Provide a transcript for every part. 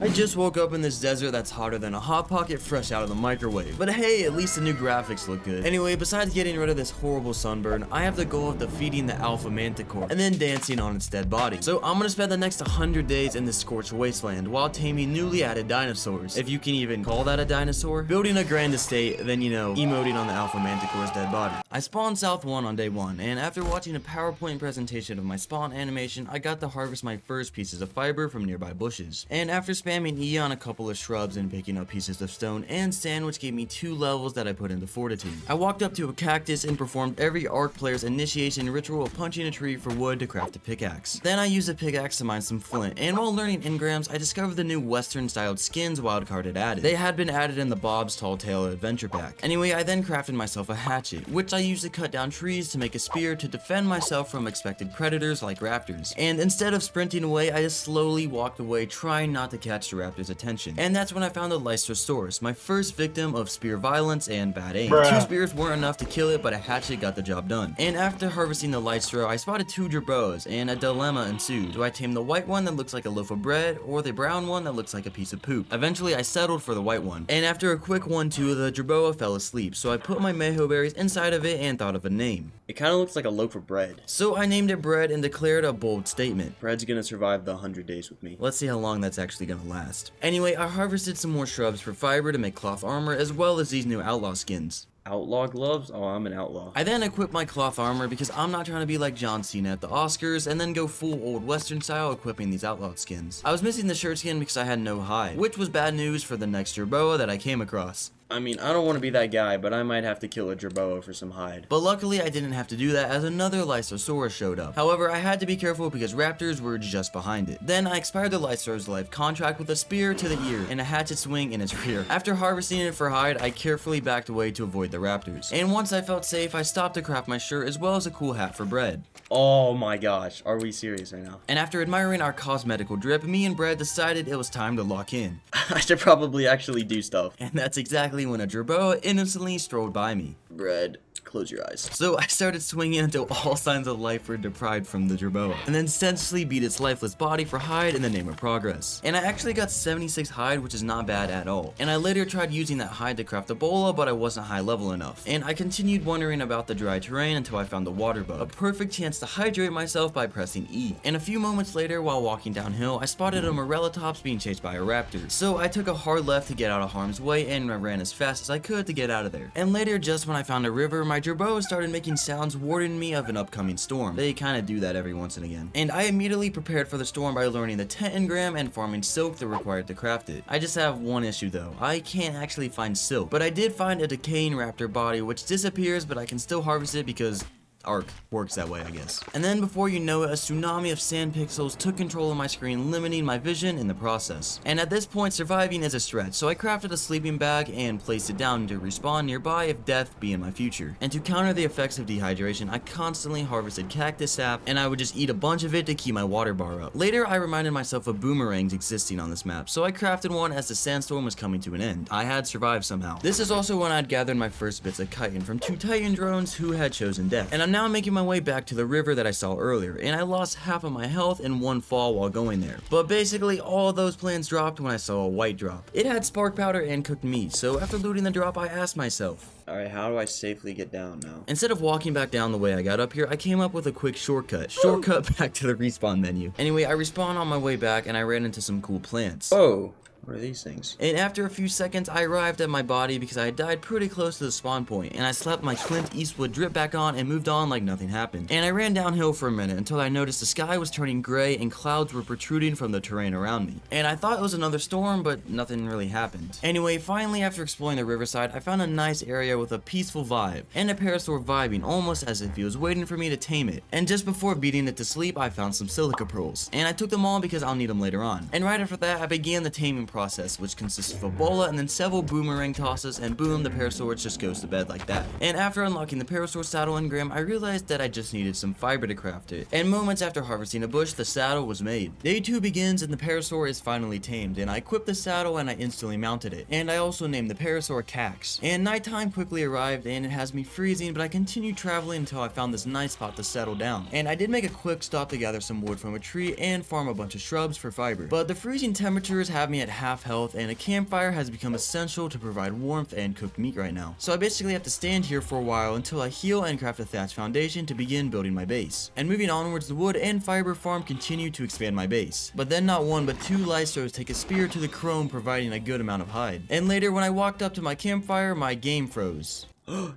I just woke up in this desert that's hotter than a Hot Pocket fresh out of the microwave. But hey, at least the new graphics look good. Anyway, besides getting rid of this horrible sunburn, I have the goal of defeating the Alpha Manticore and then dancing on its dead body. So I'm gonna spend the next 100 days in this scorched wasteland while taming newly added dinosaurs, if you can even call that a dinosaur, building a grand estate, then emoting on the Alpha Manticore's dead body. I spawned South 1 on day 1, and after watching a PowerPoint presentation of my spawn animation, I got to harvest my first pieces of fiber from nearby bushes. And after spamming E on a couple of shrubs and picking up pieces of stone and sand, which gave me 2 levels that I put into fortitude. I walked up to a cactus and performed every Ark player's initiation ritual of punching a tree for wood to craft a pickaxe. Then I used a pickaxe to mine some flint, and while learning engrams, I discovered the new western styled skins wildcard had added. They had been added in the Bob's Tall Tale adventure pack. Anyway, I then crafted myself a hatchet, which I used to cut down trees to make a spear to defend myself from expected predators like raptors. And instead of sprinting away, I just slowly walked away, trying not to catch the raptors' attention. And that's when I found the Lysaurus, my first victim of spear violence and bad aim. 2 spears weren't enough to kill it, but a hatchet got the job done. And after harvesting the Lystra, I spotted 2 jerboas, and a dilemma ensued. Do I tame the white one that looks like a loaf of bread, or the brown one that looks like a piece of poop? Eventually, I settled for the white one. And after a quick 1-2, the jerboa fell asleep, so I put my mejo berries inside of it and thought of a name. It kind of looks like a loaf of bread. So I named it Bread and declared a bold statement. Bread's gonna survive the 100 days with me. Let's see how long that's actually gonna last. Anyway, I harvested some more shrubs for fiber to make cloth armor, as well as these new outlaw skins. Outlaw gloves? Oh, I'm an outlaw. I then equipped my cloth armor because I'm not trying to be like John Cena at the Oscars and then go full old western style equipping these outlaw skins. I was missing the shirt skin because I had no hide, which was bad news for the next jerboa that I came across. I mean, I don't want to be that guy, but I might have to kill a jerboa for some hide. But luckily, I didn't have to do that as another Lysaurus showed up. However, I had to be careful because raptors were just behind it. Then I expired the Lysaurus life contract with a spear to the ear and a hatchet swing in its rear. After harvesting it for hide, I carefully backed away to avoid the raptors. And once I felt safe, I stopped to craft my shirt as well as a cool hat for Bread. Oh my gosh, are we serious right now? And after admiring our cosmetical drip, me and Bread decided it was time to lock in. I should probably actually do stuff. And that's exactly when a jerboa innocently strolled by me. Bread, close your eyes. So I started swinging until all signs of life were deprived from the jerboa, and then senselessly beat its lifeless body for hide in the name of progress. And I actually got 76 hide, which is not bad at all. And I later tried using that hide to craft a bola, but I wasn't high level enough. And I continued wondering about the dry terrain until I found the water bug, a perfect chance to hydrate myself by pressing E. And a few moments later, while walking downhill, I spotted a Morellatops being chased by a raptor. So I took a hard left to get out of harm's way, and I ran as fast as I could to get out of there. And later, just when I found a river, my jerboa started making sounds warning me of an upcoming storm. They kinda do that every once and again. And I immediately prepared for the storm by learning the 10 engram and farming silk that required to craft it. I just have one issue though. I can't actually find silk, but I did find a decaying raptor body which disappears, but I can still harvest it because Ark works that way, I guess. And then before you know it, a tsunami of sand pixels took control of my screen, limiting my vision in the process. And at this point, surviving is a stretch, so I crafted a sleeping bag and placed it down to respawn nearby if death be in my future. And to counter the effects of dehydration, I constantly harvested cactus sap, and I would just eat a bunch of it to keep my water bar up. Later, I reminded myself of boomerangs existing on this map, so I crafted one as the sandstorm was coming to an end. I had survived somehow. This is also when I'd gathered my first bits of chitin from 2 Titan drones who had chosen death. And I'm now making my way back to the river that I saw earlier, and I lost half of my health in one fall while going there. But basically, all of those plans dropped when I saw a white drop. It had spark powder and cooked meat, so after looting the drop, I asked myself, alright, how do I safely get down now? Instead of walking back down the way I got up here, I came up with a quick shortcut. Shortcut back to the respawn menu. Anyway, I respawned on my way back, and I ran into some cool plants. Oh. What are these things? And after a few seconds, I arrived at my body because I had died pretty close to the spawn point, and I slapped my Clint Eastwood drip back on and moved on like nothing happened. And I ran downhill for a minute until I noticed the sky was turning gray and clouds were protruding from the terrain around me. And I thought it was another storm, but nothing really happened. Anyway, finally after exploring the riverside, I found a nice area with a peaceful vibe, and a parasaur vibing almost as if he was waiting for me to tame it. And just before beating it to sleep, I found some silica pearls, and I took them all because I'll need them later on. And right after that, I began the taming process process, which consists of a bola and then several boomerang tosses, and boom, the Parasaurus just goes to bed like that. And after unlocking the Parasaur saddle engram, I realized that I just needed some fiber to craft it. And moments after harvesting a bush, the saddle was made. Day 2 begins and the Parasaur is finally tamed, and I equipped the saddle and I instantly mounted it. And I also named the Parasaur Cax. And nighttime quickly arrived and it has me freezing, but I continued traveling until I found this nice spot to settle down. And I did make a quick stop to gather some wood from a tree and farm a bunch of shrubs for fiber. But the freezing temperatures have me at half health, and a campfire has become essential to provide warmth and cooked meat right now. So I basically have to stand here for a while until I heal and craft a thatch foundation to begin building my base. And moving onwards, the wood and fiber farm continue to expand my base. But then not one but two Lystros take a spear to the chrome, providing a good amount of hide. And later when I walked up to my campfire, my game froze.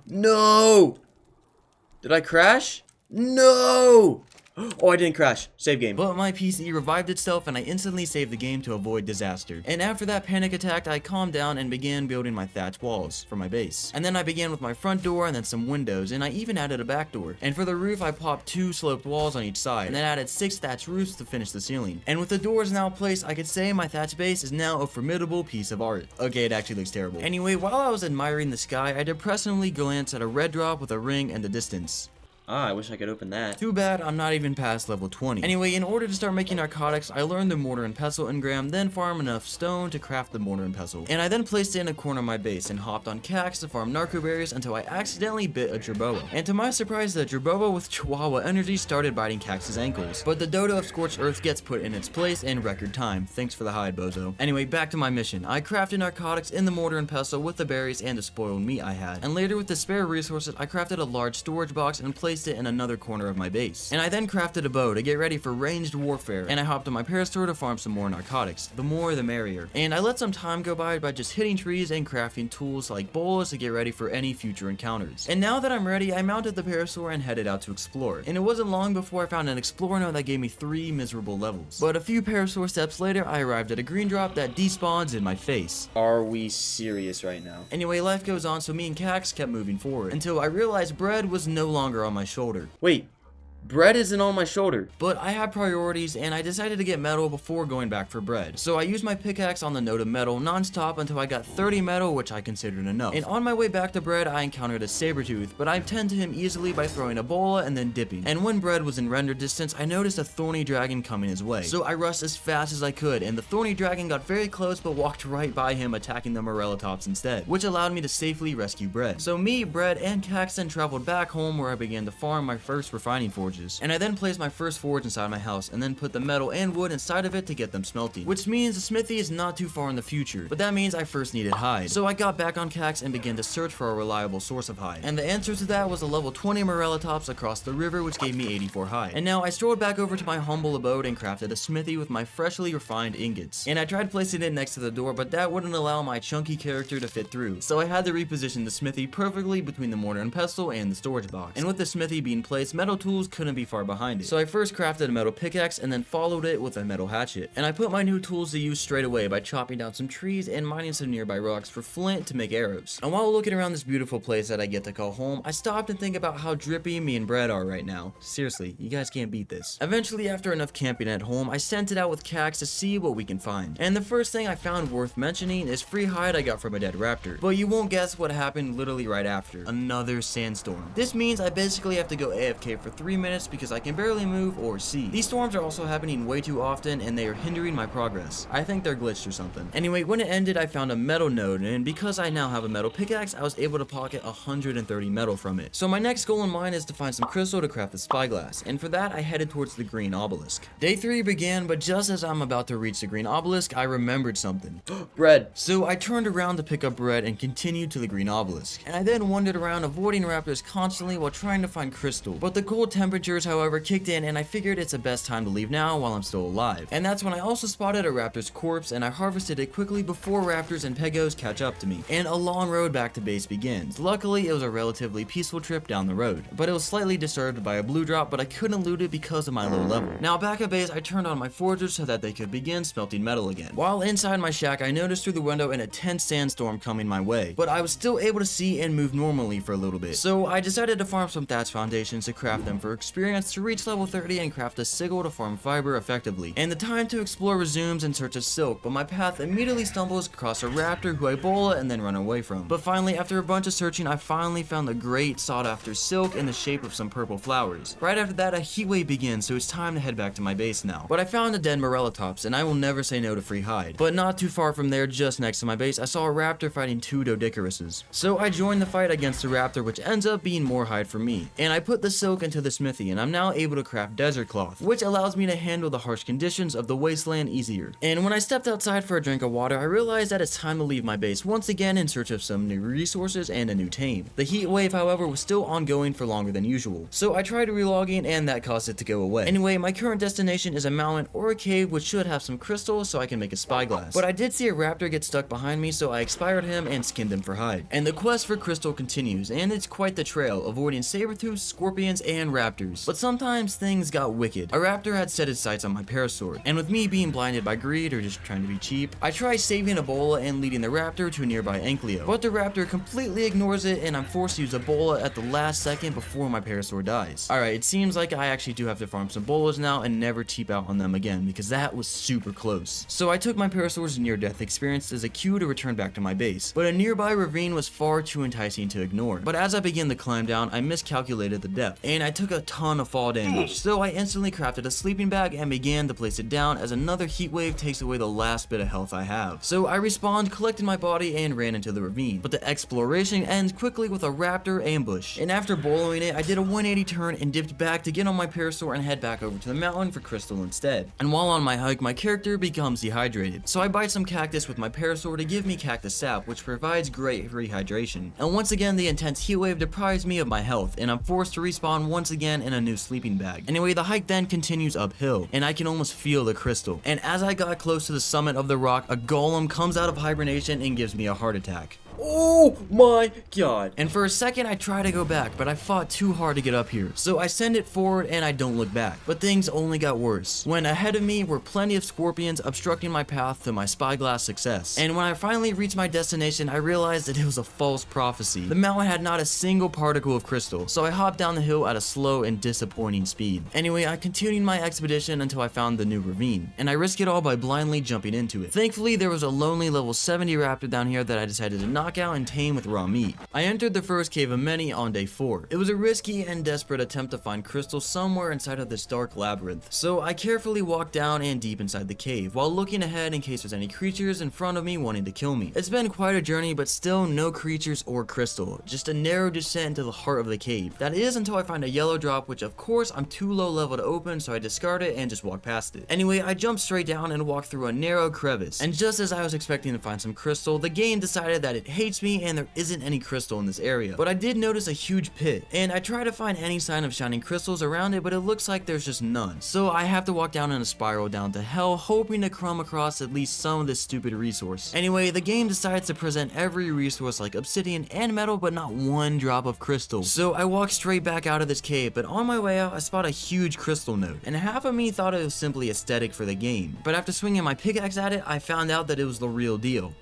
No! Did I crash? No! Oh, I didn't crash. Save game. But my PC revived itself and I instantly saved the game to avoid disaster. And after that panic attack, I calmed down and began building my thatch walls for my base. And then I began with my front door and then some windows, and I even added a back door. And for the roof, I popped 2 sloped walls on each side, and then added 6 thatch roofs to finish the ceiling. And with the doors now placed, I could say my thatch base is now a formidable piece of art. Okay, it actually looks terrible. Anyway, while I was admiring the sky, I depressingly glanced at a red drop with a ring in the distance. Ah, I wish I could open that. Too bad I'm not even past level 20. Anyway, in order to start making narcotics, I learned the mortar and pestle engram, then farm enough stone to craft the mortar and pestle. And I then placed it in a corner of my base and hopped on Cax to farm narco berries until I accidentally bit a jerboa. And to my surprise, the jerboa with Chihuahua energy started biting Cax's ankles. But the dodo of Scorched Earth gets put in its place in record time. Thanks for the hide, bozo. Anyway, back to my mission. I crafted narcotics in the mortar and pestle with the berries and the spoiled meat I had. And later with the spare resources, I crafted a large storage box and placed it in another corner of my base. And I then crafted a bow to get ready for ranged warfare, and I hopped on my Parasaur to farm some more narcotics. The more the merrier. And I let some time go by just hitting trees and crafting tools like bolas to get ready for any future encounters. And now that I'm ready, I mounted the Parasaur and headed out to explore. And it wasn't long before I found an explorer node that gave me 3 miserable levels. But a few Parasaur steps later, I arrived at a green drop that despawns in my face. Are we serious right now? Anyway, life goes on, so me and Cax kept moving forward until I realized bread was no longer on my shoulder. Wait, bread isn't on my shoulder. But I had priorities and I decided to get metal before going back for bread. So I used my pickaxe on the node of metal non-stop until I got 30 metal, which I considered enough. And on my way back to bread, I encountered a saber-tooth, but I tend to him easily by throwing a bola and then dipping. And when bread was in render distance, I noticed a thorny dragon coming his way. So I rushed as fast as I could, and the thorny dragon got very close but walked right by him, attacking the Morellatops instead, which allowed me to safely rescue bread. So me, bread, and Cax then traveled back home where I began to farm my first refining forge. And I then placed my first forge inside my house and then put the metal and wood inside of it to get them smelting, which means the smithy is not too far in the future, but that means I first needed hide. So I got back on Cax and began to search for a reliable source of hide, and the answer to that was a level 20 Morellatops across the river, which gave me 84 hide. And now I strolled back over to my humble abode and crafted a smithy with my freshly refined ingots, and I tried placing it next to the door, but that wouldn't allow my chunky character to fit through, so I had to reposition the smithy perfectly between the mortar and pestle and the storage box. And with the smithy being placed, metal tools couldn't be far behind it. So I first crafted a metal pickaxe and then followed it with a metal hatchet. And I put my new tools to use straight away by chopping down some trees and mining some nearby rocks for flint to make arrows. And while looking around this beautiful place that I get to call home, I stopped and think about how drippy me and bread are right now. Seriously, you guys can't beat this. Eventually, after enough camping at home, I sent it out with Cax to see what we can find. And the first thing I found worth mentioning is free hide I got from a dead raptor. But you won't guess what happened literally right after. Another sandstorm. This means I basically have to go AFK for 3 minutes because I can barely move or see. These storms are also happening way too often and they are hindering my progress. I think they're glitched or something. Anyway, when it ended, I found a metal node, and because I now have a metal pickaxe, I was able to pocket 130 metal from it. So my next goal in mind is to find some crystal to craft the spyglass, and for that I headed towards the green obelisk. Day 3 began, but just as I'm about to reach the green obelisk, I remembered something. Bread. So I turned around to pick up bread and continued to the green obelisk, and I then wandered around avoiding raptors constantly while trying to find crystal. But the cold temperatures, however, kicked in, and I figured it's the best time to leave now while I'm still alive. And that's when I also spotted a raptor's corpse, and I harvested it quickly before raptors and pegos catch up to me. And a long road back to base begins. Luckily, it was a relatively peaceful trip down the road, but it was slightly disturbed by a blue drop, but I couldn't loot it because of my low level. Now back at base, I turned on my forgers so that they could begin smelting metal again. While inside my shack, I noticed through the window an intense sandstorm coming my way, but I was still able to see and move normally for a little bit. So I decided to farm some thatch foundations to craft them for experience to reach level 30 and craft a sickle to farm fiber effectively. And the time to explore resumes in search of silk, but my path immediately stumbles across a raptor who I bola and then run away from. But finally, after a bunch of searching, I finally found the great sought after silk in the shape of some purple flowers. Right after that, a heat wave begins, so it's time to head back to my base now. But I found a dead Morellatops, and I will never say no to free hide. But not too far from there, just next to my base, I saw a raptor fighting 2 Dodicaruses. So I joined the fight against the raptor, which ends up being more hide for me. And I put the silk into the smithy, and I'm now able to craft desert cloth, which allows me to handle the harsh conditions of the wasteland easier. And when I stepped outside for a drink of water, I realized that it's time to leave my base once again in search of some new resources and a new tame. The heat wave, however, was still ongoing for longer than usual, so I tried relogging and that caused it to go away. Anyway, my current destination is a mountain or a cave which should have some crystals so I can make a spyglass. But I did see a raptor get stuck behind me, so I expired him and skinned him for hide. And the quest for crystal continues, and it's quite the trail, avoiding saber-tooths, scorpions, and raptors. But sometimes things got wicked. A raptor had set his sights on my parasword, and with me being blinded by greed or just trying to be cheap, I try saving a bola and leading the raptor to a nearby Ankylo. But the raptor completely ignores it, and I'm forced to use a bola at the last second before my parasword dies. Alright, it seems like I actually do have to farm some bolas now and never cheap out on them again, because that was super close. So I took my parasword's near-death experience as a cue to return back to my base, but a nearby ravine was far too enticing to ignore. But as I began the climb down, I miscalculated the depth, and I took a ton of fall damage. So I instantly crafted a sleeping bag and began to place it down as another heat wave takes away the last bit of health I have. So I respawned, collected my body, and ran into the ravine. But the exploration ends quickly with a raptor ambush. And after boloing it, I did a 180 turn and dipped back to get on my parasword and head back over to the mountain for crystal instead. And while on my hike, my character becomes dehydrated. So I bite some cactus with my parasword to give me cactus sap, which provides great rehydration. And once again, the intense heat wave deprives me of my health, and I'm forced to respawn once again in a new sleeping bag. Anyway, the hike then continues uphill, and I can almost feel the crystal. And as I got close to the summit of the rock, a golem comes out of hibernation and gives me a heart attack. Oh my god. And for a second I try to go back, but I fought too hard to get up here. So I send it forward and I don't look back. But things only got worse, when ahead of me were plenty of scorpions obstructing my path to my spyglass success. And when I finally reached my destination, I realized that it was a false prophecy. The mountain had not a single particle of crystal, so I hopped down the hill at a slow and disappointing speed. Anyway, I continued my expedition until I found the new ravine, and I risked it all by blindly jumping into it. Thankfully, there was a lonely level 70 raptor down here that I decided to knock out and tame with raw meat. I entered the first cave of many on day 4. It was a risky and desperate attempt to find crystals somewhere inside of this dark labyrinth, so I carefully walked down and deep inside the cave, while looking ahead in case there's any creatures in front of me wanting to kill me. It's been quite a journey, but still no creatures or crystal, just a narrow descent into the heart of the cave. That is until I find a yellow drop, which of course I'm too low level to open, so I discard it and just walk past it. Anyway, I jumped straight down and walked through a narrow crevice, and just as I was expecting to find some crystal, the game decided that it hates me and there isn't any crystal in this area. But I did notice a huge pit, and I try to find any sign of shining crystals around it, but it looks like there's just none. So I have to walk down in a spiral down to hell, hoping to come across at least some of this stupid resource. Anyway, the game decides to present every resource like obsidian and metal, but not one drop of crystal. So I walk straight back out of this cave, but on my way out, I spot a huge crystal node, and half of me thought it was simply aesthetic for the game. But after swinging my pickaxe at it, I found out that it was the real deal.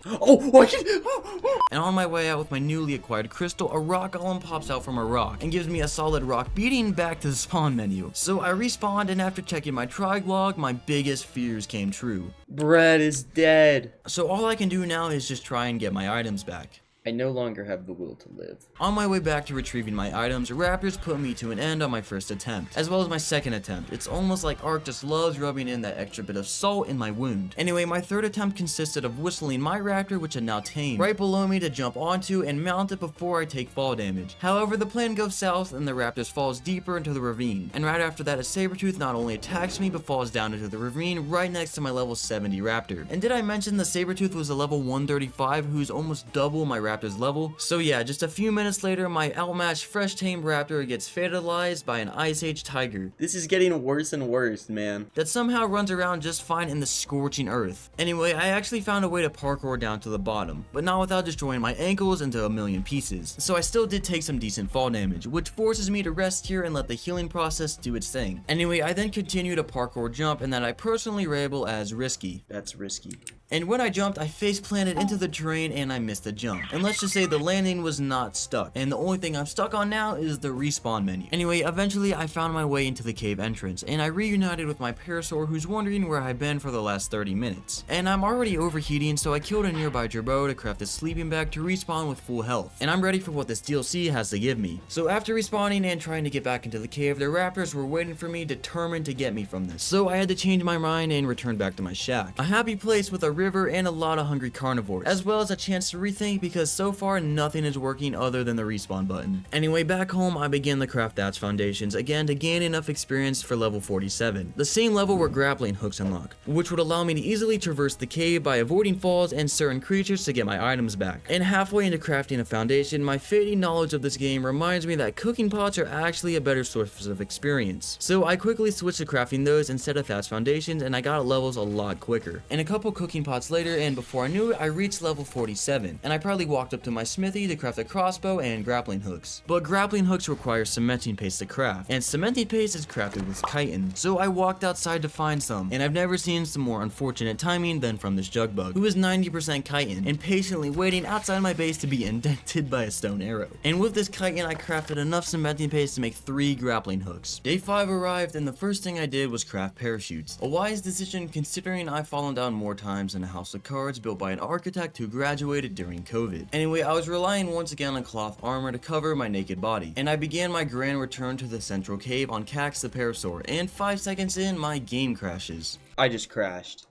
And on my way out with my newly acquired crystal, a rock golem pops out from a rock and gives me a solid rock beating back to the spawn menu. So I respawned, and after checking my trig log, my biggest fears came true. Brett is dead. So all I can do now is just try and get my items back. I no longer have the will to live. On my way back to retrieving my items, raptors put me to an end on my first attempt, as well as my second attempt. It's almost like Ark just loves rubbing in that extra bit of salt in my wound. Anyway, my third attempt consisted of whistling my raptor, which had now tamed, right below me to jump onto and mount it before I take fall damage. However, the plan goes south and the raptors falls deeper into the ravine, and right after that a saber-tooth not only attacks me but falls down into the ravine right next to my level 70 raptor. And did I mention the saber-tooth was a level 135 who's almost double my raptor's level? So yeah, just a few minutes later, my outmatched fresh tamed raptor gets fatalized by an Ice Age tiger. This is getting worse and worse, man. That somehow runs around just fine in the Scorching Earth. Anyway, I actually found a way to parkour down to the bottom, but not without destroying my ankles into a million pieces. So I still did take some decent fall damage, which forces me to rest here and let the healing process do its thing. Anyway, I then continued a parkour jump, and that I personally label as risky. That's risky. And when I jumped, I face planted into the terrain and I missed the jump. And let's just say the landing was not stuck. And the only thing I'm stuck on now is the respawn menu. Anyway, eventually I found my way into the cave entrance, and I reunited with my parasaur who's wondering where I've been for the last 30 minutes. And I'm already overheating, so I killed a nearby gerbo to craft a sleeping bag to respawn with full health. And I'm ready for what this DLC has to give me. So after respawning and trying to get back into the cave, the raptors were waiting for me, determined to get me from this. So I had to change my mind and return back to my shack. A happy place with a river and a lot of hungry carnivores, as well as a chance to rethink because so far nothing is working other than the respawn button. Anyway, back home I began the craft thatch foundations again to gain enough experience for level 47. The same level where grappling hooks unlock, which would allow me to easily traverse the cave by avoiding falls and certain creatures to get my items back. And halfway into crafting a foundation, my fading knowledge of this game reminds me that cooking pots are actually a better source of experience. So I quickly switched to crafting those instead of thatch foundations, and I got levels a lot quicker. And a couple cooking pots later, and before I knew it, I reached level 47, and I probably walked up to my smithy to craft a crossbow and grappling hooks. But grappling hooks require cementing paste to craft, and cementing paste is crafted with chitin. So I walked outside to find some, and I've never seen some more unfortunate timing than from this jug bug, who is 90% chitin, and patiently waiting outside my base to be indented by a stone arrow. And with this chitin, I crafted enough cementing paste to make 3 grappling hooks. Day 5 arrived, and the first thing I did was craft parachutes. A wise decision considering I've fallen down more times in a house of cards built by an architect who graduated during COVID. Anyway, I was relying once again on cloth armor to cover my naked body, and I began my grand return to the central cave on Cax the Parasaur, and 5 seconds in, my game crashes. I just crashed.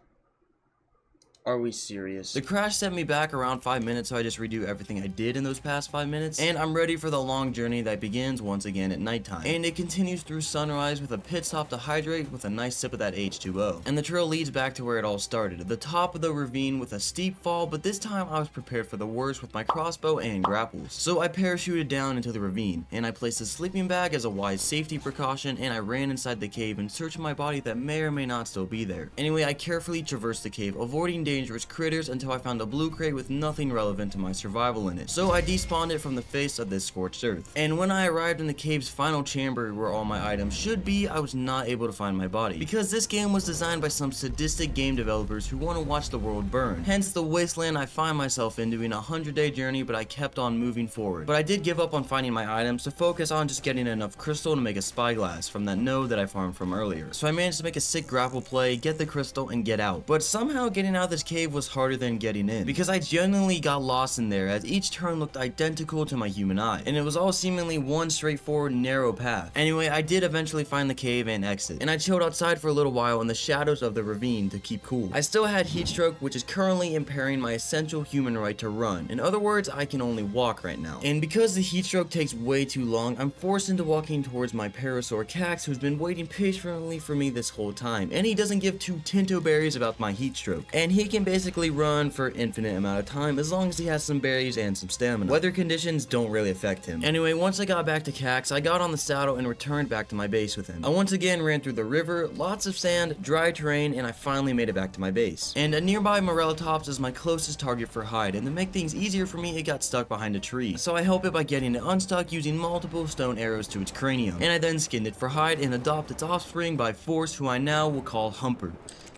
Are we serious? The crash set me back around 5 minutes, so I just redo everything I did in those past 5 minutes, and I'm ready for the long journey that begins once again at nighttime. And it continues through sunrise with a pit stop to hydrate with a nice sip of that H2O. And the trail leads back to where it all started, the top of the ravine with a steep fall, but this time I was prepared for the worst with my crossbow and grapples. So I parachuted down into the ravine, and I placed a sleeping bag as a wise safety precaution, and I ran inside the cave in search of my body that may or may not still be there. Anyway, I carefully traversed the cave, avoiding dangerous critters until I found a blue crate with nothing relevant to my survival in it. So I despawned it from the face of this Scorched Earth. And when I arrived in the cave's final chamber where all my items should be, I was not able to find my body. Because this game was designed by some sadistic game developers who want to watch the world burn. Hence the wasteland I find myself in doing a 100-day journey, but I kept on moving forward. But I did give up on finding my items to focus on just getting enough crystal to make a spyglass from that node that I farmed from earlier. So I managed to make a sick grapple play, get the crystal, and get out. But somehow getting out of this cave was harder than getting in, because I genuinely got lost in there as each turn looked identical to my human eye, and it was all seemingly one straightforward narrow path. Anyway, I did eventually find the cave and exit, and I chilled outside for a little while in the shadows of the ravine to keep cool. I still had heat stroke, which is currently impairing my essential human right to run. In other words, I can only walk right now. And because the heat stroke takes way too long, I'm forced into walking towards my parasaur Cax, who's been waiting patiently for me this whole time, and he doesn't give two tinto berries about my heat stroke, and he can basically run for infinite amount of time as long as he has some berries and some stamina. Weather conditions don't really affect him. Anyway, once I got back to Cax, I got on the saddle and returned back to my base with him. I once again ran through the river, lots of sand, dry terrain, and I finally made it back to my base. And a nearby Morellatops is my closest target for hide, and to make things easier for me, it got stuck behind a tree. So I help it by getting it unstuck using multiple stone arrows to its cranium, and I then skinned it for hide and adopt its offspring by force, who I now will call Humper.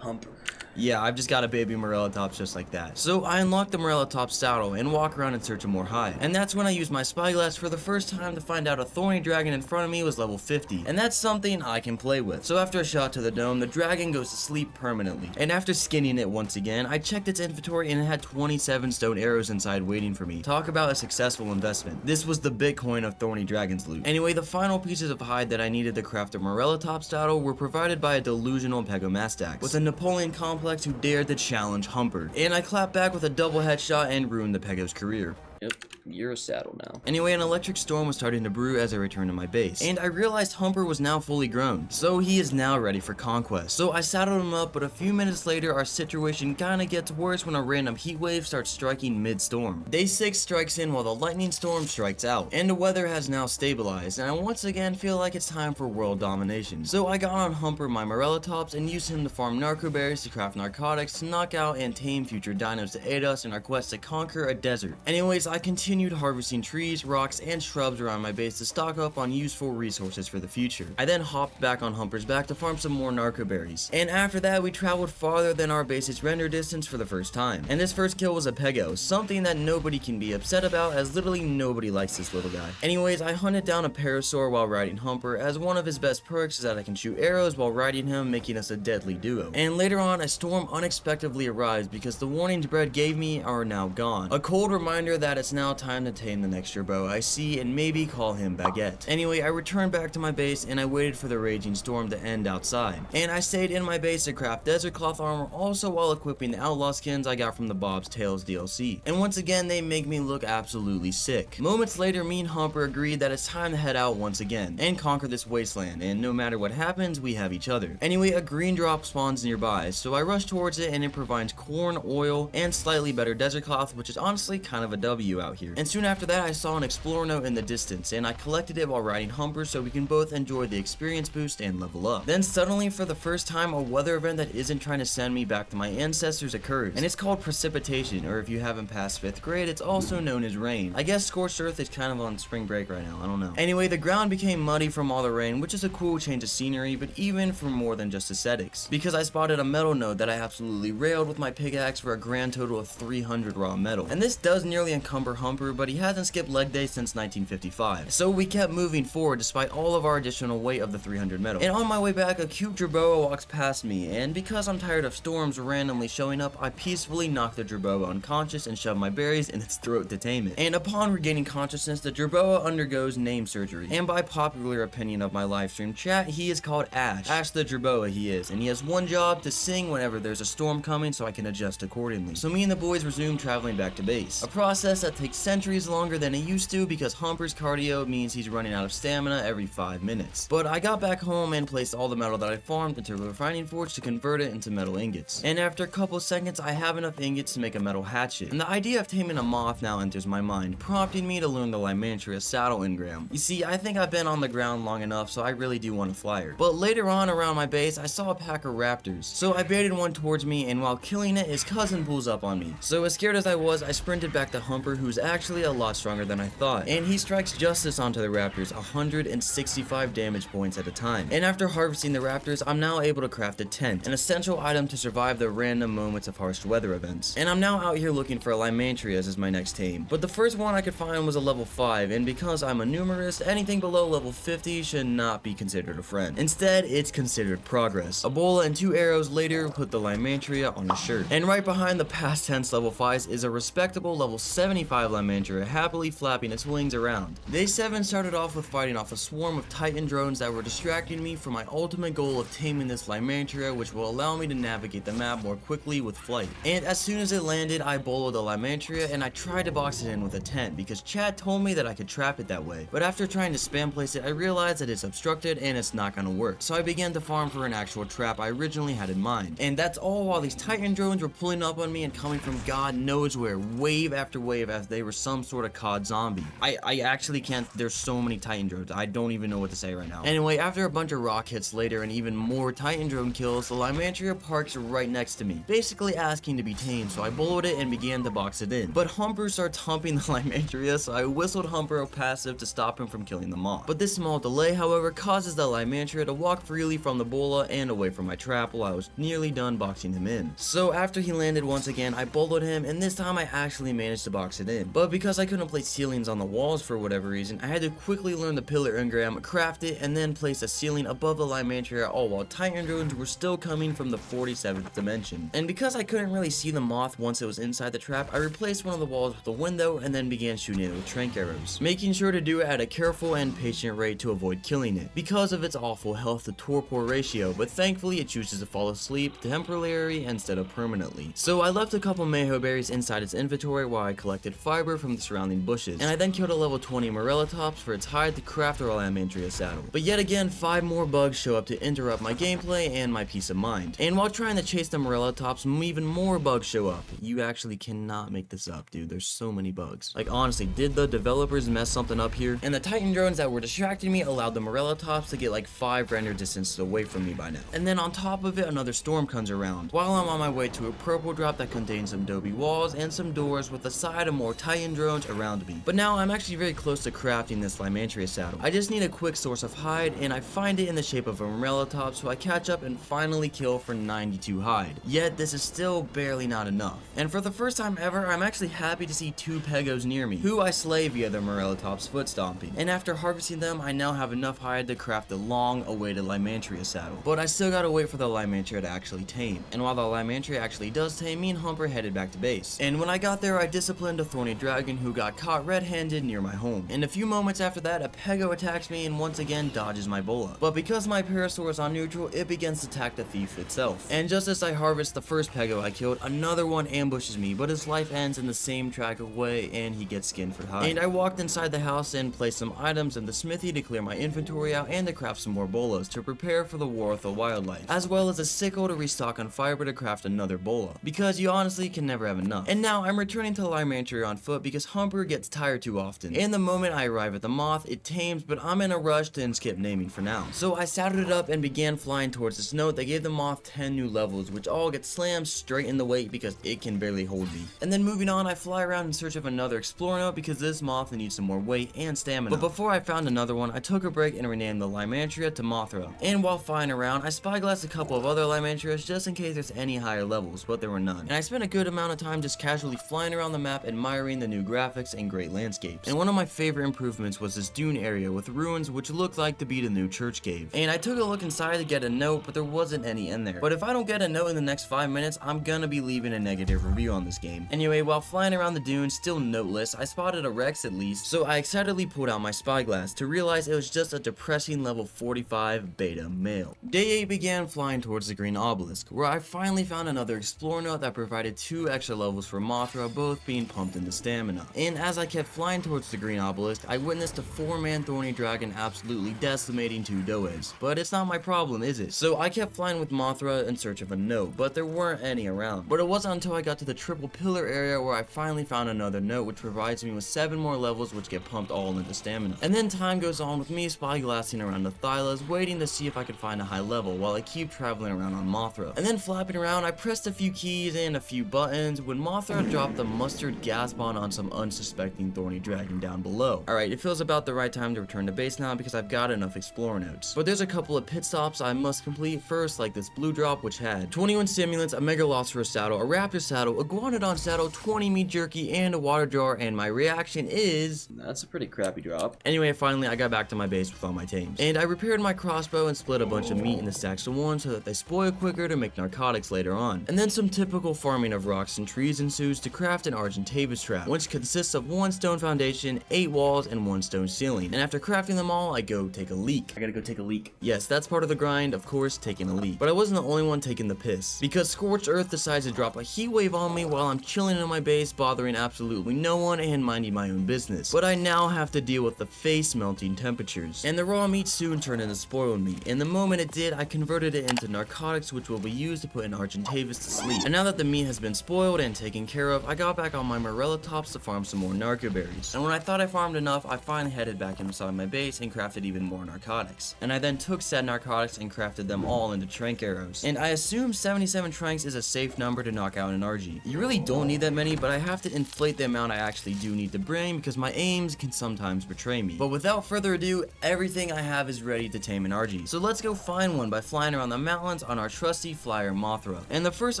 Humper. Yeah, I've just got a baby Morellatops just like that. So I unlock the Morellatops saddle and walk around in search of more hide. And that's when I used my spyglass for the first time to find out a thorny dragon in front of me was level 50. And that's something I can play with. So after a shot to the dome, the dragon goes to sleep permanently. And after skinning it once again, I checked its inventory and it had 27 stone arrows inside waiting for me. Talk about a successful investment. This was the Bitcoin of thorny dragon's loot. Anyway, the final pieces of hide that I needed to craft a Morellatops saddle were provided by a delusional Pegomastax with a Napoleon complex who dared to challenge Humper. And I clapped back with a double headshot and ruined the Pego's career. Yep, you're a saddle now. Anyway, an electric storm was starting to brew as I returned to my base, and I realized Humper was now fully grown, so he is now ready for conquest. So I saddled him up, but a few minutes later, our situation kinda gets worse when a random heat wave starts striking mid-storm. Day 6 strikes in while the lightning storm strikes out, and the weather has now stabilized, and I once again feel like it's time for world domination. So I got on Humper my Morellatops and used him to farm narco berries to craft narcotics to knock out and tame future dinos to aid us in our quest to conquer a desert. Anyways, I continued harvesting trees, rocks, and shrubs around my base to stock up on useful resources for the future. I then hopped back on Humper's back to farm some more narco berries, and after that we traveled farther than our base's render distance for the first time. And this first kill was a pego, something that nobody can be upset about as literally nobody likes this little guy. Anyways, I hunted down a parasaur while riding Humper, as one of his best perks is that I can shoot arrows while riding him, making us a deadly duo. And later on, a storm unexpectedly arrives because the warnings Brett gave me are now gone. A cold reminder that it's now time to tame the next gerbo I see and maybe call him Baguette. Anyway, I returned back to my base and I waited for the raging storm to end outside. And I stayed in my base to craft desert cloth armor, also while equipping the outlaw skins I got from the Bob's Tales DLC. And once again, they make me look absolutely sick. Moments later, me and Humper agreed that it's time to head out once again and conquer this wasteland, and no matter what happens, we have each other. Anyway, a green drop spawns nearby, so I rush towards it and it provides corn, oil, and slightly better desert cloth, which is honestly kind of a W out here. And soon after that, I saw an explorer note in the distance, and I collected it while riding Humper so we can both enjoy the experience boost and level up. Then suddenly, for the first time, a weather event that isn't trying to send me back to my ancestors occurs, and it's called precipitation, or if you haven't passed 5th grade, it's also known as rain. I guess Scorched Earth is kind of on spring break right now, I don't know. Anyway, the ground became muddy from all the rain, which is a cool change of scenery, but even for more than just aesthetics, because I spotted a metal node that I absolutely railed with my pickaxe for a grand total of 300 raw metal. And this does nearly encumber Humper, but he hasn't skipped leg day since 1955. So we kept moving forward despite all of our additional weight of the 300 metal. And on my way back, a cute jerboa walks past me, and because I'm tired of storms randomly showing up, I peacefully knock the jerboa unconscious and shove my berries in its throat to tame it. And upon regaining consciousness, the jerboa undergoes name surgery. And by popular opinion of my livestream chat, he is called Ash. Ash the jerboa he is, and he has one job: to sing whenever there's a storm coming so I can adjust accordingly. So me and the boys resume traveling back to base. A process that takes centuries longer than it used to because Humper's cardio means he's running out of stamina every 5 minutes. But I got back home and placed all the metal that I farmed into the refining forge to convert it into metal ingots. And after a couple seconds, I have enough ingots to make a metal hatchet. And the idea of taming a moth now enters my mind, prompting me to learn the Lymantria saddle engram. You see, I think I've been on the ground long enough, so I really do want a flyer. But later on around my base, I saw a pack of raptors. So I baited one towards me, and while killing it, his cousin pulls up on me. So as scared as I was, I sprinted back to Humper, who's actually a lot stronger than I thought. And he strikes justice onto the raptors, 165 damage points at a time. And after harvesting the raptors, I'm now able to craft a tent, an essential item to survive the random moments of harsh weather events. And I'm now out here looking for Lymantrias as my next tame. But the first one I could find was a level 5, and because I'm a numerist, anything below level 50 should not be considered a friend. Instead, it's considered progress. A bola and 2 arrows later put the Lymantria on a shirt. And right behind the past tense level 5s is a respectable level 75 Lymantria happily flapping its wings around. Day 7 started off with fighting off a swarm of Titan drones that were distracting me from my ultimate goal of taming this Lymantria, which will allow me to navigate the map more quickly with flight. And as soon as it landed, I boloed the Lymantria and I tried to box it in with a tent because Chad told me that I could trap it that way. But after trying to spam place it, I realized that it's obstructed and it's not gonna work. So I began to farm for an actual trap I originally had in mind. And that's all while these Titan drones were pulling up on me and coming from God knows where, wave after wave, as they were some sort of COD zombie. I actually can't, there's so many Titan drones, I don't even know what to say right now. Anyway, after a bunch of rock hits later and even more Titan drone kills, the Lymantria parks right next to me, basically asking to be tamed, so I boloed it and began to box it in. But Humper starts humping the Lymantria, so I whistled Humper a passive to stop him from killing the moth. But this small delay, however, causes the Lymantria to walk freely from the bola and away from my trap while I was nearly done boxing him in. So after he landed once again, I boloed him, and this time I actually managed to box it in. But because I couldn't place ceilings on the walls for whatever reason, I had to quickly learn the pillar engram, craft it, and then place a ceiling above the Lymantria, all while Titan drones were still coming from the 47th dimension. And because I couldn't really see the moth once it was inside the trap, I replaced one of the walls with a window and then began shooting it with trank arrows, making sure to do it at a careful and patient rate to avoid killing it because of its awful health to torpor ratio, but thankfully it chooses to fall asleep temporarily instead of permanently. So I left a couple mayho berries inside its inventory while I collected fiber from the surrounding bushes, and I then killed a level 20 Morellatops for its hide to craft a Lymantria saddle. But yet again, 5 more bugs show up to interrupt my gameplay and my peace of mind. And while trying to chase the Morellatops, even more bugs show up. You actually cannot make this up, dude. There's so many bugs. Like, honestly, did the developers mess something up here? And the Titan drones that were distracting me allowed the Morellatops to get like 5 render distances away from me by now. And then on top of it, another storm comes around, while I'm on my way to a purple drop that contains some adobe walls and some doors with a side of random more Titan drones around me. But now I'm actually very close to crafting this Lymantria saddle. I just need a quick source of hide, and I find it in the shape of a Morella top, so I catch up and finally kill for 92 hide. Yet this is still barely not enough. And for the first time ever, I'm actually happy to see 2 Pegos near me, who I slay via the Morella top's foot stomping. And after harvesting them, I now have enough hide to craft the long awaited Lymantria saddle. But I still gotta wait for the Lymantria to actually tame. And while the Lymantria actually does tame, me and Humper headed back to base. And when I got there, I disciplined a thorny dragon who got caught red-handed near my home. And a few moments after that, a Pego attacks me and once again dodges my bola. But because my Parasaur is on neutral, it begins to attack the thief itself. And just as I harvest the first Pego I killed, another one ambushes me, but his life ends in the same tragic way and he gets skinned for hide. And I walked inside the house and placed some items in the smithy to clear my inventory out and to craft some more bolas to prepare for the war with the wildlife, as well as a sickle to restock on fiber to craft another bola, because you honestly can never have enough. And now I'm returning to Lymantria on foot because Humper gets tired too often. And the moment I arrive at the moth, it tames, but I'm in a rush to skip naming for now. So I saddled it up and began flying towards this note that gave the moth 10 new levels, which all get slammed straight in the weight because it can barely hold me. And then moving on, I fly around in search of another explorer note because this moth needs some more weight and stamina. But before I found another one, I took a break and renamed the Lymantria to Mothra. And while flying around, I spyglassed a couple of other Lymantrias just in case there's any higher levels, but there were none. And I spent a good amount of time just casually flying around the map admiring the new graphics and great landscapes. And one of my favorite improvements was this dune area with ruins which looked like to be the new church cave. And I took a look inside to get a note, but there wasn't any in there. But if I don't get a note in the next 5 minutes, I'm gonna be leaving a negative review on this game. Anyway, while flying around the dunes, still noteless, I spotted a Rex at least, so I excitedly pulled out my spyglass to realize it was just a depressing level 45 beta male. Day 8 began flying towards the green obelisk, where I finally found another explorer note that provided 2 extra levels for Mothra, both being pumped into stamina. And as I kept flying towards the green obelisk, I witnessed a 4-man thorny dragon absolutely decimating 2 does. But it's not my problem, is it? So I kept flying with Mothra in search of a note, but there weren't any around. But it wasn't until I got to the triple pillar area where I finally found another note which provides me with 7 more levels which get pumped all into stamina. And then time goes on with me spyglassing around the Thylas, waiting to see if I could find a high level while I keep traveling around on Mothra. And then flapping around, I pressed a few keys and a few buttons when Mothra dropped the mustard gas bomb on some unsuspecting thorny dragon down below. Alright, it feels about the right time to return to base now because I've got enough explorer notes. But there's a couple of pit stops I must complete first, like this blue drop which had 21 stimulants, a Megalosaurus saddle, a Raptor saddle, a Guanodon saddle, 20 meat jerky, and a water jar, and my reaction is... That's a pretty crappy drop. Anyway, finally I got back to my base with all my tames. And I repaired my crossbow and split a bunch of meat into stacks of 1 so that they spoil quicker to make narcotics later on. And then some typical farming of rocks and trees ensues to craft an Argentavis trap, which consists of 1 stone foundation, 8 walls, and 1 stone ceiling. And after crafting them all, I go take a leak. I gotta go take a leak. Yes, that's part of the grind, of course, taking a leak. But I wasn't the only one taking the piss, because Scorched Earth decides to drop a heat wave on me while I'm chilling in my base, bothering absolutely no one and minding my own business. But I now have to deal with the face melting temperatures. And the raw meat soon turned into spoiled meat, and the moment it did, I converted it into narcotics which will be used to put an Argentavis to sleep. And now that the meat has been spoiled and taken care of, I got back on my Morella tops to farm some more narco berries. And when I thought I farmed enough, I finally headed back inside my base and crafted even more narcotics. And I then took said narcotics and crafted them all into trank arrows. And I assume 77 tranks is a safe number to knock out an RG. You really don't need that many, but I have to inflate the amount I actually do need to bring because my aims can sometimes betray me. But without further ado, everything I have is ready to tame an RG. So let's go find one by flying around the mountains on our trusty flyer Mothra. And the first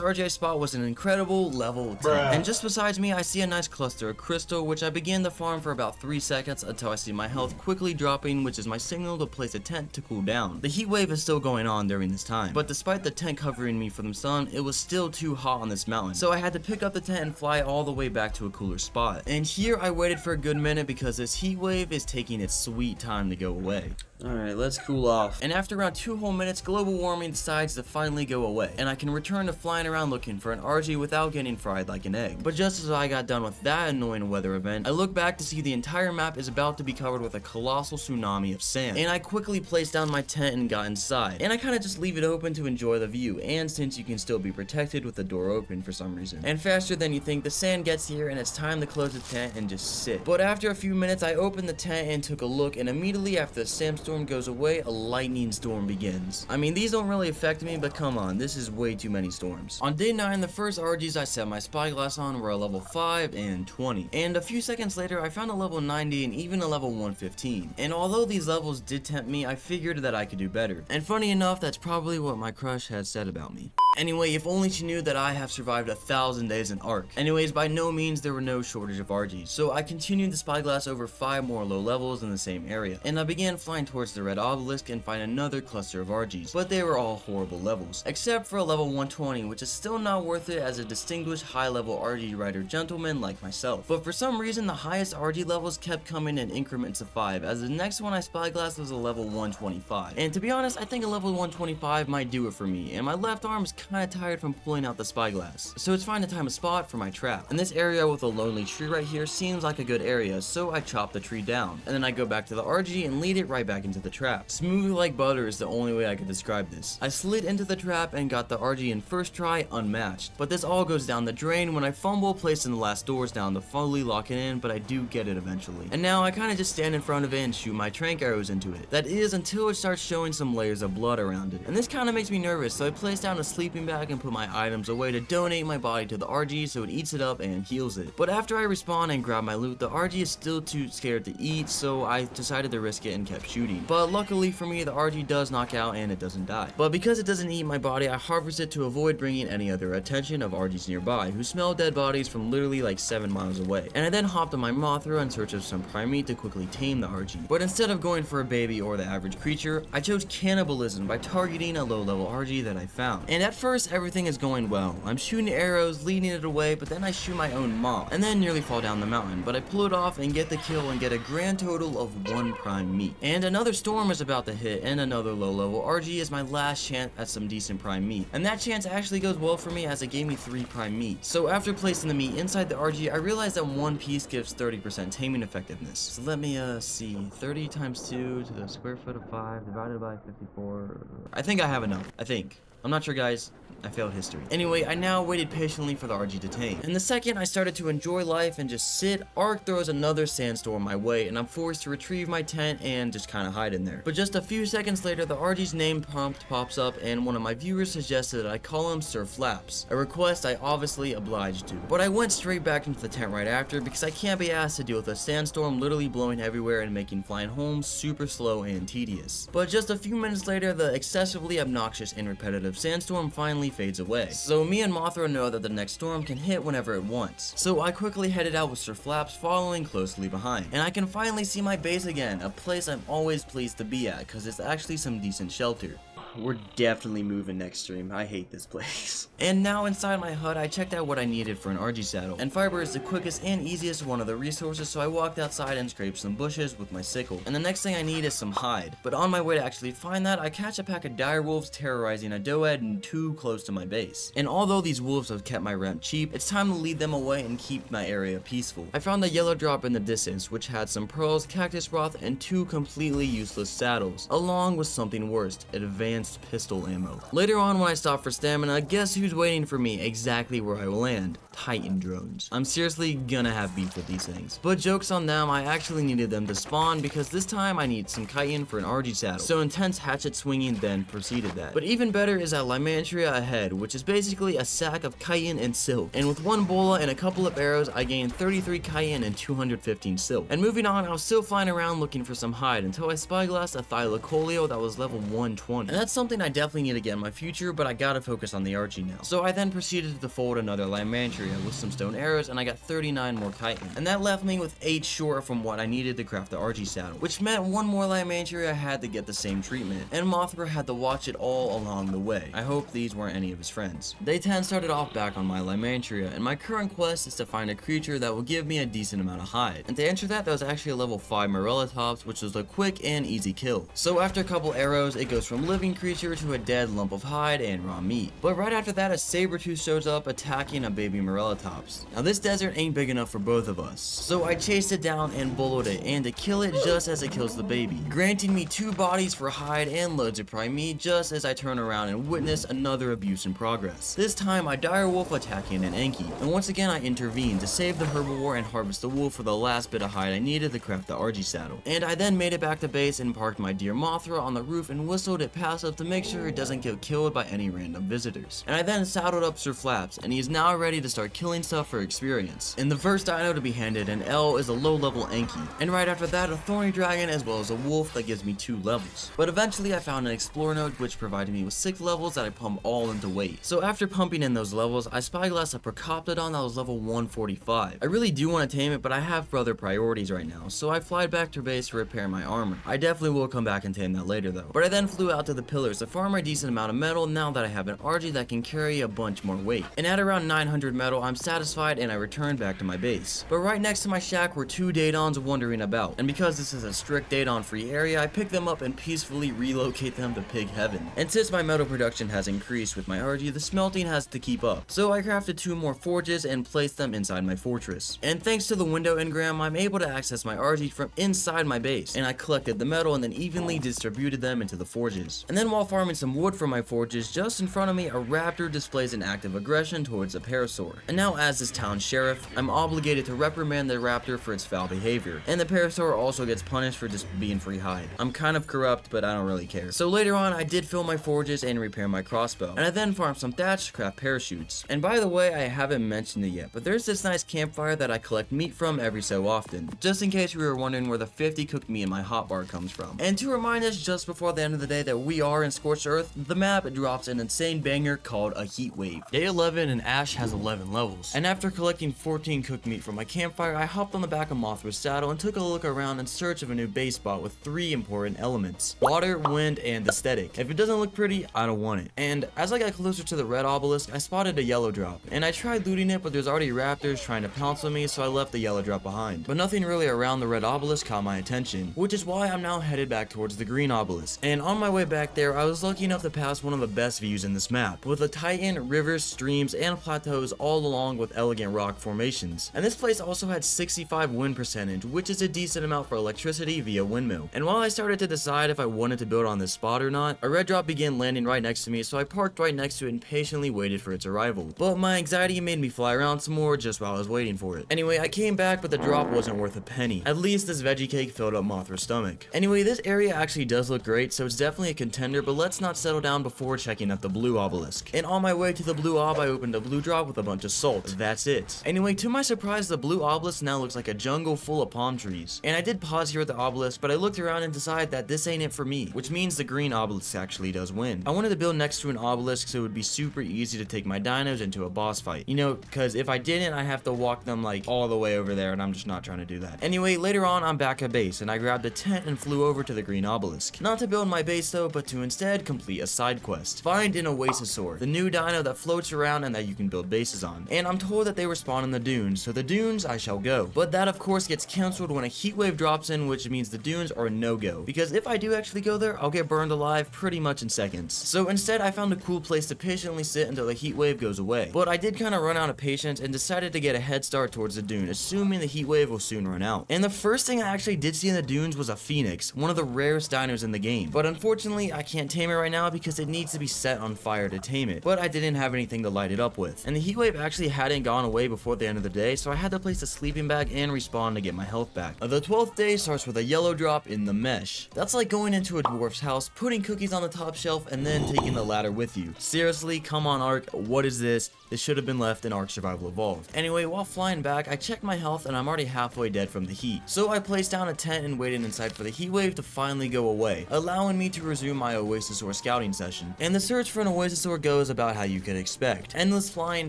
RG I spot was an incredible level 10. And just besides me, I see a nice cluster of crystal, which I begin to farm for about 3 seconds until I see my health quickly dropping, which is my signal to place a tent to cool down. The heat wave is still going on during this time, but despite the tent covering me from the sun, it was still too hot on this mountain. So I had to pick up the tent and fly all the way back to a cooler spot. And here I waited for a good minute because this heat wave is taking its sweet time to go away. Alright, let's cool off. And after around 2 whole minutes, global warming decides to finally go away, and I can return to flying around looking for an RG without getting fried like an egg. But just as I got done with that annoying weather event, I look back to see the entire map is about to be covered with a colossal tsunami of sand. And I quickly placed down my tent and got inside. And I kind of just leave it open to enjoy the view, and since you can still be protected with the door open for some reason. And faster than you think, the sand gets here and it's time to close the tent and just sit. But after a few minutes, I opened the tent and took a look, and immediately after the storm goes away, a lightning storm begins. I mean, these don't really affect me, but come on, this is way too many storms. On day 9, the first RGs I set my spyglass on were a level 5 and 20. And a few seconds later, I found a level 90 and even a level 115. And although these levels did tempt me, I figured that I could do better. And funny enough, that's probably what my crush had said about me. Anyway, if only she knew that I have survived 1,000 days in Ark. Anyways, by no means there were no shortage of RGs, so I continued the spyglass over 5 more low levels in the same area, and I began flying towards the red obelisk and find another cluster of RGs, but they were all horrible levels, except for a level 120, which is still not worth it as a distinguished high-level RG rider gentleman like myself. But for some reason, the highest RG levels kept coming in increments of 5, as the next one I spyglassed was a level 125. And to be honest, I think a level 125 might do it for me, and my left arm is kinda tired from pulling out the spyglass, so it's fine to time a spot for my trap. And this area with a lonely tree right here seems like a good area, so I chop the tree down, and then I go back to the RG and lead it right back into the trap. Smooth like butter is the only way I could describe this. I slid into the trap and got the RG in first try unmatched, but this all goes down the drain when I fumble placing the last doors down to fully lock it in, but I do get it eventually. And now I kinda just stand in front of it and shoot my trank arrows into it. That is until it starts showing some layers of blood around it. And this kinda makes me nervous, so I place down a sleeping bag and put my items away to donate my body to the RG so it eats it up and heals it. But after I respawn and grab my loot, the RG is still too scared to eat, so I decided to risk it and kept shooting. But luckily for me, the RG does knock out and it doesn't die. But because it doesn't eat my body, I harvest it to avoid bringing any other attention of RGs nearby, who smell dead bodies from literally like 7 miles away. And I then hopped on my Mothra in search of some prime meat to quickly tame the RG. But instead of going for a baby or the average creature, I chose cannibalism by targeting a low level RG that I found. And at first, everything is going well. I'm shooting arrows, leading it away, but then I shoot my own mom, and then nearly fall down the mountain, but I pull it off and get the kill and get a grand total of 1 prime meat. And another storm is about to hit, and another low level RG is my last chance at some decent prime meat. And that chance actually goes well for me as it gave me 3 prime meat. So after placing the meat inside the RG, I realized that 1 piece gives 30% taming effectiveness. So let me see, 30 times 2 to the square foot of 5 divided by 54. I think I have enough. I think. I'm not sure, guys. I failed history. Anyway, I now waited patiently for the RG to tame. And the second I started to enjoy life and just sit, Ark throws another sandstorm my way, and I'm forced to retrieve my tent and just kind of hide in there. But just a few seconds later, the RG's name prompt pops up, and one of my viewers suggested that I call him Sir Flaps, a request I obviously obliged to. But I went straight back into the tent right after because I can't be asked to deal with a sandstorm literally blowing everywhere and making flying home super slow and tedious. But just a few minutes later, the excessively obnoxious and repetitive sandstorm finally fades away. So me and Mothra know that the next storm can hit whenever it wants. So I quickly headed out with Sir Flaps following closely behind. And I can finally see my base again, a place I'm always pleased to be at because it's actually some decent shelter. We're definitely moving next stream. I hate this place. And now inside my hut, I checked out what I needed for an RG saddle. And fiber is the quickest and easiest one of the resources, so I walked outside and scraped some bushes with my sickle. And the next thing I need is some hide. But on my way to actually find that, I catch a pack of dire wolves terrorizing a doed and too close to my base. And although these wolves have kept my rent cheap, it's time to lead them away and keep my area peaceful. I found a yellow drop in the distance, which had some pearls, cactus broth, and 2 completely useless saddles, along with something worse, advanced pistol ammo. Later on, when I stop for stamina, guess who's waiting for me exactly where I will land? Titan drones. I'm seriously gonna have beef with these things. But jokes on them, I actually needed them to spawn because this time I need some chitin for an RG saddle. So intense hatchet swinging then proceeded that. But even better is that Lymantria ahead, which is basically a sack of chitin and silk. And with 1 bola and a couple of arrows, I gained 33 chitin and 215 silk. And moving on, I was still flying around looking for some hide until I spyglassed a thylacoleo that was level 120. And that's something I definitely need to get in my future, but I gotta focus on the RG now. So I then proceeded to fold another Lymantria with some stone arrows, and I got 39 more chitin. And that left me with 8 short from what I needed to craft the RG saddle, which meant 1 more Lymantria had to get the same treatment, and Mothra had to watch it all along the way. I hope these weren't any of his friends. Day 10 started off back on my Lymantria, and my current quest is to find a creature that will give me a decent amount of hide. And to answer that was actually a level 5 Morellatops, which was a quick and easy kill. So after a couple arrows, it goes from living creature to a dead lump of hide and raw meat. But right after that, a saber-tooth shows up attacking a baby Morellatops. Now this desert ain't big enough for both of us, so I chased it down and bullied it, and to kill it just as it kills the baby, granting me 2 bodies for hide and loads of prime meat just as I turn around and witness another abuse in progress. This time I dire wolf attacking an Enki, and once again I intervene to save the herbivore and harvest the wolf for the last bit of hide I needed to craft the RG saddle. And I then made it back to base and parked my deer Mothra on the roof and whistled it passive to make sure it doesn't get killed by any random visitors. And I then saddled up Sir Flaps, and he is now ready to start killing stuff for experience. And the first dino to be handed an L is a low level Enki, and right after that a thorny dragon as well as a wolf that gives me 2 levels. But eventually I found an explorer node which provided me with 6 levels that I pump all into weight. So after pumping in those levels, I spyglassed a Procoptodon that was level 145. I really do want to tame it, but I have other priorities right now, so I fly back to base to repair my armor. I definitely will come back and tame that later though. But I then flew out to the pillars to farm a decent amount of metal now that I have an RG that can carry a bunch more weight. And at around 900 metal, I'm satisfied and I returned back to my base. But right next to my shack were 2 Dadons wandering about, and because this is a strict Dadon free area, I pick them up and peacefully relocate them to pig heaven. And since my metal production has increased with my RG, the smelting has to keep up. So I crafted 2 more forges and placed them inside my fortress. And thanks to the window engram, I'm able to access my RG from inside my base, and I collected the metal and then evenly distributed them into the forges. And then while farming some wood for my forges, just in front of me a raptor displays an act of aggression towards a parasaur. And now as this town sheriff, I'm obligated to reprimand the raptor for its foul behavior. And the parasaur also gets punished for just being free hide. I'm kind of corrupt, but I don't really care. So later on, I did fill my forges and repair my crossbow. And I then farmed some thatch to craft parachutes. And by the way, I haven't mentioned it yet, but there's this nice campfire that I collect meat from every so often, just in case we were wondering where the 50 cooked meat in my hotbar comes from. And to remind us just before the end of the day that we are in Scorched Earth, the map drops an insane banger called a heat wave. Day 11 and Ash has 11 levels. And after collecting 14 cooked meat from my campfire, I hopped on the back of Mothra's saddle and took a look around in search of a new base spot with 3 important elements: water, wind, and aesthetic. If it doesn't look pretty, I don't want it. And as I got closer to the red obelisk, I spotted a yellow drop, and I tried looting it, but there's already raptors trying to pounce on me, so I left the yellow drop behind. But nothing really around the red obelisk caught my attention, which is why I'm now headed back towards the green obelisk. And on my way back there, I was lucky enough to pass one of the best views in this map, with a titan, rivers, streams, and plateaus all along with elegant rock formations. And this place also had 65 wind percentage, which is a decent amount for electricity via windmill. And while I started to decide if I wanted to build on this spot or not, a red drop began landing right next to me, so I parked right next to it and patiently waited for its arrival. But my anxiety made me fly around some more just while I was waiting for it. Anyway, I came back, but the drop wasn't worth a penny. At least this veggie cake filled up Mothra's stomach. Anyway, this area actually does look great, so it's definitely a contender, but let's not settle down before checking out the blue obelisk. And on my way to the blue ob, I opened a blue drop with a bunch of salt. That's it. Anyway, to my surprise, the blue obelisk now looks like a jungle full of palm trees. And I did pause here at the obelisk, but I looked around and decided that this ain't it for me, which means the green obelisk actually does win. I wanted to build next to an obelisk so it would be super easy to take my dinos into a boss fight. You know, because if I didn't, I have to walk them like all the way over there, and I'm just not trying to do that. Anyway, later on, I'm back at base, and I grabbed a tent and flew over to the green obelisk. Not to build my base though, but to instead complete a side quest. Find an Oasisaur, the new dino that floats around and that you can build bases on. And I'm told that they respawn in the dunes, so the dunes I shall go. But that of course gets cancelled when a heat wave drops in, which means the dunes are a no-go. Because if I do actually go there, I'll get burned alive pretty much in seconds. So instead, I found a cool place to patiently sit until the heat wave goes away. But I did kind of run out of patience and decided to get a head start towards the dune, assuming the heat wave will soon run out. And the first thing I actually did see in the dunes was a phoenix, one of the rarest dinos in the game. But unfortunately, I can't tame it right now because it needs to be set on fire to tame it. But I didn't have anything to light it up with. And the heat wave actually hadn't gone away before the end of the day, so I had to place a sleeping bag and respawn to get my health back. The 12th day starts with a yellow drop in the mesh. That's like going into a dwarf's house, putting cookies on the top shelf, and then taking the ladder with you. Seriously, come on Ark, what is this? This should have been left in Ark Survival Evolved. Anyway, while flying back, I checked my health and I'm already halfway dead from the heat. So I placed down a tent and waited inside for the heat wave to finally go away, allowing me to resume my Oasisaur scouting session. And the search for an Oasisaur goes about how you could expect. Endless flying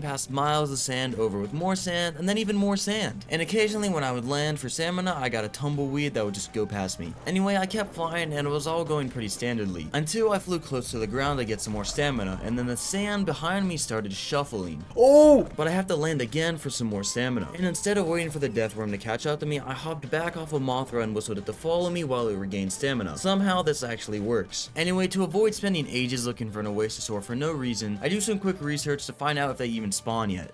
past miles of sand over with more sand and then even more sand. And occasionally when I would land for stamina, I got a tumbleweed that would just go past me. Anyway, I kept flying and it was all going pretty standardly, until I flew close to the ground to get some more stamina, and then the sand behind me started shuffling. Oh! But I have to land again for some more stamina. And instead of waiting for the death worm to catch up to me, I hopped back off of Mothra and whistled it to follow me while it regained stamina. Somehow this actually works. Anyway, Anyway, to avoid spending ages looking for an Oasis for no reason, I do some quick research to find out if they even spawn yet.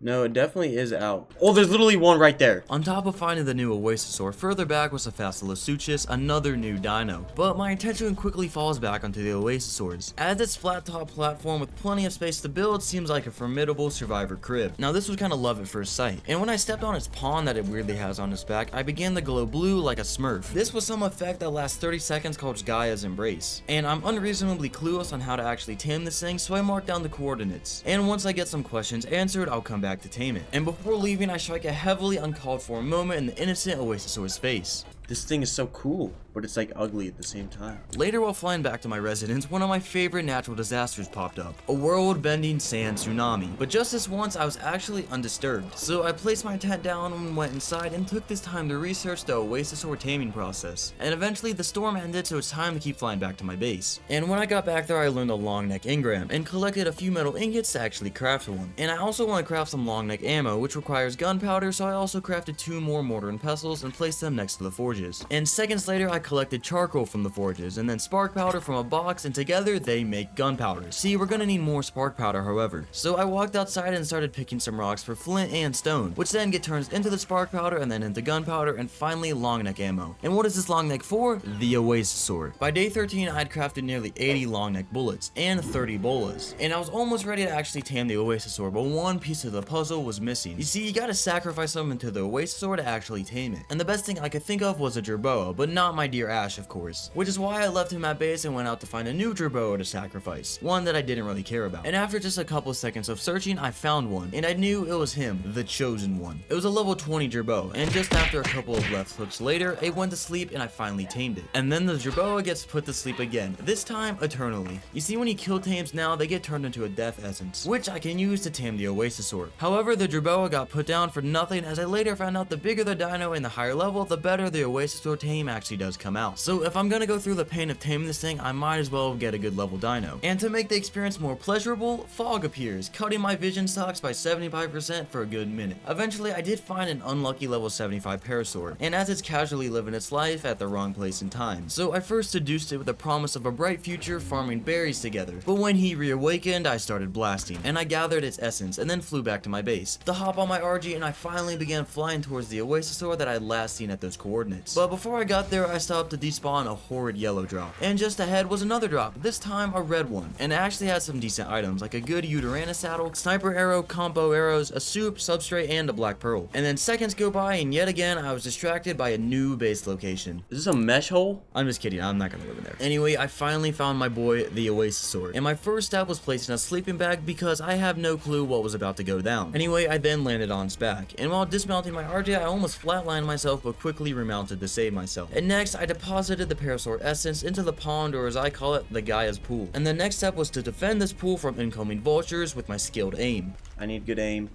No, it definitely is out. Oh, there's literally one right there. On top of finding the new Oasis, further back was the Facilosuchus, another new dino. But my attention quickly falls back onto the Oasis. As its flat top platform with plenty of space to build seems like a formidable survivor crib. Now this was kind of love at first sight, and when I stepped on its pawn that it weirdly has on its back, I began to glow blue like a smurf. This was some effect that lasts 30 seconds called Gaia's Embrace, and I'm unreasonably clueless on how to actually tame this thing, so I marked down the coordinates. And once I get some questions answered, I'll come back to tame it. And before leaving, I strike a heavily uncalled for moment in the innocent Oasisaur's face. This thing is so cool, but it's like ugly at the same time. Later, while flying back to my residence, one of my favorite natural disasters popped up. A world-bending sand tsunami. But just this once, I was actually undisturbed. So I placed my tent down and went inside and took this time to research the Oasisaur taming process. And eventually, the storm ended, so it's time to keep flying back to my base. And when I got back there, I learned a long neck engram and collected a few metal ingots to actually craft one. And I also want to craft some long neck ammo, which requires gunpowder, so I also crafted 2 more mortar and pestles and placed them next to the forges. And seconds later, I collected charcoal from the forges and then spark powder from a box, and together they make gunpowder. See, we're gonna need more spark powder, however. So I walked outside and started picking some rocks for flint and stone, which then get turned into the spark powder and then into gunpowder and finally long neck ammo. And what is this long neck for? The Oasisaur. By day 13, I had crafted nearly 80 long neck bullets and 30 bolas. And I was almost ready to actually tame the Oasisaur, but one piece of the puzzle was missing. You see, you gotta sacrifice something to the Oasisaur to actually tame it. And the best thing I could think of was a jerboa, but not my dear Ash, of course. Which is why I left him at base and went out to find a new jerboa to sacrifice, one that I didn't really care about. And after just a couple seconds of searching, I found one, and I knew it was him, the chosen one. It was a level 20 jerboa, and just after a couple of left hooks later, it went to sleep and I finally tamed it. And then the jerboa gets put to sleep again, this time eternally. You see, when you kill tames now, they get turned into a death essence, which I can use to tame the Oasisaur. However, the jerboa got put down for nothing, as I later found out the bigger the dino and the higher level, the better the Oasisaur tame actually does come out. So if I'm gonna go through the pain of taming this thing, I might as well get a good level dino. And to make the experience more pleasurable, fog appears, cutting my vision stocks by 75% for a good minute. Eventually, I did find an unlucky level 75 parasaur, and as it's casually living its life at the wrong place and time. So I first seduced it with the promise of a bright future farming berries together. But when he reawakened, I started blasting, and I gathered its essence and then flew back to my base to hop on my RG, and I finally began flying towards the Oasisaur that I had last seen at those coordinates. But before I got there, I stopped to despawn a horrid yellow drop. And just ahead was another drop, this time a red one. And it actually had some decent items, like a good Uterana saddle, sniper arrow, combo arrows, a soup, substrate, and a black pearl. And then seconds go by, and yet again, I was distracted by a new base location. Is this a mesh hole? I'm just kidding, I'm not gonna live in there. Anyway, I finally found my boy, the Oasisaur. And my first step was placing a sleeping bag because I have no clue what was about to go down. Anyway, I then landed on its back. And while dismounting my RJ, I almost flatlined myself, but quickly remounted to save myself. And next, I deposited the parasaur essence into the pond, or as I call it, the Gaia's pool. And the next step was to defend this pool from incoming vultures with my skilled aim. I need good aim.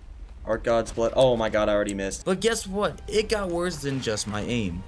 Ark God's blood. Oh my god, I already missed. But guess what? It got worse than just my aim.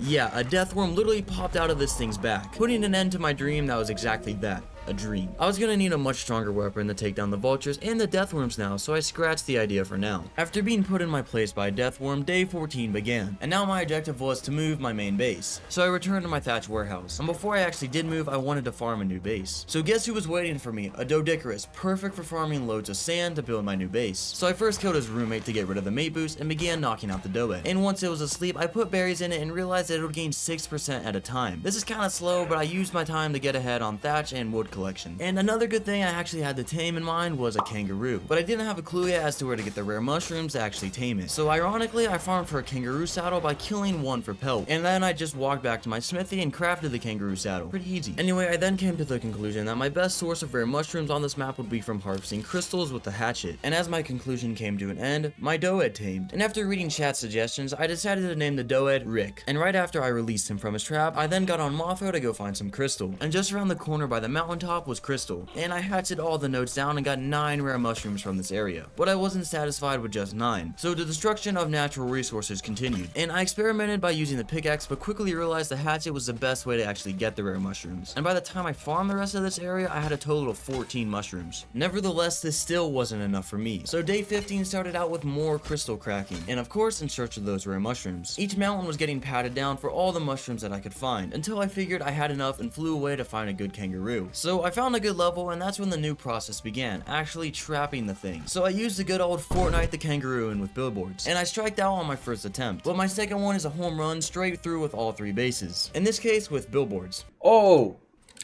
Yeah, a death worm literally popped out of this thing's back, putting an end to my dream that was exactly that. A dream. I was gonna need a much stronger weapon to take down the vultures and the death worms now, so I scratched the idea for now. After being put in my place by a death worm, day 14 began, and now my objective was to move my main base. So I returned to my thatch warehouse, and before I actually did move, I wanted to farm a new base. So guess who was waiting for me? A Doedicurus, perfect for farming loads of sand to build my new base. So I first killed his roommate to get rid of the mate boost and began knocking out the Doed. And once it was asleep, I put berries in it and realized that it would gain 6% at a time. This is kinda slow, but I used my time to get ahead on thatch and wood collection. And another good thing I actually had to tame in mind was a kangaroo, but I didn't have a clue yet as to where to get the rare mushrooms to actually tame it. So ironically, I farmed for a kangaroo saddle by killing one for pelt, and then I just walked back to my smithy and crafted the kangaroo saddle. Pretty easy. Anyway, I then came to the conclusion that my best source of rare mushrooms on this map would be from harvesting crystals with the hatchet. And as my conclusion came to an end, my Doed tamed. And after reading chat suggestions, I decided to name the Doed Rick. And right after I released him from his trap, I then got on Mothra to go find some crystal. And just around the corner by the mountaintop, top was crystal, and I hatched all the nodes down and got 9 rare mushrooms from this area. But I wasn't satisfied with just 9, so the destruction of natural resources continued, and I experimented by using the pickaxe but quickly realized the hatchet was the best way to actually get the rare mushrooms. And by the time I farmed the rest of this area, I had a total of 14 mushrooms. Nevertheless, this still wasn't enough for me, so day 15 started out with more crystal cracking, and of course in search of those rare mushrooms. Each mountain was getting patted down for all the mushrooms that I could find, until I figured I had enough and flew away to find a good kangaroo. So I found a good level, and that's when the new process began, actually trapping the thing. So I used the good old Fortnite the kangaroo in with billboards, and I striked out on my first attempt, but my second one is a home run straight through with all 3 bases. In this case with billboards. Oh!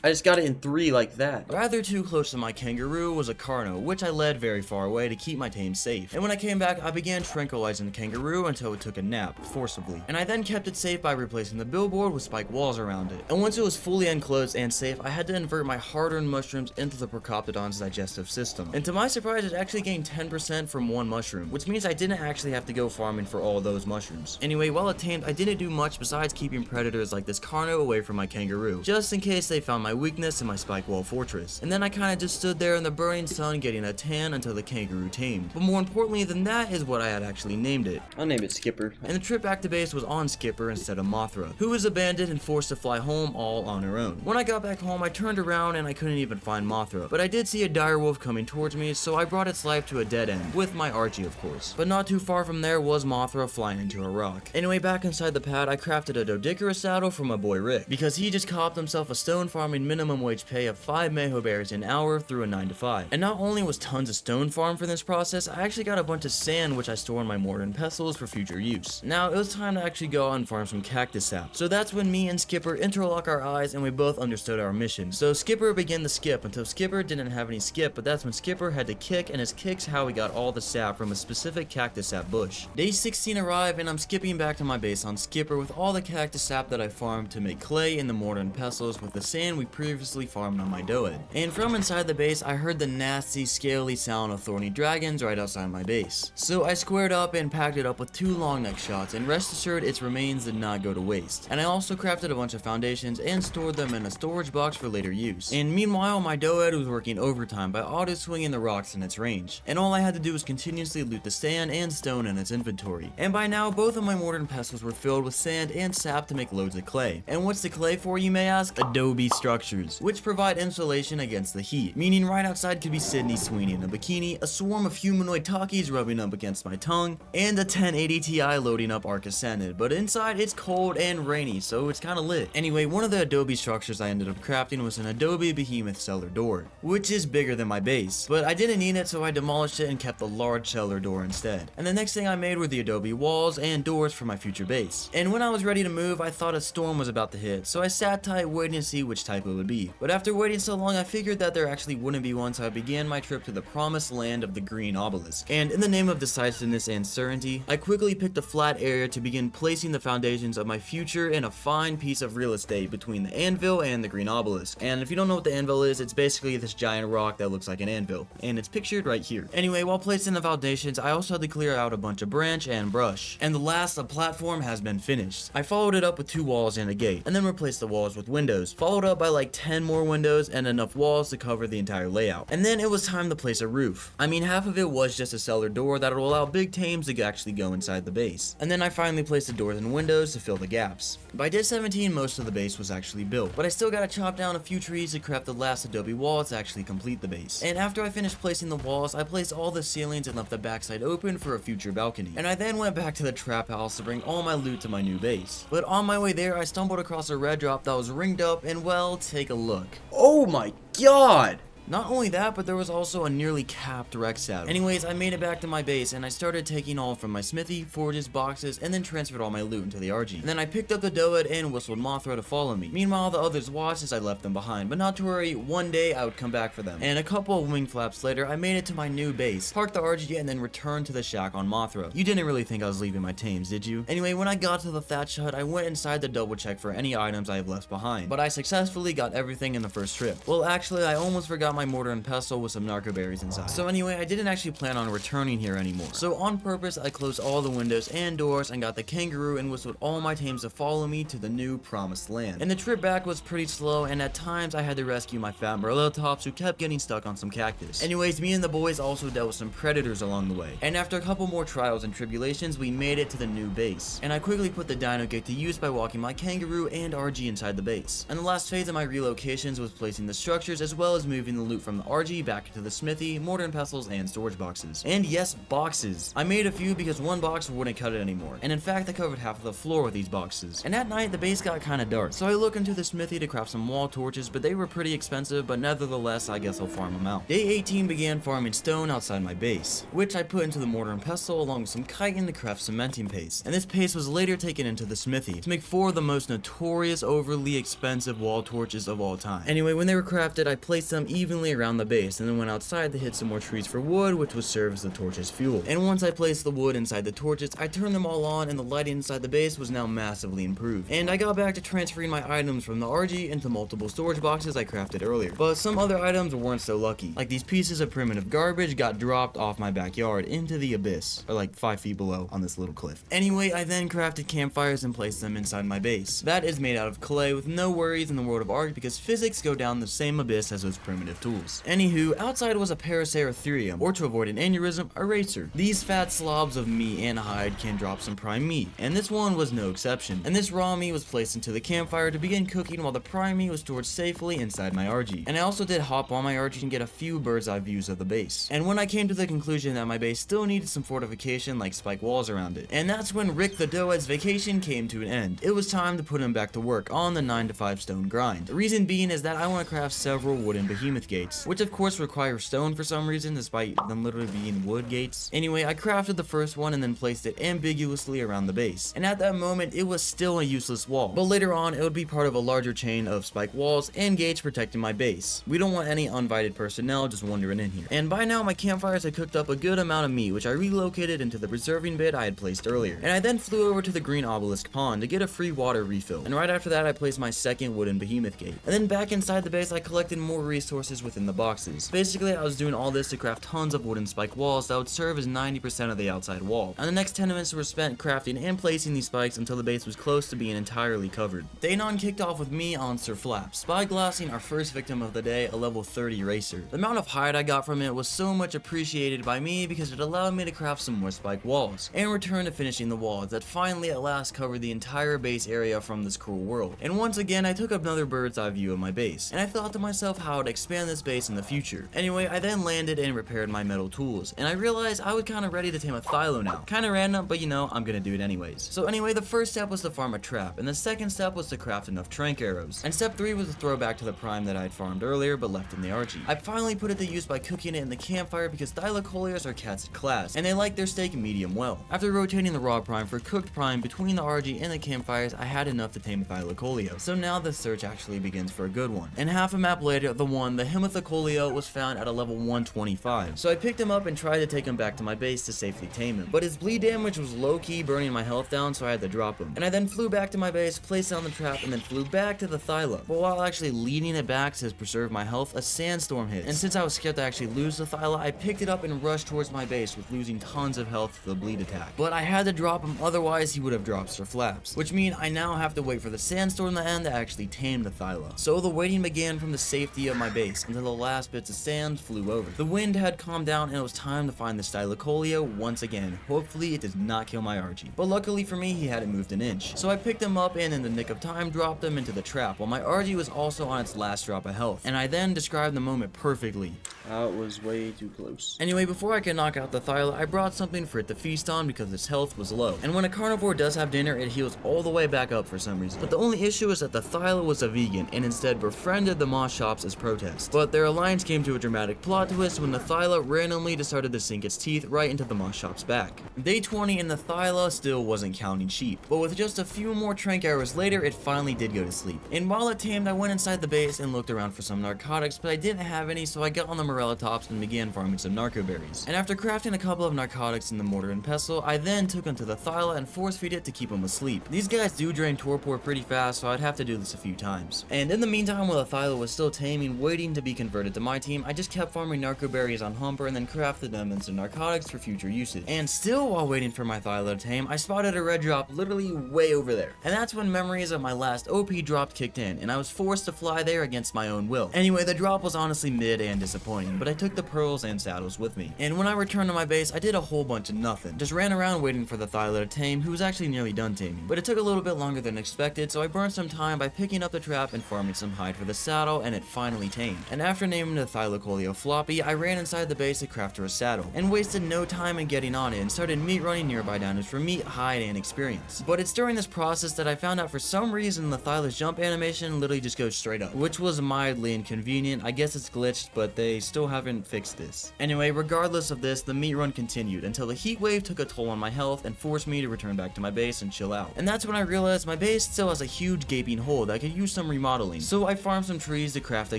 I just got it in 3 like that. Rather too close to my kangaroo was a Carno, which I led very far away to keep my tame safe. And when I came back, I began tranquilizing the kangaroo until it took a nap, forcibly. And I then kept it safe by replacing the billboard with spike walls around it. And once it was fully enclosed and safe, I had to invert my hard-earned mushrooms into the Procoptodon's digestive system. And to my surprise, it actually gained 10% from 1 mushroom, which means I didn't actually have to go farming for all those mushrooms. Anyway, while it tamed, I didn't do much besides keeping predators like this Carno away from my kangaroo, just in case they found my weakness in my spike wall fortress. And then I kinda just stood there in the burning sun getting a tan until the kangaroo tamed. But more importantly than that is what I had actually named it. I'll name it Skipper. And the trip back to base was on Skipper instead of Mothra, who was abandoned and forced to fly home all on her own. When I got back home, I turned around and I couldn't even find Mothra, but I did see a direwolf coming towards me, so I brought its life to a dead end, with my Archie of course. But not too far from there was Mothra flying into a rock. Anyway, back inside the pad, I crafted a Doedicurus saddle for my boy Rick, because he just copped himself a stone farming minimum wage pay of 5 Meho berries an hour through a 9 to 5. And not only was tons of stone farm for this process, I actually got a bunch of sand which I store in my mortar and pestles for future use. Now it was time to actually go out and farm some cactus sap. So that's when me and Skipper interlock our eyes and we both understood our mission. So Skipper began to skip until Skipper didn't have any skip, but that's when Skipper had to kick, and his kick's how we got all the sap from a specific cactus sap bush. Day 16 arrived and I'm skipping back to my base on Skipper with all the cactus sap that I farmed to make clay in the mortar and pestles with the sand we previously farmed on my doed. And from inside the base, I heard the nasty, scaly sound of thorny dragons right outside my base. So I squared up and packed it up with 2 long neck shots, and rest assured its remains did not go to waste. And I also crafted a bunch of foundations and stored them in a storage box for later use. And meanwhile, my doed was working overtime by auto-swinging the rocks in its range. And all I had to do was continuously loot the sand and stone in its inventory. And by now, both of my mortar and pestles were filled with sand and sap to make loads of clay. And what's the clay for, you may ask? Adobe structures, which provide insulation against the heat, meaning right outside could be Sydney Sweeney in a bikini, a swarm of humanoid talkies rubbing up against my tongue, and a 1080 Ti loading up Ark Ascended, but inside it's cold and rainy, so it's kinda lit. Anyway, one of the Adobe structures I ended up crafting was an Adobe Behemoth cellar door, which is bigger than my base, but I didn't need it, so I demolished it and kept the large cellar door instead. And the next thing I made were the Adobe walls and doors for my future base. And when I was ready to move, I thought a storm was about to hit, so I sat tight waiting to see which type it would be. But after waiting so long, I figured that there actually wouldn't be one, so I began my trip to the promised land of the green obelisk. And in the name of decisiveness and certainty, I quickly picked a flat area to begin placing the foundations of my future in a fine piece of real estate between the anvil and the green obelisk. And if you don't know what the anvil is, it's basically this giant rock that looks like an anvil, and it's pictured right here. Anyway, while placing the foundations, I also had to clear out a bunch of branch and brush. And the last, a platform, has been finished. I followed it up with 2 walls and a gate, and then replaced the walls with windows, followed up by like 10 more windows and enough walls to cover the entire layout. And then it was time to place a roof. I mean, half of it was just a cellar door that will allow big tames to actually go inside the base. And then I finally placed the doors and windows to fill the gaps. By day 17, most of the base was actually built, but I still gotta chop down a few trees to craft the last adobe walls to actually complete the base. And after I finished placing the walls, I placed all the ceilings and left the backside open for a future balcony. And I then went back to the trap house to bring all my loot to my new base. But on my way there, I stumbled across a red drop that was ringed up, and well, take a look. Oh my god! Not only that, but there was also a nearly capped wreck saddle. Anyways, I made it back to my base and I started taking all from my smithy, forges, boxes, and then transferred all my loot into the RG. And then I picked up the Doed and whistled Mothra to follow me. Meanwhile, the others watched as I left them behind, but not to worry, one day I would come back for them. And a couple of wing flaps later, I made it to my new base, parked the RG, and then returned to the shack on Mothra. You didn't really think I was leaving my tames, did you? Anyway, when I got to the thatch hut, I went inside to double check for any items I have left behind, but I successfully got everything in the first trip. Well, actually, I almost forgot out my mortar and pestle with some narco berries inside. So anyway, I didn't actually plan on returning here anymore. So on purpose, I closed all the windows and doors and got the kangaroo and whistled all my tames to follow me to the new promised land. And the trip back was pretty slow, and at times I had to rescue my fat Morellatops who kept getting stuck on some cactus. Anyways, me and the boys also dealt with some predators along the way. And after a couple more trials and tribulations, we made it to the new base. And I quickly put the dino gate to use by walking my kangaroo and RG inside the base. And the last phase of my relocations was placing the structures as well as moving the loot from the RG back into the smithy, mortar and pestles, and storage boxes. And yes, boxes. I made a few because one box wouldn't cut it anymore. And in fact, I covered half of the floor with these boxes. And at night, the base got kinda dark. So I looked into the smithy to craft some wall torches, but they were pretty expensive, but nevertheless, I guess I'll farm them out. Day 18 began farming stone outside my base, which I put into the mortar and pestle along with some chitin to craft cementing paste. And this paste was later taken into the smithy to make 4 of the most notorious overly expensive wall torches of all time. Anyway, when they were crafted, I placed them evenly around the base and then went outside to hit some more trees for wood, which would serve as the torch's fuel. And once I placed the wood inside the torches, I turned them all on and the lighting inside the base was now massively improved. And I got back to transferring my items from the RG into multiple storage boxes I crafted earlier. But some other items weren't so lucky. Like these pieces of primitive garbage got dropped off my backyard into the abyss, or like 5 feet below on this little cliff. Anyway, I then crafted campfires and placed them inside my base. That is made out of clay with no worries in the world of Ark because physics go down the same abyss as those primitive tools. Anywho, outside was a Paraceratherium, or to avoid an aneurysm, a racer. These fat slobs of meat and hide can drop some prime meat, and this one was no exception. And this raw meat was placed into the campfire to begin cooking while the prime meat was stored safely inside my RG. And I also did hop on my RG and get a few bird's eye views of the base. And when I came to the conclusion that my base still needed some fortification like spike walls around it, and that's when Rick the Doed's vacation came to an end. It was time to put him back to work on the 9 to 5 stone grind. The reason being is that I want to craft several wooden behemoth gates, which of course require stone for some reason despite them literally being wood gates. Anyway, I crafted the first one and then placed it ambiguously around the base. And at that moment, it was still a useless wall. But later on, it would be part of a larger chain of spike walls and gates protecting my base. We don't want any uninvited personnel just wandering in here. And by now, my campfires had cooked up a good amount of meat, which I relocated into the preserving bed I had placed earlier. And I then flew over to the green obelisk pond to get a free water refill. And right after that, I placed my second wooden behemoth gate. And then back inside the base, I collected more resources within the boxes. Basically, I was doing all this to craft tons of wooden spike walls that would serve as 90% of the outside wall. And the next 10 minutes were spent crafting and placing these spikes until the base was close to being entirely covered. Day 9 kicked off with me on Sir Flap, spyglassing our first victim of the day, a level 30 racer. The amount of hide I got from it was so much appreciated by me because it allowed me to craft some more spike walls, and return to finishing the walls that finally at last covered the entire base area from this cruel world. And once again, I took another bird's eye view of my base, and I thought to myself how I'd expand this base in the future. Anyway, I then landed and repaired my metal tools, and I realized I was kinda ready to tame a Thylo now. Kinda random, but you know, I'm gonna do it anyways. So anyway, the first step was to farm a trap, and the second step was to craft enough trank arrows. And step 3 was to throw back to the prime that I'd farmed earlier but left in the RG. I finally put it to use by cooking it in the campfire because Thylacolias are cats at class, and they like their steak medium well. After rotating the raw prime for cooked prime between the RG and the campfires, I had enough to tame a Thylacolio. So now the search actually begins for a good one. And half a map later, the Hemothacolio was found at a level 125. So I picked him up and tried to take him back to my base to safely tame him. But his bleed damage was low-key burning my health down, so I had to drop him. And I then flew back to my base, placed it on the trap, and then flew back to the Thyla. But while actually leading it back to preserve my health, a sandstorm hit. And since I was scared to actually lose the Thyla, I picked it up and rushed towards my base with losing tons of health to the bleed attack. But I had to drop him, otherwise he would have dropped Sir Flaps. Which means I now have to wait for the sandstorm to end to actually tame the Thyla. So the waiting began from the safety of my base until the last bits of sand flew over. The wind had calmed down and it was time to find the Stylocolio once again. Hopefully it does not kill my RG. But luckily for me, he hadn't moved an inch. So I picked him up and in the nick of time dropped him into the trap while my RG was also on its last drop of health. And I then described the moment perfectly. It was way too close. Anyway, before I could knock out the Thyla, I brought something for it to feast on because its health was low. And when a carnivore does have dinner, it heals all the way back up for some reason. But the only issue is that the Thyla was a vegan and instead befriended the Moss Shops as protest. But their alliance came to a dramatic plot twist when the Thyla randomly decided to sink its teeth right into the Moss Shop's back. Day 20 and the Thyla still wasn't counting sheep. But with just a few more trank hours later, it finally did go to sleep. And while it tamed, I went inside the base and looked around for some narcotics, but I didn't have any, so I got on the Morellatops and began farming some narco berries. And after crafting a couple of narcotics in the mortar and pestle, I then took them to the Thyla and force feed it to keep them asleep. These guys do drain torpor pretty fast, so I'd have to do this a few times. And in the meantime, while the Thyla was still taming, waiting to to be converted to my team, I just kept farming narco berries on Humper and then crafted them into narcotics for future usage. And still, while waiting for my Thyla to tame, I spotted a red drop literally way over there. And that's when memories of my last OP drop kicked in, and I was forced to fly there against my own will. Anyway, the drop was honestly mid and disappointing, but I took the pearls and saddles with me. And when I returned to my base, I did a whole bunch of nothing. Just ran around waiting for the Thyla to tame, who was actually nearly done taming. But it took a little bit longer than expected, so I burned some time by picking up the trap and farming some hide for the saddle, and it finally tamed. And after naming the Thylacoleo Floppy, I ran inside the base to craft her a saddle, and wasted no time in getting on it and started meat running nearby diners for meat, hide, and experience. But it's during this process that I found out for some reason the Thyla's jump animation literally just goes straight up, which was mildly inconvenient. I guess it's glitched, but they still haven't fixed this. Anyway, regardless of this, the meat run continued until the heat wave took a toll on my health and forced me to return back to my base and chill out. And that's when I realized my base still has a huge gaping hole that could use some remodeling. So I farmed some trees to craft a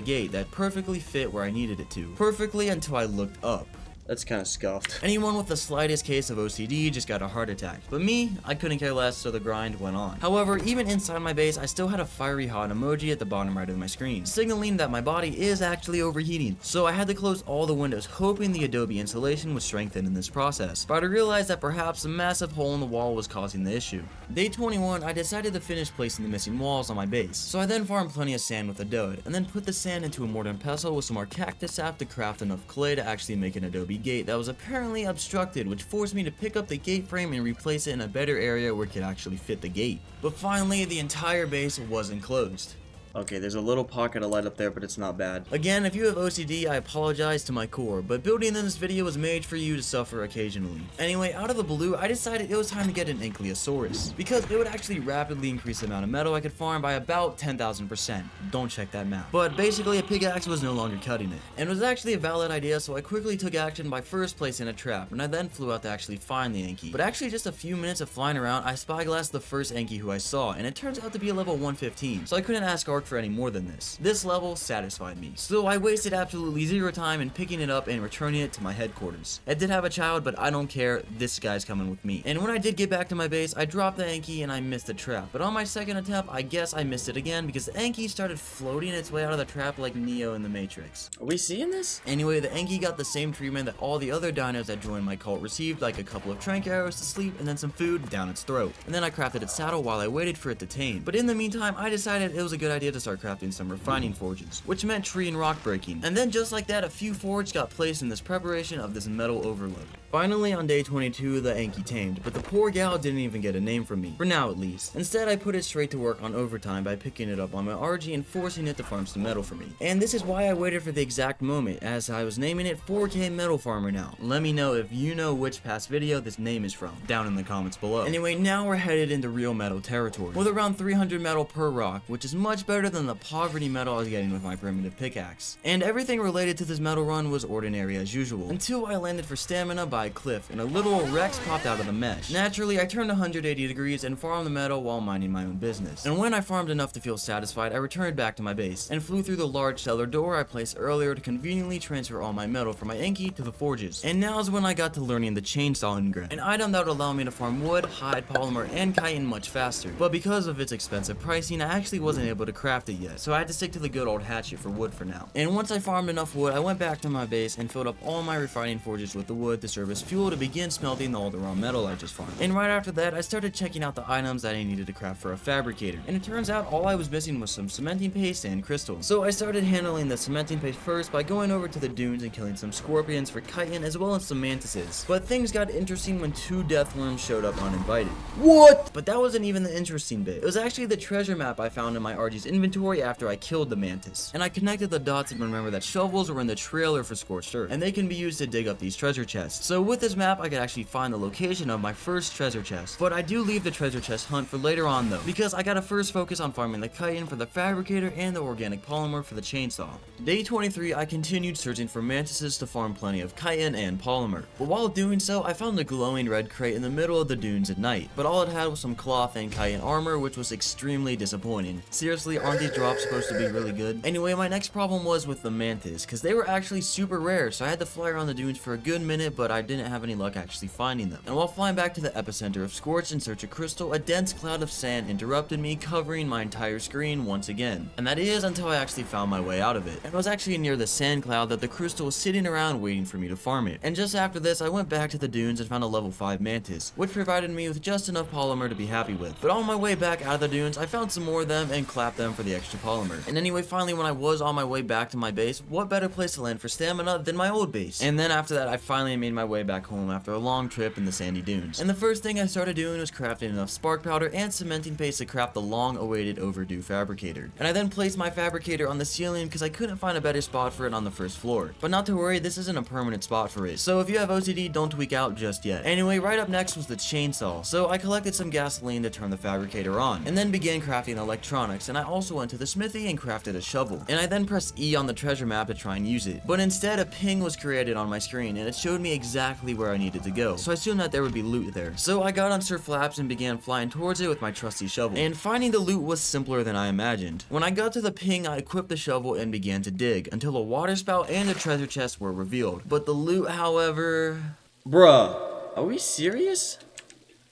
gate that perfectly fit where I needed it to. Perfectly until I looked up. That's kind of scuffed. Anyone with the slightest case of OCD just got a heart attack. But me, I couldn't care less, so the grind went on. However, even inside my base, I still had a fiery hot emoji at the bottom right of my screen, signaling that my body is actually overheating. So I had to close all the windows, hoping the Adobe insulation would strengthen in this process. But I realized that perhaps a massive hole in the wall was causing the issue. Day 21, I decided to finish placing the missing walls on my base. So I then farmed plenty of sand with a dode, and then put the sand into a mortar and pestle with some more cactus sap to craft enough clay to actually make an Adobe gate that was apparently obstructed, which forced me to pick up the gate frame and replace it in a better area where it could actually fit the gate. But finally, the entire base was enclosed. Okay, there's a little pocket of light up there, but it's not bad. Again, if you have OCD, I apologize to my core, but building this video was made for you to suffer occasionally. Anyway, out of the blue, I decided it was time to get an Ankylosaurus, because it would actually rapidly increase the amount of metal I could farm by about 10,000%. Don't check that math. But basically, a pickaxe was no longer cutting it, and it was actually a valid idea, so I quickly took action by first placing a trap, and I then flew out to actually find the Anky. But actually, just a few minutes of flying around, I spyglassed the first Anky who I saw, and it turns out to be a level 115, so I couldn't ask Ark for any more than this. This level satisfied me, so I wasted absolutely zero time in picking it up and returning it to my headquarters. It did have a child, but I don't care, this guy's coming with me. And when I did get back to my base, I dropped the Anky and I missed the trap, but on my second attempt, I guess I missed it again because the Anky started floating its way out of the trap like Neo in the Matrix. Are we seeing this? Anyway, the Anky got the same treatment that all the other dinos that joined my cult received, like a couple of trank arrows to sleep and then some food down its throat. And then I crafted its saddle while I waited for it to tame. But in the meantime, I decided it was a good idea to start crafting some refining forges, which meant tree and rock breaking. And then just like that, a few forges got placed in this preparation of this metal overload. Finally, on day 22, the Anky tamed, but the poor gal didn't even get a name from me, for now at least. Instead, I put it straight to work on overtime by picking it up on my RG and forcing it to farm some metal for me. And this is why I waited for the exact moment, as I was naming it 4K Metal Farmer now. Let me know if you know which past video this name is from, down in the comments below. Anyway, now we're headed into real metal territory, with around 300 metal per rock, which is much better than the poverty metal I was getting with my primitive pickaxe. And everything related to this metal run was ordinary as usual, until I landed for stamina by a cliff, and a little Rex popped out of the mesh. Naturally, I turned 180 degrees and farmed the metal while minding my own business. And when I farmed enough to feel satisfied, I returned back to my base, and flew through the large cellar door I placed earlier to conveniently transfer all my metal from my Anky to the forges. And now's when I got to learning the chainsaw ingredient, an item that would allow me to farm wood, hide, polymer, and chitin much faster. But because of its expensive pricing, I actually wasn't able to craft it yet, so I had to stick to the good old hatchet for wood for now. And once I farmed enough wood, I went back to my base and filled up all my refining forges with the wood to serve as fuel to begin smelting all the raw metal I just farmed. And right after that, I started checking out the items that I needed to craft for a fabricator. And it turns out all I was missing was some cementing paste and crystal. So I started handling the cementing paste first by going over to the dunes and killing some scorpions for chitin as well as some mantises. But things got interesting when 2 death worms showed up uninvited. What? But that wasn't even the interesting bit. It was actually the treasure map I found in my RG's inventory after I killed the mantis. And I connected the dots and remember that shovels were in the trailer for Scorched Earth, and they can be used to dig up these treasure chests. So with this map, I could actually find the location of my first treasure chest. But I do leave the treasure chest hunt for later on though, because I gotta first focus on farming the chitin for the fabricator and the organic polymer for the chainsaw. Day 23, I continued searching for mantises to farm plenty of chitin and polymer. But while doing so, I found a glowing red crate in the middle of the dunes at night, but all it had was some cloth and chitin armor, which was extremely disappointing. Seriously, aren't these drops supposed to be really good? Anyway, my next problem was with the mantis, because they were actually super rare, so I had to fly around the dunes for a good minute, but I didn't have any luck actually finding them. And while flying back to the epicenter of Scorched in search of crystal, a dense cloud of sand interrupted me, covering my entire screen once again. And that is until I actually found my way out of it. And it was actually near the sand cloud that the crystal was sitting around waiting for me to farm it. And just after this, I went back to the dunes and found a level 5 mantis, which provided me with just enough polymer to be happy with. But on my way back out of the dunes, I found some more of them and clapped them for the extra polymer. And anyway, finally when I was on my way back to my base, what better place to land for stamina than my old base? And then after that, I finally made my way back home after a long trip in the sandy dunes. And the first thing I started doing was crafting enough spark powder and cementing paste to craft the long awaited overdue fabricator. And I then placed my fabricator on the ceiling because I couldn't find a better spot for it on the first floor. But not to worry, this isn't a permanent spot for it. So if you have OCD, don't tweak out just yet. Anyway, right up next was the chainsaw. So I collected some gasoline to turn the fabricator on, and then began crafting electronics, and I also went to the smithy and crafted a shovel. And I then pressed E on the treasure map to try and use it. But instead, a ping was created on my screen, and it showed me exactly where I needed to go. So I assumed that there would be loot there. So I got on Sir Flaps and began flying towards it with my trusty shovel. And finding the loot was simpler than I imagined. When I got to the ping, I equipped the shovel and began to dig, until a water spout and a treasure chest were revealed. But the loot, however... Bruh, are we serious?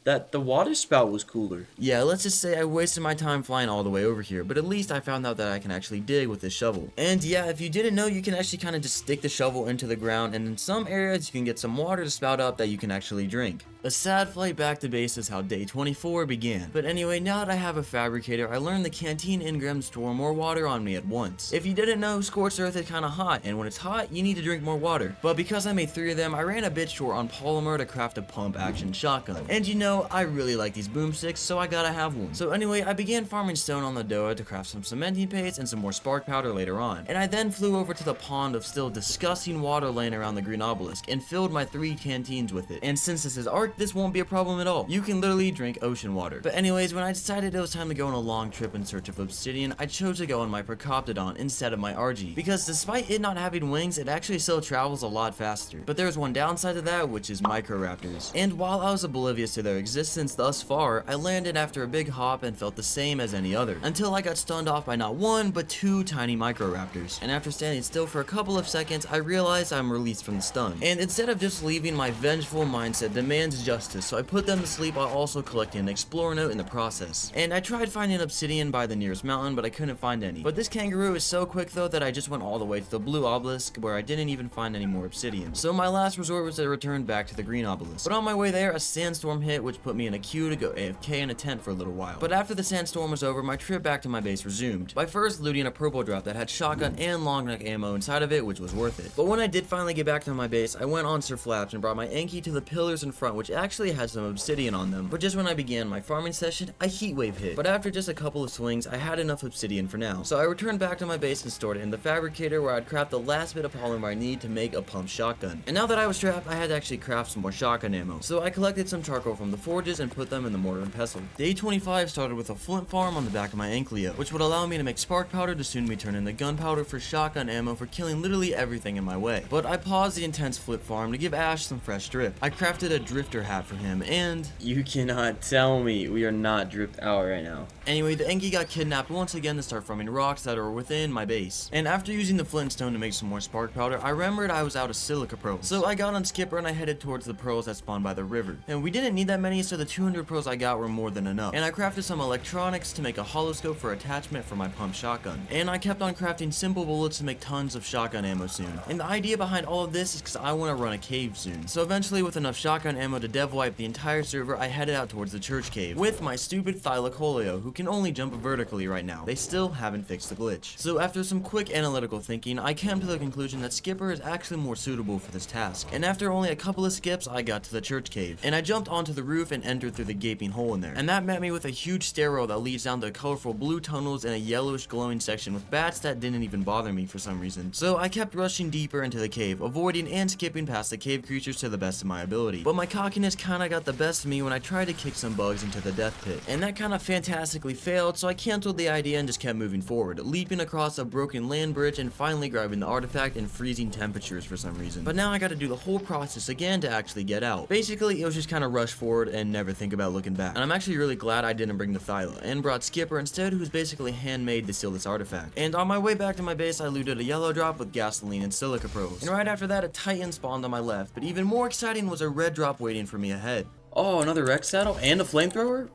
That the water spout was cooler. Yeah, let's just say I wasted my time flying all the way over here, but at least I found out that I can actually dig with this shovel. And yeah, if you didn't know, you can actually kind of just stick the shovel into the ground, and in some areas you can get some water to spout up that you can actually drink. A sad flight back to base is how day 24 began. But anyway, now that I have a fabricator, I learned the canteen engrams store more water on me at once. If you didn't know, Scorched Earth is kinda hot, and when it's hot, you need to drink more water. But because I made 3 of them, I ran a bit short on polymer to craft a pump action shotgun. And you know, I really like these boomsticks, so I gotta have one. So anyway, I began farming stone on the Doa to craft some cementing paste and some more spark powder later on. And I then flew over to the pond of still disgusting water laying around the green obelisk and filled my 3 canteens with it. And since this is Ark, this won't be a problem at all. You can literally drink ocean water. But anyways, when I decided it was time to go on a long trip in search of obsidian, I chose to go on my Percoptodon instead of my RG. Because despite it not having wings, it actually still travels a lot faster. But there's one downside to that, which is microraptors. And while I was oblivious to their existence thus far, I landed after a big hop and felt the same as any other. Until I got stunned off by not 1, but 2 tiny microraptors. And after standing still for a couple of seconds, I realized I'm released from the stun. And instead of just leaving, my vengeful mindset demands justice, so I put them to sleep while also collecting an explorer note in the process. And I tried finding obsidian by the nearest mountain, but I couldn't find any. But this kangaroo is so quick though that I just went all the way to the blue obelisk, where I didn't even find any more obsidian. So my last resort was to return back to the green obelisk. But on my way there, a sandstorm hit, which put me in a queue to go AFK in a tent for a little while. But after the sandstorm was over, my trip back to my base resumed, by first looting a purple drop that had shotgun and long neck ammo inside of it, which was worth it. But when I did finally get back to my base, I went on Sir Flaps and brought my Anki to the pillars in front, which actually had some obsidian on them. But just when I began my farming session, a heat wave hit. But after just a couple of swings, I had enough obsidian for now. So I returned back to my base and stored it in the fabricator, where I'd craft the last bit of polymer I need to make a pump shotgun. And now that I was trapped, I had to actually craft some more shotgun ammo. So I collected some charcoal from the forges and put them in the mortar and pestle. Day 25 started with a flint farm on the back of my Ankleo, which would allow me to make spark powder to soon be turned into gunpowder for shotgun ammo for killing literally everything in my way. But I paused the intense flip farm to give Ash some fresh drip. I crafted a drifter hat for him, and You cannot tell me we are not dripped out right now. anyway, the Enki got kidnapped once again to start farming rocks that are within my base. And after using the flint stone to make some more spark powder, I remembered I was out of silica pearls. So I got on Skipper and I headed towards the pearls that spawned by the river. And we didn't need that many, so the 200 pearls I got were more than enough. And I crafted some electronics to make a holoscope for attachment for my pump shotgun. And I kept on crafting simple bullets to make tons of shotgun ammo soon. And the idea behind all of this is because I want to run a cave soon. So eventually, with enough shotgun ammo to dev wipe the entire server, I headed out towards the church cave with my stupid Thylacoleo, who can only jump vertically right now. They still haven't fixed the glitch. So after some quick analytical thinking, I came to the conclusion that Skipper is actually more suitable for this task. And after only a couple of skips, I got to the church cave. And I jumped onto the roof and entered through the gaping hole in there. And that met me with a huge stairwell that leads down to colorful blue tunnels and a yellowish glowing section with bats that didn't even bother me for some reason. So I kept rushing deeper into the cave, avoiding and skipping past the cave creatures to the best of my ability. But my cockiness laziness kinda got the best of me when I tried to kick some bugs into the death pit, and that kinda fantastically failed, so I canceled the idea and just kept moving forward, leaping across a broken land bridge and finally grabbing the artifact in freezing temperatures for some reason. But now I gotta do the whole process again to actually get out. Basically, it was just kinda rush forward and never think about looking back. And I'm actually really glad I didn't bring the Thyla and brought Skipper instead, who's basically handmade to steal this artifact. And on my way back to my base, I looted a yellow drop with gasoline and silica probes. And right after that, a Titan spawned on my left, but even more exciting was a red drop waiting for me ahead. Oh, another Rex saddle and a flamethrower?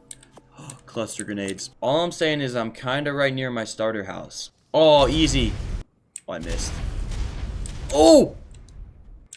Cluster grenades. All I'm saying is I'm kinda right near my starter house. Oh, easy. Oh, I missed. Oh!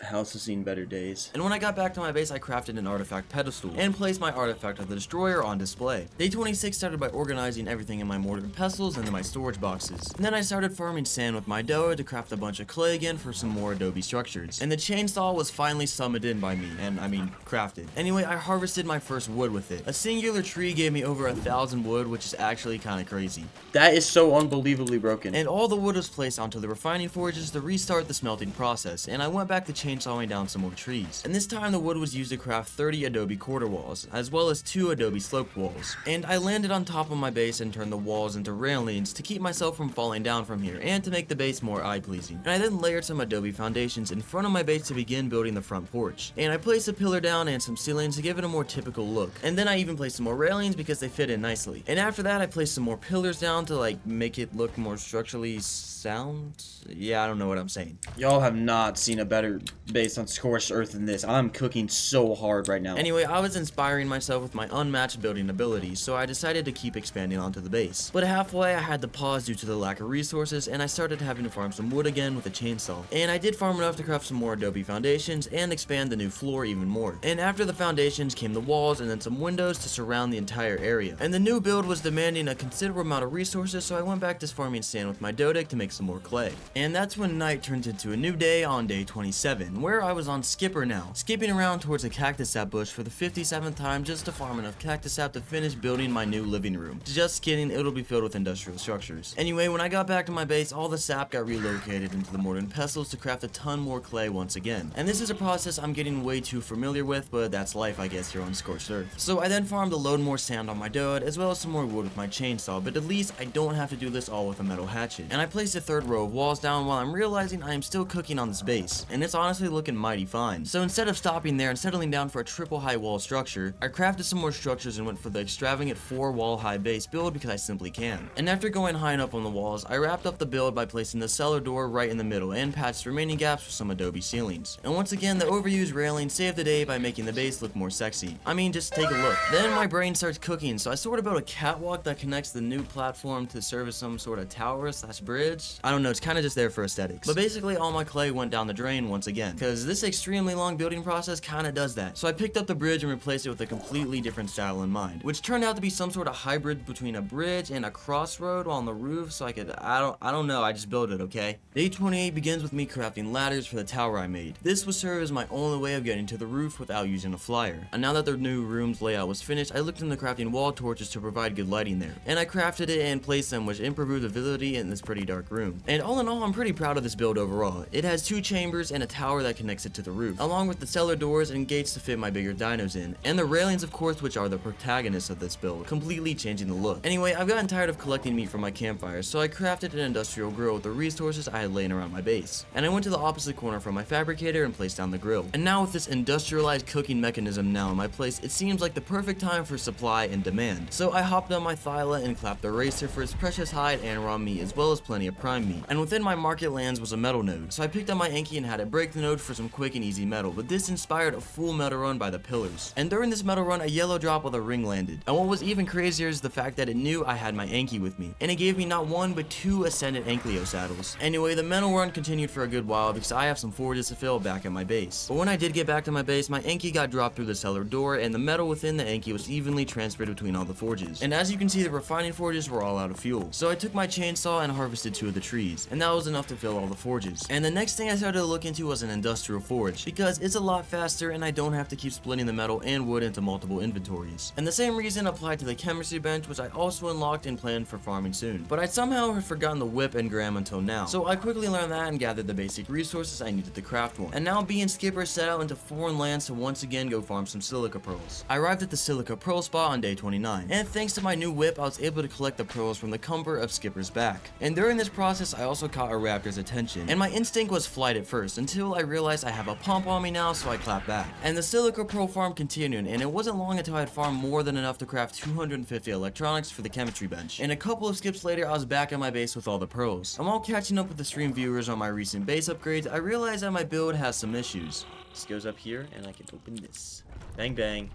House has seen better days. And when I got back to my base, I crafted an artifact pedestal and placed my artifact of the destroyer on display. Day 26 started by organizing everything in my mortar and pestles into my storage boxes. And then I started farming sand with my dough to craft a bunch of clay again for some more adobe structures. And the chainsaw was finally summoned in by me, and I mean crafted. Anyway, I harvested my first wood with it. A singular tree gave me over 1,000 wood, which is actually kind of crazy. That is so unbelievably broken. And all the wood was placed onto the refining forges to restart the smelting process, and I went back to chainsawing down some more trees. And this time the wood was used to craft 30 adobe quarter walls, as well as 2 adobe sloped walls. And I landed on top of my base and turned the walls into railings to keep myself from falling down from here, and to make the base more eye-pleasing. And I then layered some adobe foundations in front of my base to begin building the front porch. And I placed a pillar down and some ceilings to give it a more typical look. And then I even placed some more railings because they fit in nicely. And after that I placed some more pillars down to like make it look more structurally sound. Yeah, I don't know what I'm saying. Y'all have not seen a better base on Scorched Earth than this. I'm cooking so hard right now. Anyway, I was inspiring myself with my unmatched building abilities, so I decided to keep expanding onto the base. But halfway I had to pause due to the lack of resources, and I started having to farm some wood again with a chainsaw. And I did farm enough to craft some more adobe foundations and expand the new floor even more. And after the foundations came the walls and then some windows to surround the entire area. And the new build was demanding a considerable amount of resources, so I went back to farming sand with my dodic to make some more clay. And that's when night turned into a new day on day 27, where I was on Skipper now, skipping around towards a cactus sap bush for the 57th time just to farm enough cactus sap to finish building my new living room. Just kidding, it'll be filled with industrial structures. Anyway, when I got back to my base, all the sap got relocated into the mortar and pestles to craft a ton more clay once again. And this is a process I'm getting way too familiar with, but that's life I guess here on Scorched Earth. So I then farmed a load more sand on my dode, as well as some more wood with my chainsaw, but at least I don't have to do this all with a metal hatchet. And I placed a third row of walls down while I'm realizing I am still cooking on this base, and it's honestly looking mighty fine. So instead of stopping there and settling down for a triple high wall structure, I crafted some more structures and went for the extravagant 4 wall high base build because I simply can. And after going high enough on the walls, I wrapped up the build by placing the cellar door right in the middle and patched remaining gaps with some adobe ceilings. And once again, the overused railing saved the day by making the base look more sexy. I mean, just take a look. Then my brain starts cooking, so I sort of built a catwalk that connects the new platform to serve as some sort of tower / bridge. I don't know, it's kind of just there for aesthetics. But basically all my clay went down the drain once again, because this extremely long building process kind of does that. So I picked up the bridge and replaced it with a completely different style in mind, which turned out to be some sort of hybrid between a bridge and a crossroad on the roof, so I could, I don't know, I just built it, okay? Day 28 begins with me crafting ladders for the tower I made. This would serve as my only way of getting to the roof without using a flyer. And now that the new room's layout was finished, I looked into crafting wall torches to provide good lighting there. And I crafted it and placed them, which improved the visibility in this pretty dark room. And all in all, I'm pretty proud of this build overall. It has 2 chambers and a tower that connects it to the roof, along with the cellar doors and gates to fit my bigger dinos in, and the railings of course, which are the protagonists of this build, completely changing the look. Anyway, I've gotten tired of collecting meat from my campfires, so I crafted an industrial grill with the resources I had laying around my base. And I went to the opposite corner from my fabricator and placed down the grill. And now with this industrialized cooking mechanism now in my place, it seems like the perfect time for supply and demand. So I hopped on my Thyla and clapped the racer for its precious hide and raw meat, as well as plenty of prime meat. And within my market lands was a metal node, so I picked up my Anki and had it break the node for some quick and easy metal, but this inspired a full metal run by the pillars. And during this metal run, a yellow drop with a ring landed. And what was even crazier is the fact that it knew I had my Anki with me, and it gave me not 1 but 2 Ascended Ankylo saddles. Anyway, the metal run continued for a good while because I have some forges to fill back at my base. But when I did get back to my base, my Anki got dropped through the cellar door, and the metal within the Anki was evenly transferred between all the forges. And as you can see, the refining forges were all out of fuel. So I took my chainsaw and harvested 2 of the trees, and that was enough to fill all the forges. And the next thing I started to look into was an industrial forge, because it's a lot faster and I don't have to keep splitting the metal and wood into multiple inventories. And the same reason applied to the chemistry bench, which I also unlocked and planned for farming soon. But I somehow had forgotten the whip and gram until now, so I quickly learned that and gathered the basic resources I needed to craft one. And now being Skipper set out into foreign lands to once again go farm some silica pearls. I arrived at the silica pearl spot on day 29, and thanks to my new whip I was able to collect the pearls from the comfort of Skipper's back. And during this process I also caught a raptor's attention, and my instinct was flight at first until I realized I have a pump on me now, so I clapped back. And the silica pearl farm continued, and it wasn't long until I had farmed more than enough to craft 250 electronics for the chemistry bench. And a couple of skips later I was back at my base with all the pearls. And while catching up with the stream viewers on my recent base upgrades, I realized that my build has some issues. This goes up here, and I can open this. Bang, bang.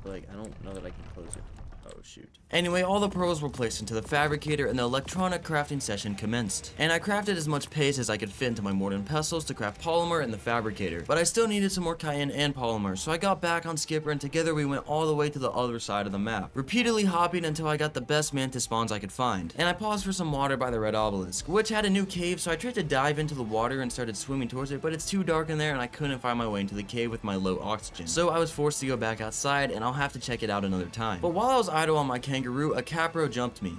But, like, I don't know that I can close it. Oh, shoot. Anyway, all the pearls were placed into the fabricator and the electronic crafting session commenced. And I crafted as much paste as I could fit into my mortar and pestles to craft polymer in the fabricator. But I still needed some more chitin and polymer, so I got back on Skipper and together we went all the way to the other side of the map, repeatedly hopping until I got the best mantis spawns I could find. And I paused for some water by the red obelisk, which had a new cave, so I tried to dive into the water and started swimming towards it, but it's too dark in there and I couldn't find my way into the cave with my low oxygen. So I was forced to go back outside, and I'll have to check it out another time. But while I was idle on my kangaroo, a capro jumped me.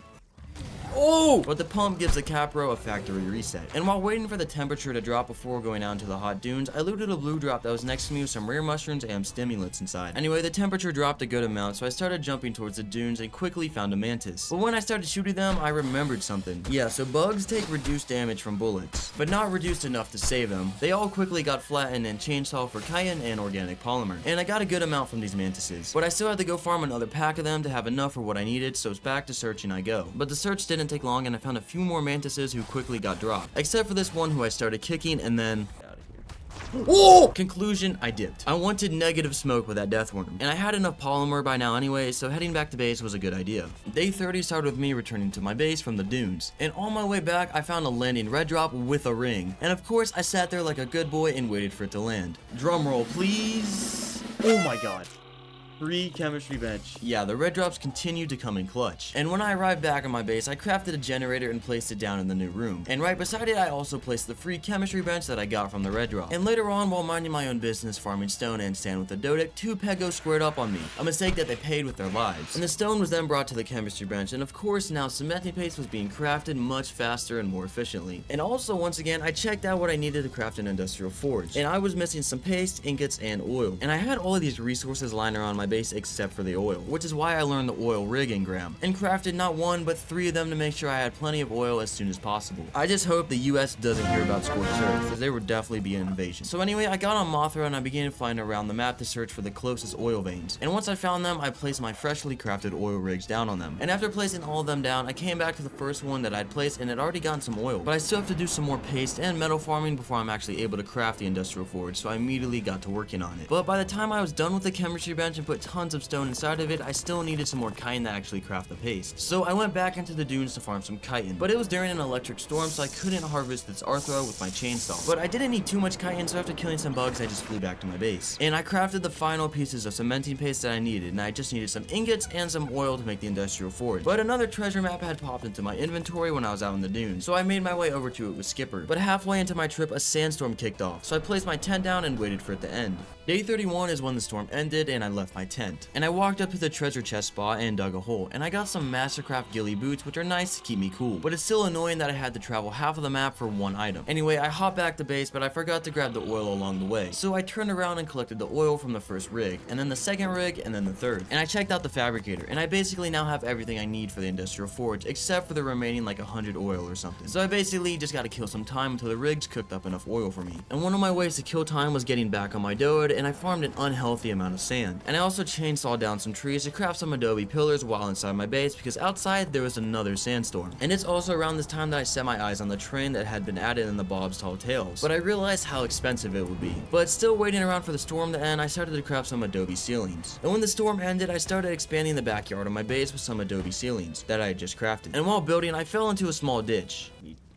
Oh! But the pump gives the capro a factory reset. And while waiting for the temperature to drop before going out into the hot dunes, I looted a blue drop that was next to me with some rare mushrooms and stimulants inside. Anyway, the temperature dropped a good amount, so I started jumping towards the dunes and quickly found a mantis. But when I started shooting them, I remembered something. Yeah, so bugs take reduced damage from bullets, but not reduced enough to save them. They all quickly got flattened and chainsaw for chitin and organic polymer. And I got a good amount from these mantises. But I still had to go farm another pack of them to have enough for what I needed, so it's back to searching I go. But the search didn't take long, and I found a few more mantises who quickly got dropped, except for this one who I started kicking, and then oh! Conclusion, I dipped. I wanted negative smoke with that death worm, and I had enough polymer by now anyway, so heading back to base was a good idea. Day 30 started with me returning to my base from the dunes, and on my way back I found a landing red drop with a ring, and of course I sat there like a good boy and waited for it to land. Drum roll please. Oh my god. Free chemistry bench. Yeah, the red drops continued to come in clutch. And when I arrived back on my base, I crafted a generator and placed it down in the new room. And right beside it, I also placed the free chemistry bench that I got from the red drop. And later on, while minding my own business farming stone and sand with the Dodic, two pegos squared up on me, a mistake that they paid with their lives. And the stone was then brought to the chemistry bench, and of course now cementing paste was being crafted much faster and more efficiently. And also, once again, I checked out what I needed to craft an industrial forge. And I was missing some paste, ingots, and oil. And I had all of these resources lying around my base except for the oil, which is why I learned the oil rig engram, and crafted not one but 3 of them to make sure I had plenty of oil as soon as possible. I just hope the US doesn't hear about Scorched Earth, because there would definitely be an invasion. So anyway, I got on Mothra and I began flying around the map to search for the closest oil veins. And once I found them, I placed my freshly crafted oil rigs down on them. And after placing all of them down, I came back to the first one that I'd placed and had already gotten some oil. But I still have to do some more paste and metal farming before I'm actually able to craft the industrial forge, so I immediately got to working on it. But by the time I was done with the chemistry bench and put tons of stone inside of it, I still needed some more chitin to actually craft the paste. So I went back into the dunes to farm some chitin, but it was during an electric storm, so I couldn't harvest this arthro with my chainsaw. But I didn't need too much chitin, so after killing some bugs, I just flew back to my base. And I crafted the final pieces of cementing paste that I needed, and I just needed some ingots and some oil to make the industrial forge. But another treasure map had popped into my inventory when I was out in the dunes, so I made my way over to it with Skipper. But halfway into my trip, a sandstorm kicked off, so I placed my tent down and waited for it to end. Day 31 is when the storm ended, and I left my tent. And I walked up to the treasure chest spot and dug a hole, and I got some Mastercraft ghillie boots, which are nice to keep me cool, but it's still annoying that I had to travel half of the map for one item. Anyway, I hopped back to base, but I forgot to grab the oil along the way, so I turned around and collected the oil from the first rig, and then the second rig, and then the third. And I checked out the fabricator, and I basically now have everything I need for the industrial forge, except for the remaining like 100 oil or something. So I basically just gotta kill some time until the rigs cooked up enough oil for me. And one of my ways to kill time was getting back on my doad, and I farmed an unhealthy amount of sand. And I also chainsawed down some trees to craft some adobe pillars while inside my base, because outside there was another sandstorm. And it's also around this time that I set my eyes on the train that had been added in the Bob's Tall Tales, but I realized how expensive it would be. But still waiting around for the storm to end, I started to craft some adobe ceilings. And when the storm ended, I started expanding the backyard of my base with some adobe ceilings that I had just crafted. And while building, I fell into a small ditch.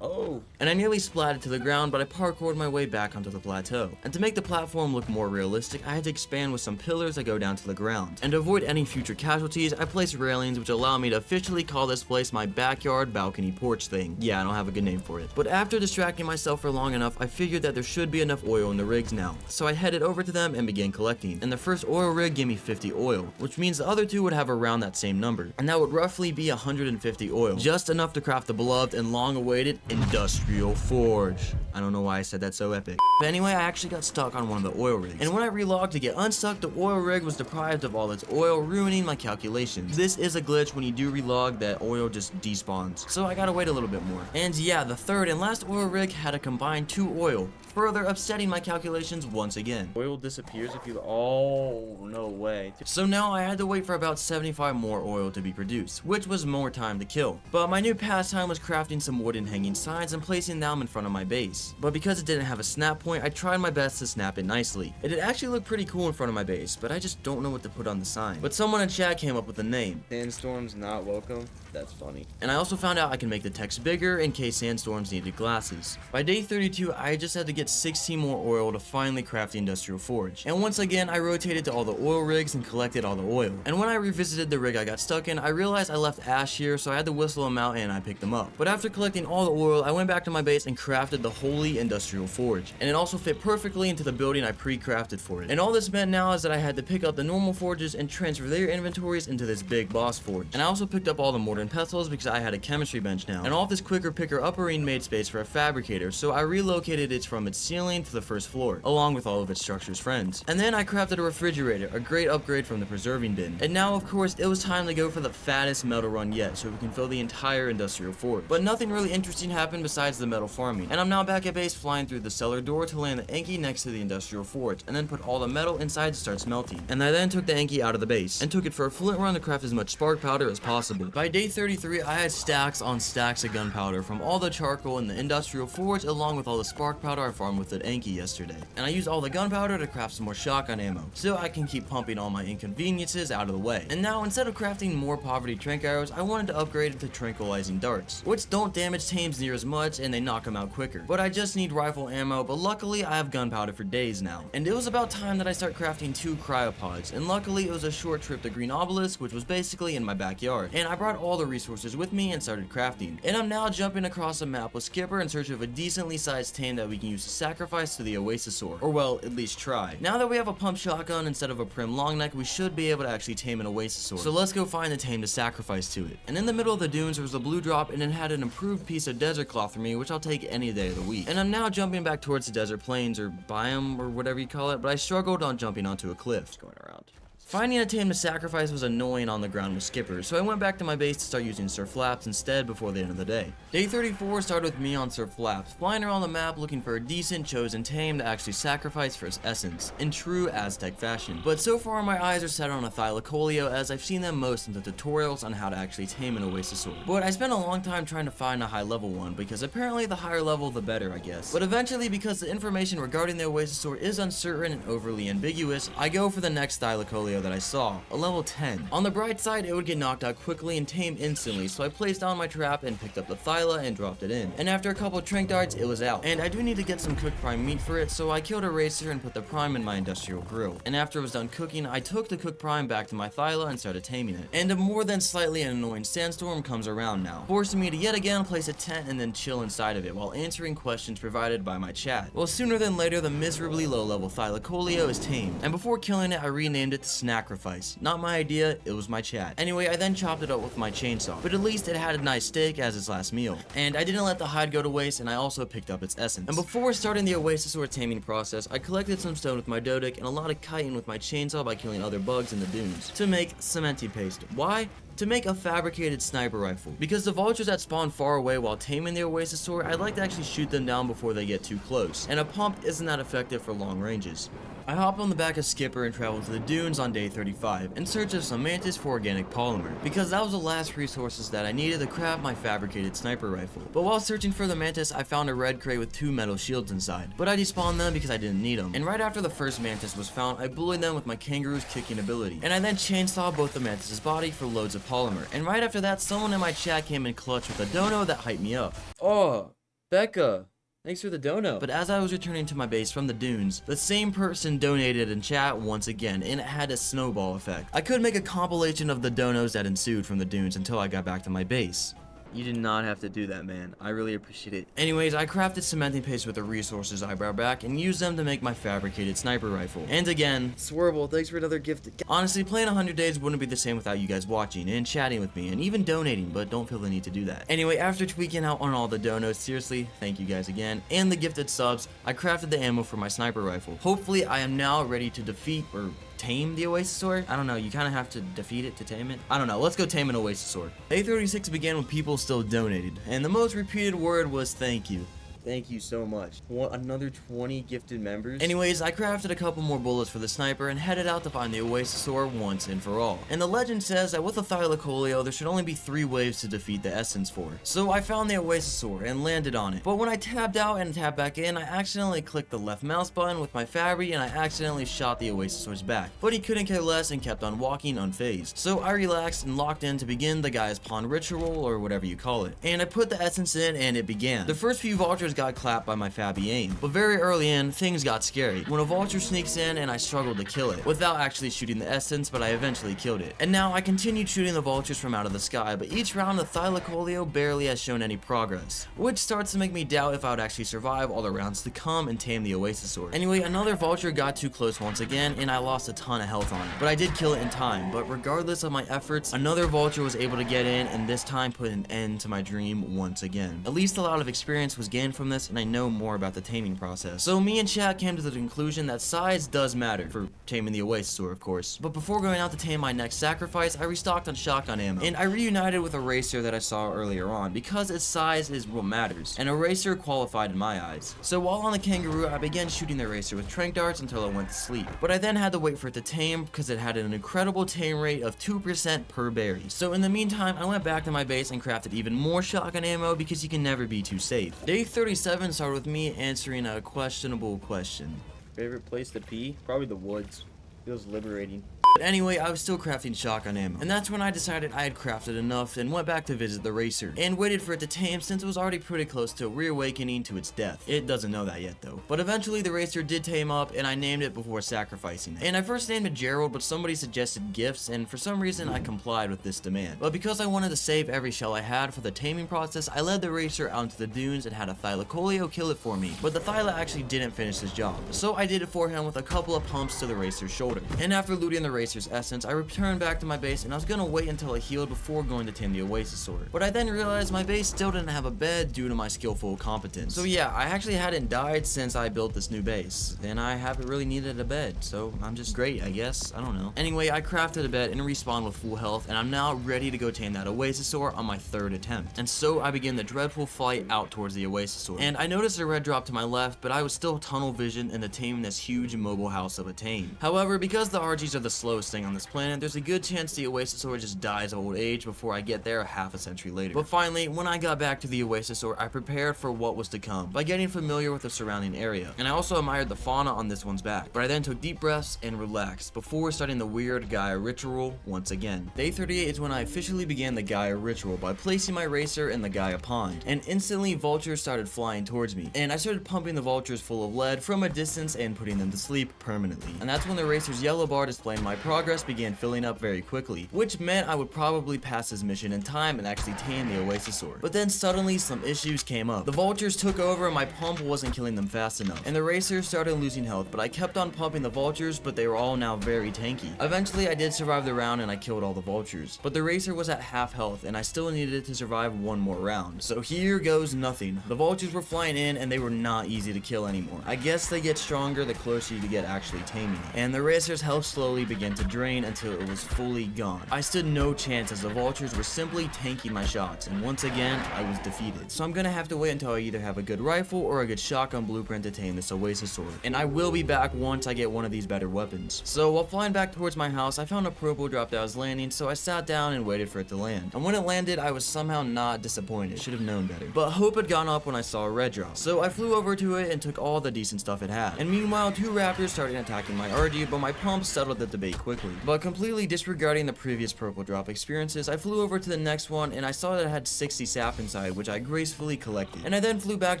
Oh. And I nearly splatted to the ground, but I parkoured my way back onto the plateau. And to make the platform look more realistic, I had to expand with some pillars that go down to the ground. And to avoid any future casualties, I placed railings which allow me to officially call this place my backyard balcony porch thing. Yeah, I don't have a good name for it. But after distracting myself for long enough, I figured that there should be enough oil in the rigs now. So I headed over to them and began collecting. And the first oil rig gave me 50 oil, which means the other two would have around that same number. And that would roughly be 150 oil, just enough to craft the beloved and long-awaited industrial forge. I don't know why I said that so epic. But anyway, I actually got stuck on one of the oil rigs. And when I relogged to get unstuck, the oil rig was deprived of all its oil, ruining my calculations. This is a glitch when you do relog that oil just despawns. So I gotta wait a little bit more. And yeah, the third and last oil rig had a combined 2 oil, further upsetting my calculations once again. Oil disappears if you... Oh, no way. So now I had to wait for about 75 more oil to be produced, which was more time to kill. But my new pastime was crafting some wooden hanging signs and placing them in front of my base. But because it didn't have a snap point, I tried my best to snap it nicely. It did actually look pretty cool in front of my base, but I just don't know what to put on the sign. But someone in chat came up with a name. Sandstorms not welcome? That's funny. And I also found out I can make the text bigger in case sandstorms needed glasses. By day 32, I just had to get 16 more oil to finally craft the industrial forge. And once again, I rotated to all the oil rigs and collected all the oil. And when I revisited the rig I got stuck in, I realized I left ash here, so I had to whistle them out and I picked them up. But after collecting all the oil, I went back to my base and crafted the holy industrial forge. And it also fit perfectly into the building I pre-crafted for it. And all this meant now is that I had to pick up the normal forges and transfer their inventories into this big boss forge. And I also picked up all the mortar and pestles because I had a chemistry bench now. And all of this quicker picker uppering made space for a fabricator, so I relocated it from its ceiling to the first floor, along with all of its structure's friends. And then I crafted a refrigerator, a great upgrade from the preserving bin. And now, of course, it was time to go for the fattest metal run yet, so we can fill the entire industrial forge. But nothing really interesting happened besides the metal farming. And I'm now back at base flying through the cellar door to land the Enki next to the industrial forge, and then put all the metal inside to start smelting. And I then took the Enki out of the base, and took it for a flint run to craft as much spark powder as possible. By day 33, I had stacks on stacks of gunpowder from all the charcoal in the industrial forge, along with all the spark powder I farmed with the Enki yesterday. And I used all the gunpowder to craft some more shotgun ammo, so I can keep pumping all my inconveniences out of the way. And now, instead of crafting more poverty trank arrows, I wanted to upgrade it to tranquilizing darts, which don't damage tames near as much and they knock them out quicker. But I just need rifle ammo, but luckily I have gunpowder for days now. And it was about time that I start crafting 2 cryopods, and luckily it was a short trip to Green Obelisk, which was basically in my backyard. And I brought all the resources with me and started crafting. And I'm now jumping across a map with Skipper in search of a decently sized tame that we can use to sacrifice to the Oasisaur, or well, at least try. Now that we have a pump shotgun instead of a prim long neck, we should be able to actually tame an Oasisaur. So let's go find the tame to sacrifice to it. And in the middle of the dunes there was a blue drop, and it had an improved piece of desert cloth for me, which I'll take any day of the week. And I'm now jumping back towards the desert plains, or biome, or whatever you call it, but I struggled on jumping onto a cliff. Going around. Finding a tame to sacrifice was annoying on the ground with Skipper, so I went back to my base to start using Surf Flaps instead before the end of the day. Day 34 started with me on Surf Flaps, flying around the map looking for a decent chosen tame to actually sacrifice for its essence, in true Aztec fashion. But so far my eyes are set on a Thylacoleo, as I've seen them most in the tutorials on how to actually tame an Oasisaur. But I spent a long time trying to find a high level one, because apparently the higher level the better, I guess. But eventually, because the information regarding the Oasisaur is uncertain and overly ambiguous, I go for the next Thylacoleo that I saw, a level 10. On the bright side, it would get knocked out quickly and tame instantly, so I placed down my trap and picked up the Thyla and dropped it in. And after a couple trank darts, it was out. And I do need to get some cooked prime meat for it, so I killed a racer and put the prime in my industrial grill. And after it was done cooking, I took the cooked prime back to my Thyla and started taming it. And a more than slightly annoying sandstorm comes around now, forcing me to yet again place a tent and then chill inside of it while answering questions provided by my chat. Well, sooner than later, the miserably low level Thylacoleo is tamed, and before killing it, I renamed it to Snacrifice. Not my idea, it was my chat. Anyway, I then chopped it up with my chainsaw, but at least it had a nice steak as its last meal. And I didn't let the hide go to waste, and I also picked up its essence. And before starting the Oasisaur taming process, I collected some stone with my Dodic and a lot of chitin with my chainsaw by killing other bugs in the dunes to make cementy paste. Why? To make a fabricated sniper rifle. Because the vultures that spawn far away while taming the Oasisaur, I'd like to actually shoot them down before they get too close, and a pump isn't that effective for long ranges. I hop on the back of Skipper and travel to the dunes on day 35 in search of some mantis for organic polymer, because that was the last resources that I needed to craft my fabricated sniper rifle. But while searching for the mantis, I found a red crate with 2 metal shields inside, but I despawned them because I didn't need them. And right after the first mantis was found, I bullied them with my kangaroo's kicking ability, and I then chainsaw both the mantis's body for loads of polymer. And right after that, someone in my chat came in clutch with a dono that hyped me up. Oh, Becca, thanks for the dono. But as I was returning to my base from the dunes, the same person donated in chat once again, and it had a snowball effect. I could make a compilation of the donos that ensued from the dunes until I got back to my base. You did not have to do that, man. I really appreciate it. Anyways, I crafted cementing paste with the resources I brought back and used them to make my fabricated sniper rifle. And again, Swerble, thanks for another gift. Honestly, playing 100 days wouldn't be the same without you guys watching and chatting with me and even donating, but don't feel the need to do that. Anyway, after tweaking out on all the donos, seriously, thank you guys again, and the gifted subs, I crafted the ammo for my sniper rifle. Hopefully, I am now ready to defeat or tame the Oasisaur? I don't know, you kind of have to defeat it to tame it? I don't know, let's go tame an Oasisaur. Day 36 began when people still donated, and the most repeated word was thank you. Thank you so much. Another 20 gifted members. Anyways, I crafted a couple more bullets for the sniper and headed out to find the Oasisaur once and for all. And the legend says that with a Thylacoleo, there should only be 3 waves to defeat the essence for. So I found the Oasisaur and landed on it. But when I tabbed out and tapped back in, I accidentally clicked the left mouse button with my Fabry and I accidentally shot the Oasisaur's back. But he couldn't care less and kept on walking unfazed. So I relaxed and locked in to begin the guy's pawn ritual or whatever you call it. And I put the essence in and it began. The first few vultures got clapped by my Fabby aim, but very early in, things got scary when a vulture sneaks in and I struggled to kill it without actually shooting the essence, but I eventually killed it. And now I continued shooting the vultures from out of the sky, but each round the Thylacoleo barely has shown any progress, which starts to make me doubt if I would actually survive all the rounds to come and tame the Oasisaur. Anyway, another vulture got too close once again and I lost a ton of health on it, but I did kill it in time. But regardless of my efforts, another vulture was able to get in and this time put an end to my dream once again. At least a lot of experience was gained from this and I know more about the taming process. So me and chat came to the conclusion that size does matter for taming the Oasisaur, of course. But before going out to tame my next sacrifice, I restocked on shotgun ammo. And I reunited with a racer that I saw earlier on because its size is what matters. And a racer qualified in my eyes. So while on the kangaroo, I began shooting the racer with tranq darts until I went to sleep. But I then had to wait for it to tame because it had an incredible tame rate of 2% per berry. So in the meantime, I went back to my base and crafted even more shotgun ammo because you can never be too safe. Day 37 started with me answering a questionable question. Favorite place to pee? Probably the woods. Feels liberating. But anyway, I was still crafting shotgun ammo, and that's when I decided I had crafted enough and went back to visit the racer, and waited for it to tame since it was already pretty close to reawakening to its death. It doesn't know that yet though. But eventually the racer did tame up, and I named it before sacrificing it. And I first named it Gerald, but somebody suggested gifts, and for some reason I complied with this demand. But because I wanted to save every shell I had for the taming process, I led the racer out into the dunes and had a Thylacoleo kill it for me. But the Thyla actually didn't finish his job, so I did it for him with a couple of pumps to the racer's shoulder. And after looting the racer's essence, I returned back to my base and I was gonna wait until it healed before going to tame the Oasisaur. But I then realized my base still didn't have a bed due to my skillful competence. So yeah, I actually hadn't died since I built this new base, and I haven't really needed a bed, so I'm just great, I guess. I don't know. Anyway, I crafted a bed and respawned with full health, and I'm now ready to go tame that Oasisaur on my 3rd attempt. And so I begin the dreadful flight out towards the Oasisaur. And I noticed a red drop to my left, but I was still tunnel vision into taming this huge mobile house of a tame. However, because the RGs are the slowest thing on this planet, there's a good chance the Oasisaur just dies of old age before I get there half a century later. But finally, when I got back to the Oasisaur, I prepared for what was to come by getting familiar with the surrounding area. And I also admired the fauna on this one's back. But I then took deep breaths and relaxed before starting the weird Gaia ritual once again. Day 38 is when I officially began the Gaia ritual by placing my racer in the Gaia pond. And instantly vultures started flying towards me. And I started pumping the vultures full of lead from a distance and putting them to sleep permanently. And that's when the racer's yellow bar displaying my progress began filling up very quickly, which meant I would probably pass this mission in time and actually tame the Oasisaur. But then suddenly some issues came up. The vultures took over and my pump wasn't killing them fast enough, and the racer started losing health, but I kept on pumping the vultures, but they were all now very tanky. Eventually I did survive the round and I killed all the vultures, but the racer was at half health and I still needed to survive one more round. So here goes nothing. The vultures were flying in and they were not easy to kill anymore. I guess they get stronger the closer you get actually taming it. And the racer's health slowly began to drain until it was fully gone. I stood no chance as the vultures were simply tanking my shots, and once again, I was defeated. So I'm gonna have to wait until I either have a good rifle or a good shotgun blueprint to tame this Oasisaur. And I will be back once I get one of these better weapons. So while flying back towards my house, I found a purple drop that was landing, so I sat down and waited for it to land. And when it landed, I was somehow not disappointed. Should have known better. But hope had gone up when I saw a red drop. So I flew over to it and took all the decent stuff it had. And meanwhile, 2 raptors started attacking my RG, but my my pump settled the debate quickly. But completely disregarding the previous purple drop experiences, I flew over to the next one and I saw that it had 60 sap inside, which I gracefully collected. And I then flew back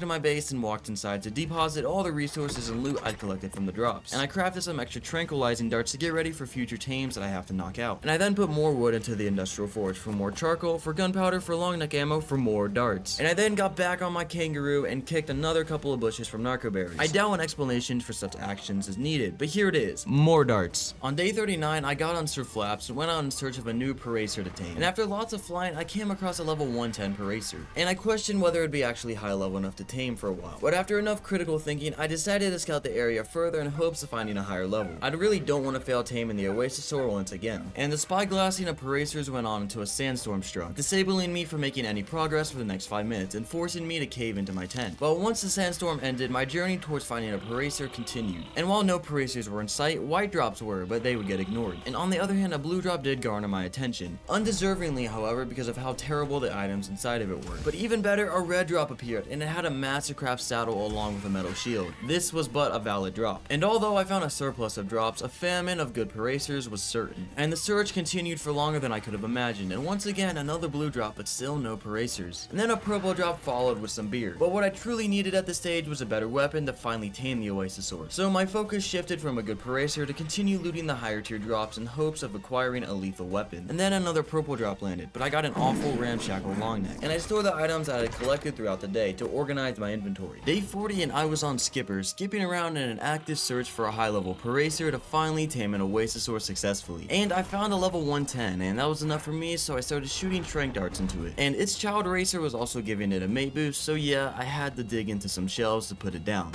to my base and walked inside to deposit all the resources and loot I'd collected from the drops. And I crafted some extra tranquilizing darts to get ready for future tames that I have to knock out. And I then put more wood into the industrial forge for more charcoal, for gunpowder, for long neck ammo, for more darts. And I then got back on my kangaroo and kicked another couple of bushes from narcoberries. I doubt an explanation for such actions is needed, but here it is. More darts. On day 39, I got on Sir Flaps and went out in search of a new Paracer to tame. And after lots of flying, I came across a level 110 Paracer. And I questioned whether it'd be actually high level enough to tame for a while. But after enough critical thinking, I decided to scout the area further in hopes of finding a higher level. I really don't want to fail taming the Oasisaur once again. And the spyglassing of Paracers went on until a sandstorm struck, disabling me from making any progress for the next 5 minutes and forcing me to cave into my tent. But once the sandstorm ended, my journey towards finding a Paracer continued. And while no Paracers were in sight, white drops were, but they would get ignored. And on the other hand, a blue drop did garner my attention. Undeservingly, however, because of how terrible the items inside of it were. But even better, a red drop appeared, and it had a Mastercraft saddle along with a metal shield. This was but a valid drop. And although I found a surplus of drops, a famine of good Paracers was certain. And the search continued for longer than I could have imagined, and once again, another blue drop, but still no Paracers. And then a purple drop followed with some beer. But what I truly needed at this stage was a better weapon to finally tame the Oasisaur. So my focus shifted from a good Paracer to continue looting the higher tier drops in hopes of acquiring a lethal weapon. And then another purple drop landed, but I got an awful ramshackle long neck. And I stored the items that I had collected throughout the day to organize my inventory. Day 40 and I was on Skipper, skipping around in an active search for a high level Paracer to finally tame an Oasisaur successfully. And I found a level 110, and that was enough for me, so I started shooting trank darts into it. And its child racer was also giving it a mate boost, so yeah, I had to dig into some shelves to put it down.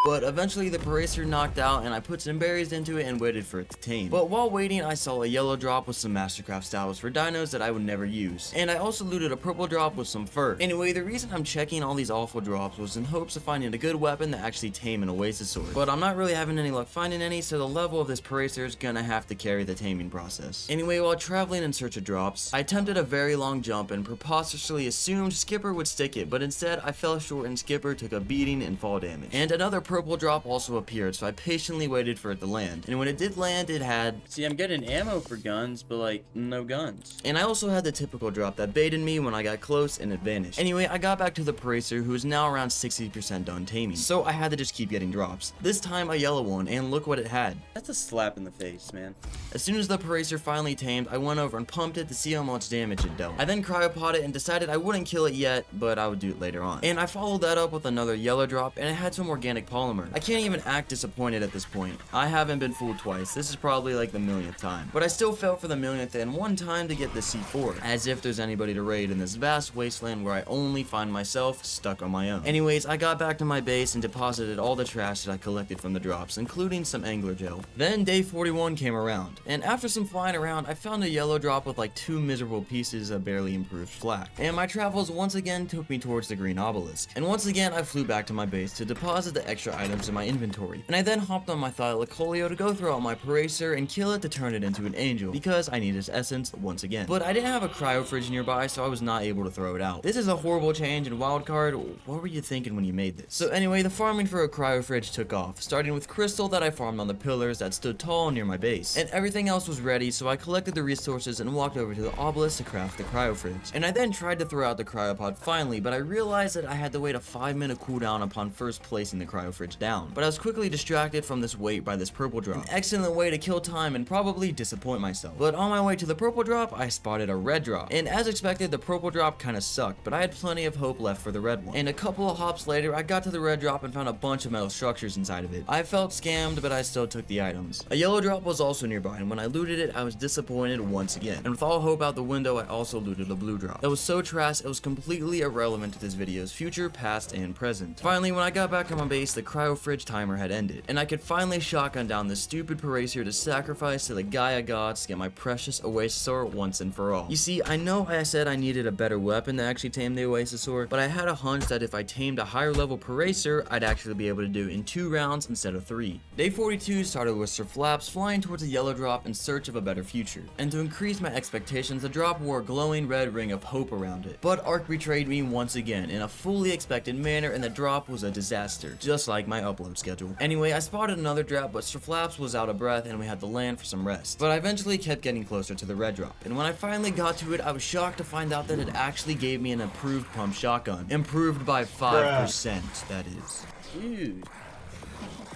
But eventually the Paracer knocked out and I put some berries into it and waited for it to tame. But while waiting, I saw a yellow drop with some Mastercraft saddles for dinos that I would never use. And I also looted a purple drop with some fur. Anyway, the reason I'm checking all these awful drops was in hopes of finding a good weapon to actually tame an Oasisaur. But I'm not really having any luck finding any, so the level of this Paracer is gonna have to carry the taming process. Anyway, while traveling in search of drops, I attempted a very long jump and preposterously assumed Skipper would stick it, but instead I fell short and Skipper took a beating and fall damage. And another purple drop also appeared, so I patiently waited for it to land. And when it did land, it had... See, I'm getting ammo for guns, but like, no guns. And I also had the typical drop that baited me when I got close and it vanished. Anyway, I got back to the Paracer, who is now around 60% done taming. So I had to just keep getting drops. This time a yellow one, and look what it had. That's a slap in the face, man. As soon as the Paracer finally tamed, I went over and pumped it to see how much damage it dealt. I then cryopod it and decided I wouldn't kill it yet, but I would do it later on. And I followed that up with another yellow drop, and it had some organic polymer. I can't even act disappointed at this point. I haven't been fooled twice. This is probably like the millionth time. But I still fell for the millionth and one time to get the C4. As if there's anybody to raid in this vast wasteland where I only find myself stuck on my own. Anyways, I got back to my base and deposited all the trash that I collected from the drops, including some angler gel. Then day 41 came around, and after some flying around, I found a yellow drop with like 2 miserable pieces of barely improved flak. And my travels once again took me towards the green obelisk. And once again, I flew back to my base to deposit the extra items in my inventory. And I then hopped on my Thylacoleo to go throw out my Paracer and kill it to turn it into an angel, because I need its essence once again. But I didn't have a cryo fridge nearby, so I was not able to throw it out. This is a horrible change in wildcard. What were you thinking when you made this? So anyway, the farming for a cryo fridge took off, starting with crystal that I farmed on the pillars that stood tall near my base. And everything else was ready, so I collected the resources and walked over to the obelisk to craft the cryo fridge. And I then tried to throw out the cryopod finally, but I realized that I had to wait a 5-minute cooldown upon first placing the cryo fridge down. But I was quickly distracted from this wait by this purple drop. An excellent way to kill time and probably disappoint myself. But on my way to the purple drop, I spotted a red drop. And as expected, the purple drop kinda sucked, but I had plenty of hope left for the red one. And a couple of hops later, I got to the red drop and found a bunch of metal structures inside of it. I felt scammed, but I still took the items. A yellow drop was also nearby, and when I looted it, I was disappointed once again. And with all hope out the window, I also looted a blue drop. That was so trash, it was completely irrelevant to this video's future, past, and present. Finally, when I got back on my base, the cryo fridge timer had ended, and I could finally shotgun down this stupid Paracer to sacrifice to the Gaia gods to get my precious Oasisaur once and for all. You see, I know I said I needed a better weapon to actually tame the Oasisaur, but I had a hunch that if I tamed a higher level Paracer, I'd actually be able to do it in 2 rounds instead of 3. Day 42 started with Sir Flaps flying towards a yellow drop in search of a better future. And to increase my expectations, the drop wore a glowing red ring of hope around it. But Ark betrayed me once again in a fully expected manner, and the drop was a disaster, just like like my upload schedule. Anyway, I spotted another drop, but Sir Flaps was out of breath and we had to land for some rest. But I eventually kept getting closer to the red drop, and when I finally got to it, I was shocked to find out that it actually gave me an improved pump shotgun. Improved by 5%, that is. Dude.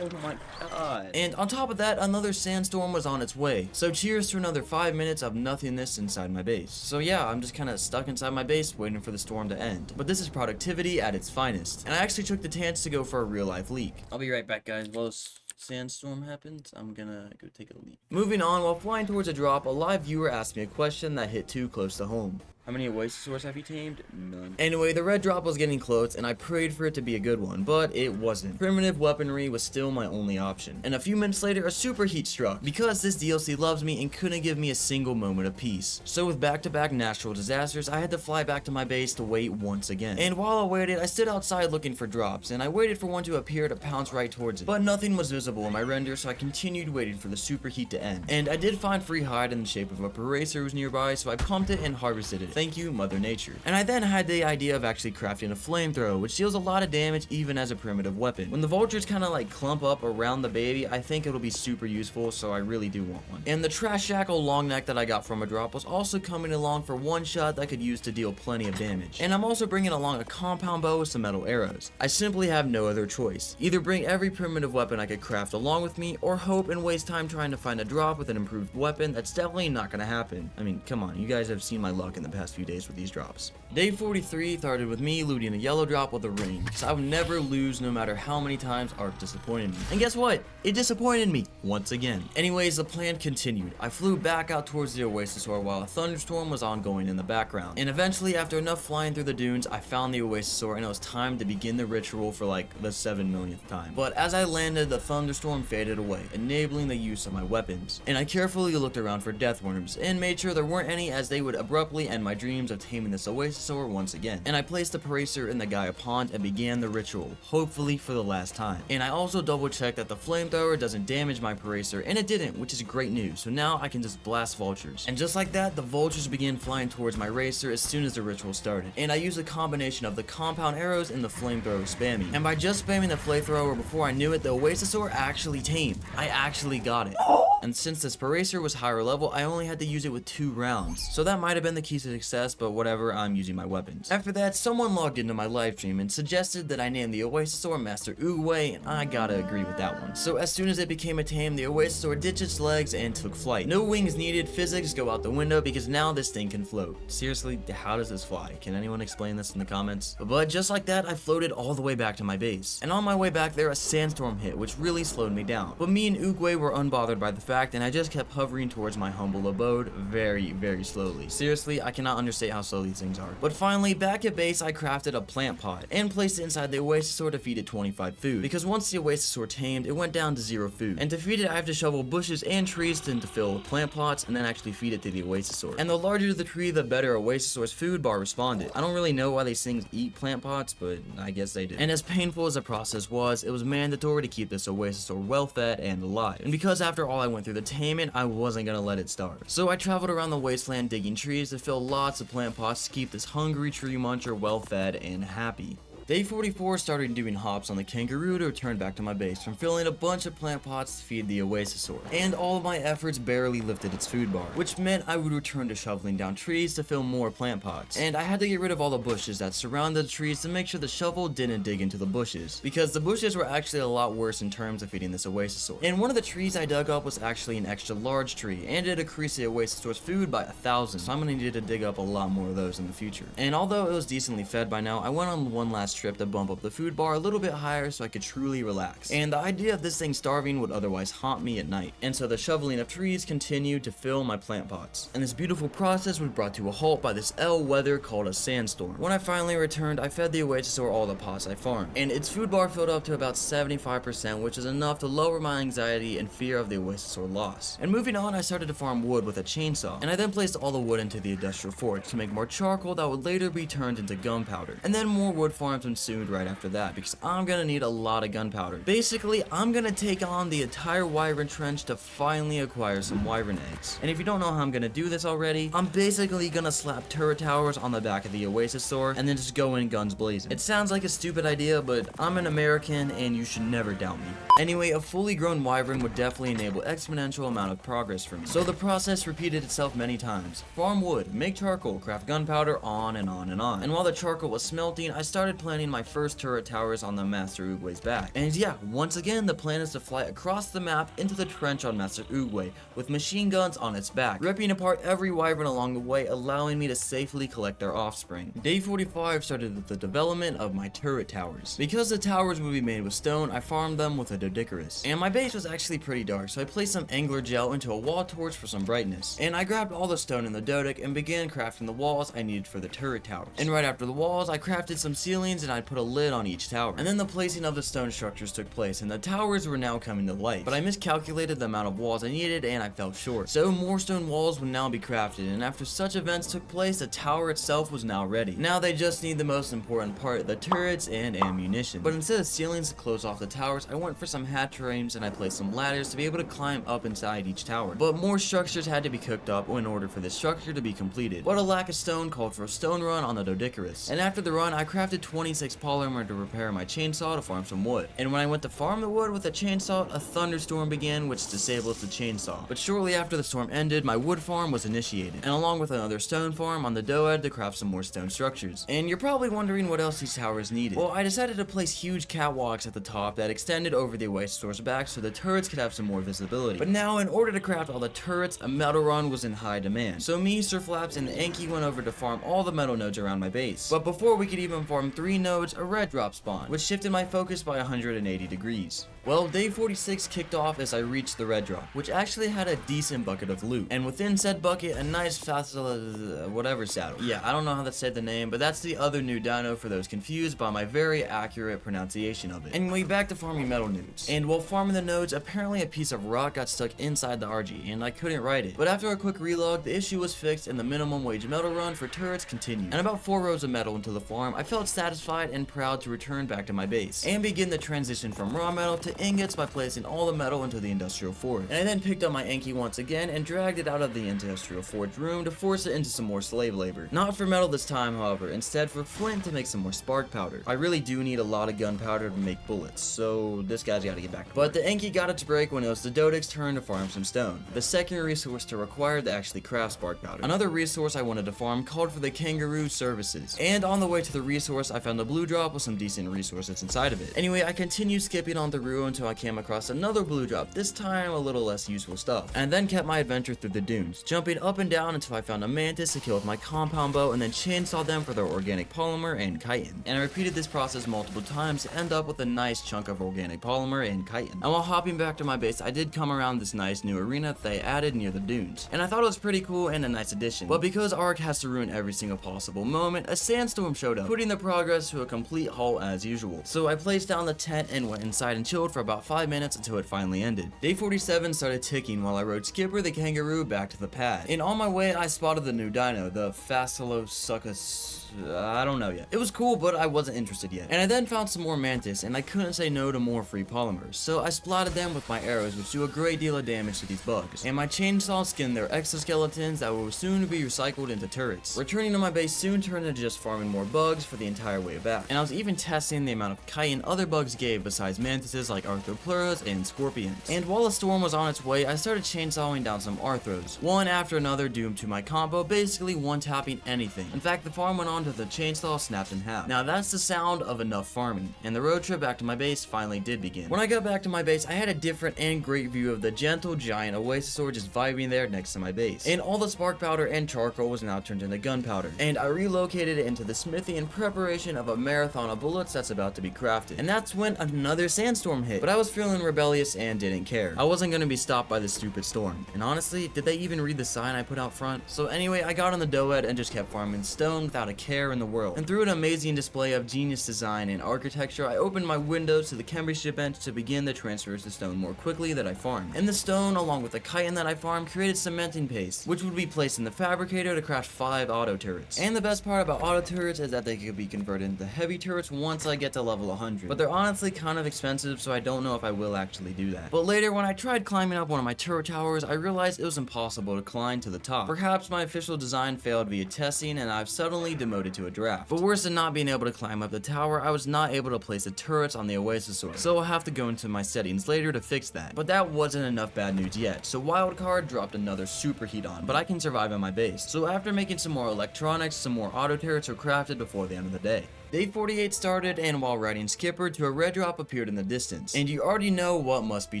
Oh my god. And on top of that, another sandstorm was on its way. So cheers to another 5 minutes of nothingness inside my base. So yeah, I'm just kind of stuck inside my base waiting for the storm to end. But this is productivity at its finest. And I actually took the chance to go for a real life leak. I'll be right back, guys. While this sandstorm happens, I'm gonna go take a leak. Moving on, while flying towards a drop, a live viewer asked me a question that hit too close to home. How many Oasis have you tamed? None. Anyway, the red drop was getting close, and I prayed for it to be a good one, but it wasn't. Primitive weaponry was still my only option. And a few minutes later, a superheat struck, because this DLC loves me and couldn't give me a single moment of peace. So with back-to-back natural disasters, I had to fly back to my base to wait once again. And while I waited, I stood outside looking for drops, and I waited for one to appear to pounce right towards it. But nothing was visible in my render, so I continued waiting for the superheat to end. And I did find free hide in the shape of a paracer who was nearby, so I pumped it and harvested it. Thank you, Mother Nature. And I then had the idea of actually crafting a flamethrower, which deals a lot of damage even as a primitive weapon. When the vultures kind of like clump up around the baby, I think it'll be super useful, so I really do want one. And the trash shackle long neck that I got from a drop was also coming along for one shot that I could use to deal plenty of damage. And I'm also bringing along a compound bow with some metal arrows. I simply have no other choice. Either bring every primitive weapon I could craft along with me, or hope and waste time trying to find a drop with an improved weapon. That's definitely not gonna happen. I mean, come on, you guys have seen my luck in the past few days with these drops. Day 43 started with me looting a yellow drop with a ring, because I would never lose no matter how many times Ark disappointed me. And guess what? It disappointed me once again. Anyways, the plan continued. I flew back out towards the Oasisaur while a thunderstorm was ongoing in the background. And eventually, after enough flying through the dunes, I found the Oasisaur and it was time to begin the ritual for like the 7 millionth time. But as I landed, the thunderstorm faded away, enabling the use of my weapons. And I carefully looked around for death worms and made sure there weren't any, as they would abruptly end my dreams of taming this Oasisaur once again. And I placed the paracer in the Gaia pond and began the ritual, hopefully for the last time. And I also double checked that the flamethrower doesn't damage my paracer, and it didn't, which is great news. So now I can just blast vultures. And just like that, the vultures began flying towards my racer as soon as the ritual started. And I used a combination of the compound arrows and the flamethrower spamming. And by just spamming the flamethrower before I knew it, the Oasisaur actually tamed. I actually got it. And since this paracer was higher level, I only had to use it with 2 rounds. So that might have been the key to success, but whatever, I'm using my weapons. After that, someone logged into my live stream and suggested that I name the Oasisaur Master Uguay, and I gotta agree with that one. So as soon as it became a tame, the Oasisaur ditched its legs and took flight. No wings needed, physics go out the window because now this thing can float. Seriously, how does this fly? Can anyone explain this in the comments? But just like that, I floated all the way back to my base. And on my way back there, a sandstorm hit, which really slowed me down. But me and Uguay were unbothered by the fact, and I just kept hovering towards my humble abode very, very slowly. Seriously, I cannot understate how slow these things are. But finally, back at base, I crafted a plant pot and placed it inside the Oasisaur to feed it 25 food. Because once the Oasisaur tamed, it went down to 0 food. And to feed it, I have to shovel bushes and trees to fill with plant pots and then actually feed it to the Oasisaur. And the larger the tree, the better Oasisaur's food bar responded. I don't really know why these things eat plant pots, but I guess they do. And as painful as the process was, it was mandatory to keep this Oasisaur well fed and alive. And because after all I went through the taming, I wasn't gonna let it starve. So I traveled around the wasteland digging trees to fill lots of plant pots to keep this hungry tree muncher well fed and happy. Day 44 started doing hops on the kangaroo to return back to my base from filling a bunch of plant pots to feed the Oasisaur, and all of my efforts barely lifted its food bar, which meant I would return to shoveling down trees to fill more plant pots. And I had to get rid of all the bushes that surrounded the trees to make sure the shovel didn't dig into the bushes, because the bushes were actually a lot worse in terms of feeding this Oasisaur. And one of the trees I dug up was actually an extra large tree, and it increased the Oasisaur's food by 1,000, so I'm gonna need to dig up a lot more of those in the future. And although it was decently fed by now, I went on one last trip to bump up the food bar a little bit higher so I could truly relax. And the idea of this thing starving would otherwise haunt me at night. And so the shoveling of trees continued to fill my plant pots. And this beautiful process was brought to a halt by this L weather called a sandstorm. When I finally returned, I fed the Oasisaur all the pots I farmed. And its food bar filled up to about 75%, which is enough to lower my anxiety and fear of the Oasisaur loss. And moving on, I started to farm wood with a chainsaw. And I then placed all the wood into the industrial forge to make more charcoal that would later be turned into gunpowder. And then more wood farms ensued right after that, because I'm gonna need a lot of gunpowder. Basically, I'm gonna take on the entire wyvern trench to finally acquire some wyvern eggs. And if you don't know how I'm gonna do this already, I'm basically gonna slap turret towers on the back of the Oasis store and then just go in guns blazing. It sounds like a stupid idea, but I'm an American and you should never doubt me. Anyway, a fully grown wyvern would definitely enable exponential amount of progress for me. So the process repeated itself many times. Farm wood, make charcoal, craft gunpowder, on and on and on. And while the charcoal was smelting, I started planning my first turret towers on the Master Oogway's back. And yeah, once again, the plan is to fly across the map into the trench on Master Oogway with machine guns on its back, ripping apart every wyvern along the way, allowing me to safely collect their offspring. Day 45 started with the development of my turret towers. Because the towers would be made with stone, I farmed them with a Doedicurus. And my base was actually pretty dark, so I placed some angler gel into a wall torch for some brightness. And I grabbed all the stone in the Doedic and began crafting the walls I needed for the turret towers. And right after the walls, I crafted some ceilings and I put a lid on each tower. And then the placing of the stone structures took place and the towers were now coming to life. But I miscalculated the amount of walls I needed and I fell short. So more stone walls would now be crafted, and after such events took place, the tower itself was now ready. Now they just need the most important part, the turrets and ammunition. But instead of ceilings to close off the towers, I went for some hatch frames and I placed some ladders to be able to climb up inside each tower. But more structures had to be cooked up in order for this structure to be completed. But a lack of stone called for a stone run on the Doedicurus. And after the run, I crafted 26 polymer to repair my chainsaw to farm some wood. And when I went to farm the wood with a chainsaw, a thunderstorm began which disables the chainsaw. But shortly after the storm ended, my wood farm was initiated, and along with another stone farm on the Doed to craft some more stone structures. And you're probably wondering what else these towers needed. Well, I decided to place huge catwalks at the top that extended over the Oasis store's back so the turrets could have some more visibility. But now, in order to craft all the turrets, a metal run was in high demand. So me, Sir Flaps, and the Anki went over to farm all the metal nodes around my base. But before we could even farm 3 nodes, a red drop spawned, which shifted my focus by 180 degrees. Well, day 46 kicked off as I reached the red drop, which actually had a decent bucket of loot. And within said bucket, a nice whatever saddle. Yeah, I don't know how to say the name, but that's the other new dino for those confused by my very accurate pronunciation of it. Anyway, back to farming metal nodes. And while farming the nodes, apparently a piece of rock got stuck inside the RG, and I couldn't write it. But after a quick relog, the issue was fixed and the minimum wage metal run for turrets continued. And about 4 rows of metal into the farm, I felt satisfied and proud to return back to my base, and begin the transition from raw metal to ingots by placing all the metal into the industrial forge. And I then picked up my Anki once again and dragged it out of the industrial forge room to force it into some more slave labor. Not for metal this time, however, instead for flint to make some more spark powder. I really do need a lot of gunpowder to make bullets, so this guy's gotta get back. But the Anki got its break when it was the Doedic's turn to farm some stone, the second resource to require to actually craft spark powder. Another resource I wanted to farm called for the kangaroo services, and on the way to the resource I found a blue drop with some decent resources inside of it. Anyway, I continued skipping on through until I came across another blue drop, this time a little less useful stuff, and then kept my adventure through the dunes, jumping up and down until I found a mantis to kill with my compound bow and then chainsaw them for their organic polymer and chitin. And I repeated this process multiple times to end up with a nice chunk of organic polymer and chitin. And while hopping back to my base, I did come around this nice new arena that they added near the dunes, and I thought it was pretty cool and a nice addition. But because Ark has to ruin every single possible moment, a sandstorm showed up, putting the progress to a complete halt as usual. So I placed down the tent and went inside and chilled for about 5 minutes until it finally ended. Day 47 started ticking while I rode Skipper the kangaroo back to the pad. And on my way, I spotted the new dino, the Phasalosuchus. I don't know yet. It was cool, but I wasn't interested yet. And I then found some more mantis, and I couldn't say no to more free polymers, so I splatted them with my arrows, which do a great deal of damage to these bugs. And my chainsaw skinned their exoskeletons that will soon be recycled into turrets. Returning to my base soon turned into just farming more bugs for the entire way back. And I was even testing the amount of chitin other bugs gave besides mantises like arthropleuras and scorpions. And while the storm was on its way, I started chainsawing down some arthros, one after another, doomed to my combo, basically one-tapping anything. In fact, the farm went on to the chainsaw snapped in half. Now that's the sound of enough farming, and the road trip back to my base finally did begin. When I got back to my base, I had a different and great view of the gentle giant Oasis sword just vibing there next to my base. And all the spark powder and charcoal was now turned into gunpowder, and I relocated it into the smithy in preparation of a marathon of bullets that's about to be crafted. And that's when another sandstorm hit. hit. But I was feeling rebellious and didn't care. I wasn't gonna be stopped by this stupid storm. And honestly, did they even read the sign I put out front? So anyway, I got on the doed and just kept farming stone without a care in the world. And through an amazing display of genius design and architecture, I opened my windows to the chemistry bench to begin the transfers to stone more quickly that I farmed. And the stone, along with the chitin that I farmed, created cementing paste, which would be placed in the fabricator to craft 5 auto turrets. And the best part about auto turrets is that they could be converted into heavy turrets once I get to level 100. But they're honestly kind of expensive, so I don't know if I will actually do that. But later, when I tried climbing up one of my turret towers, I realized it was impossible to climb to the top. Perhaps my official design failed via testing and I've suddenly demoted to a draft. But worse than not being able to climb up the tower, I was not able to place the turrets on the Oasis sword. So I'll have to go into my settings later to fix that. But that wasn't enough bad news yet, so Wildcard dropped another superheat on, but I can survive in my base. So after making some more electronics, some more auto turrets were crafted before the end of the day. Day 48 started, and while riding Skipper, to a red drop appeared in the distance. And you already know what must be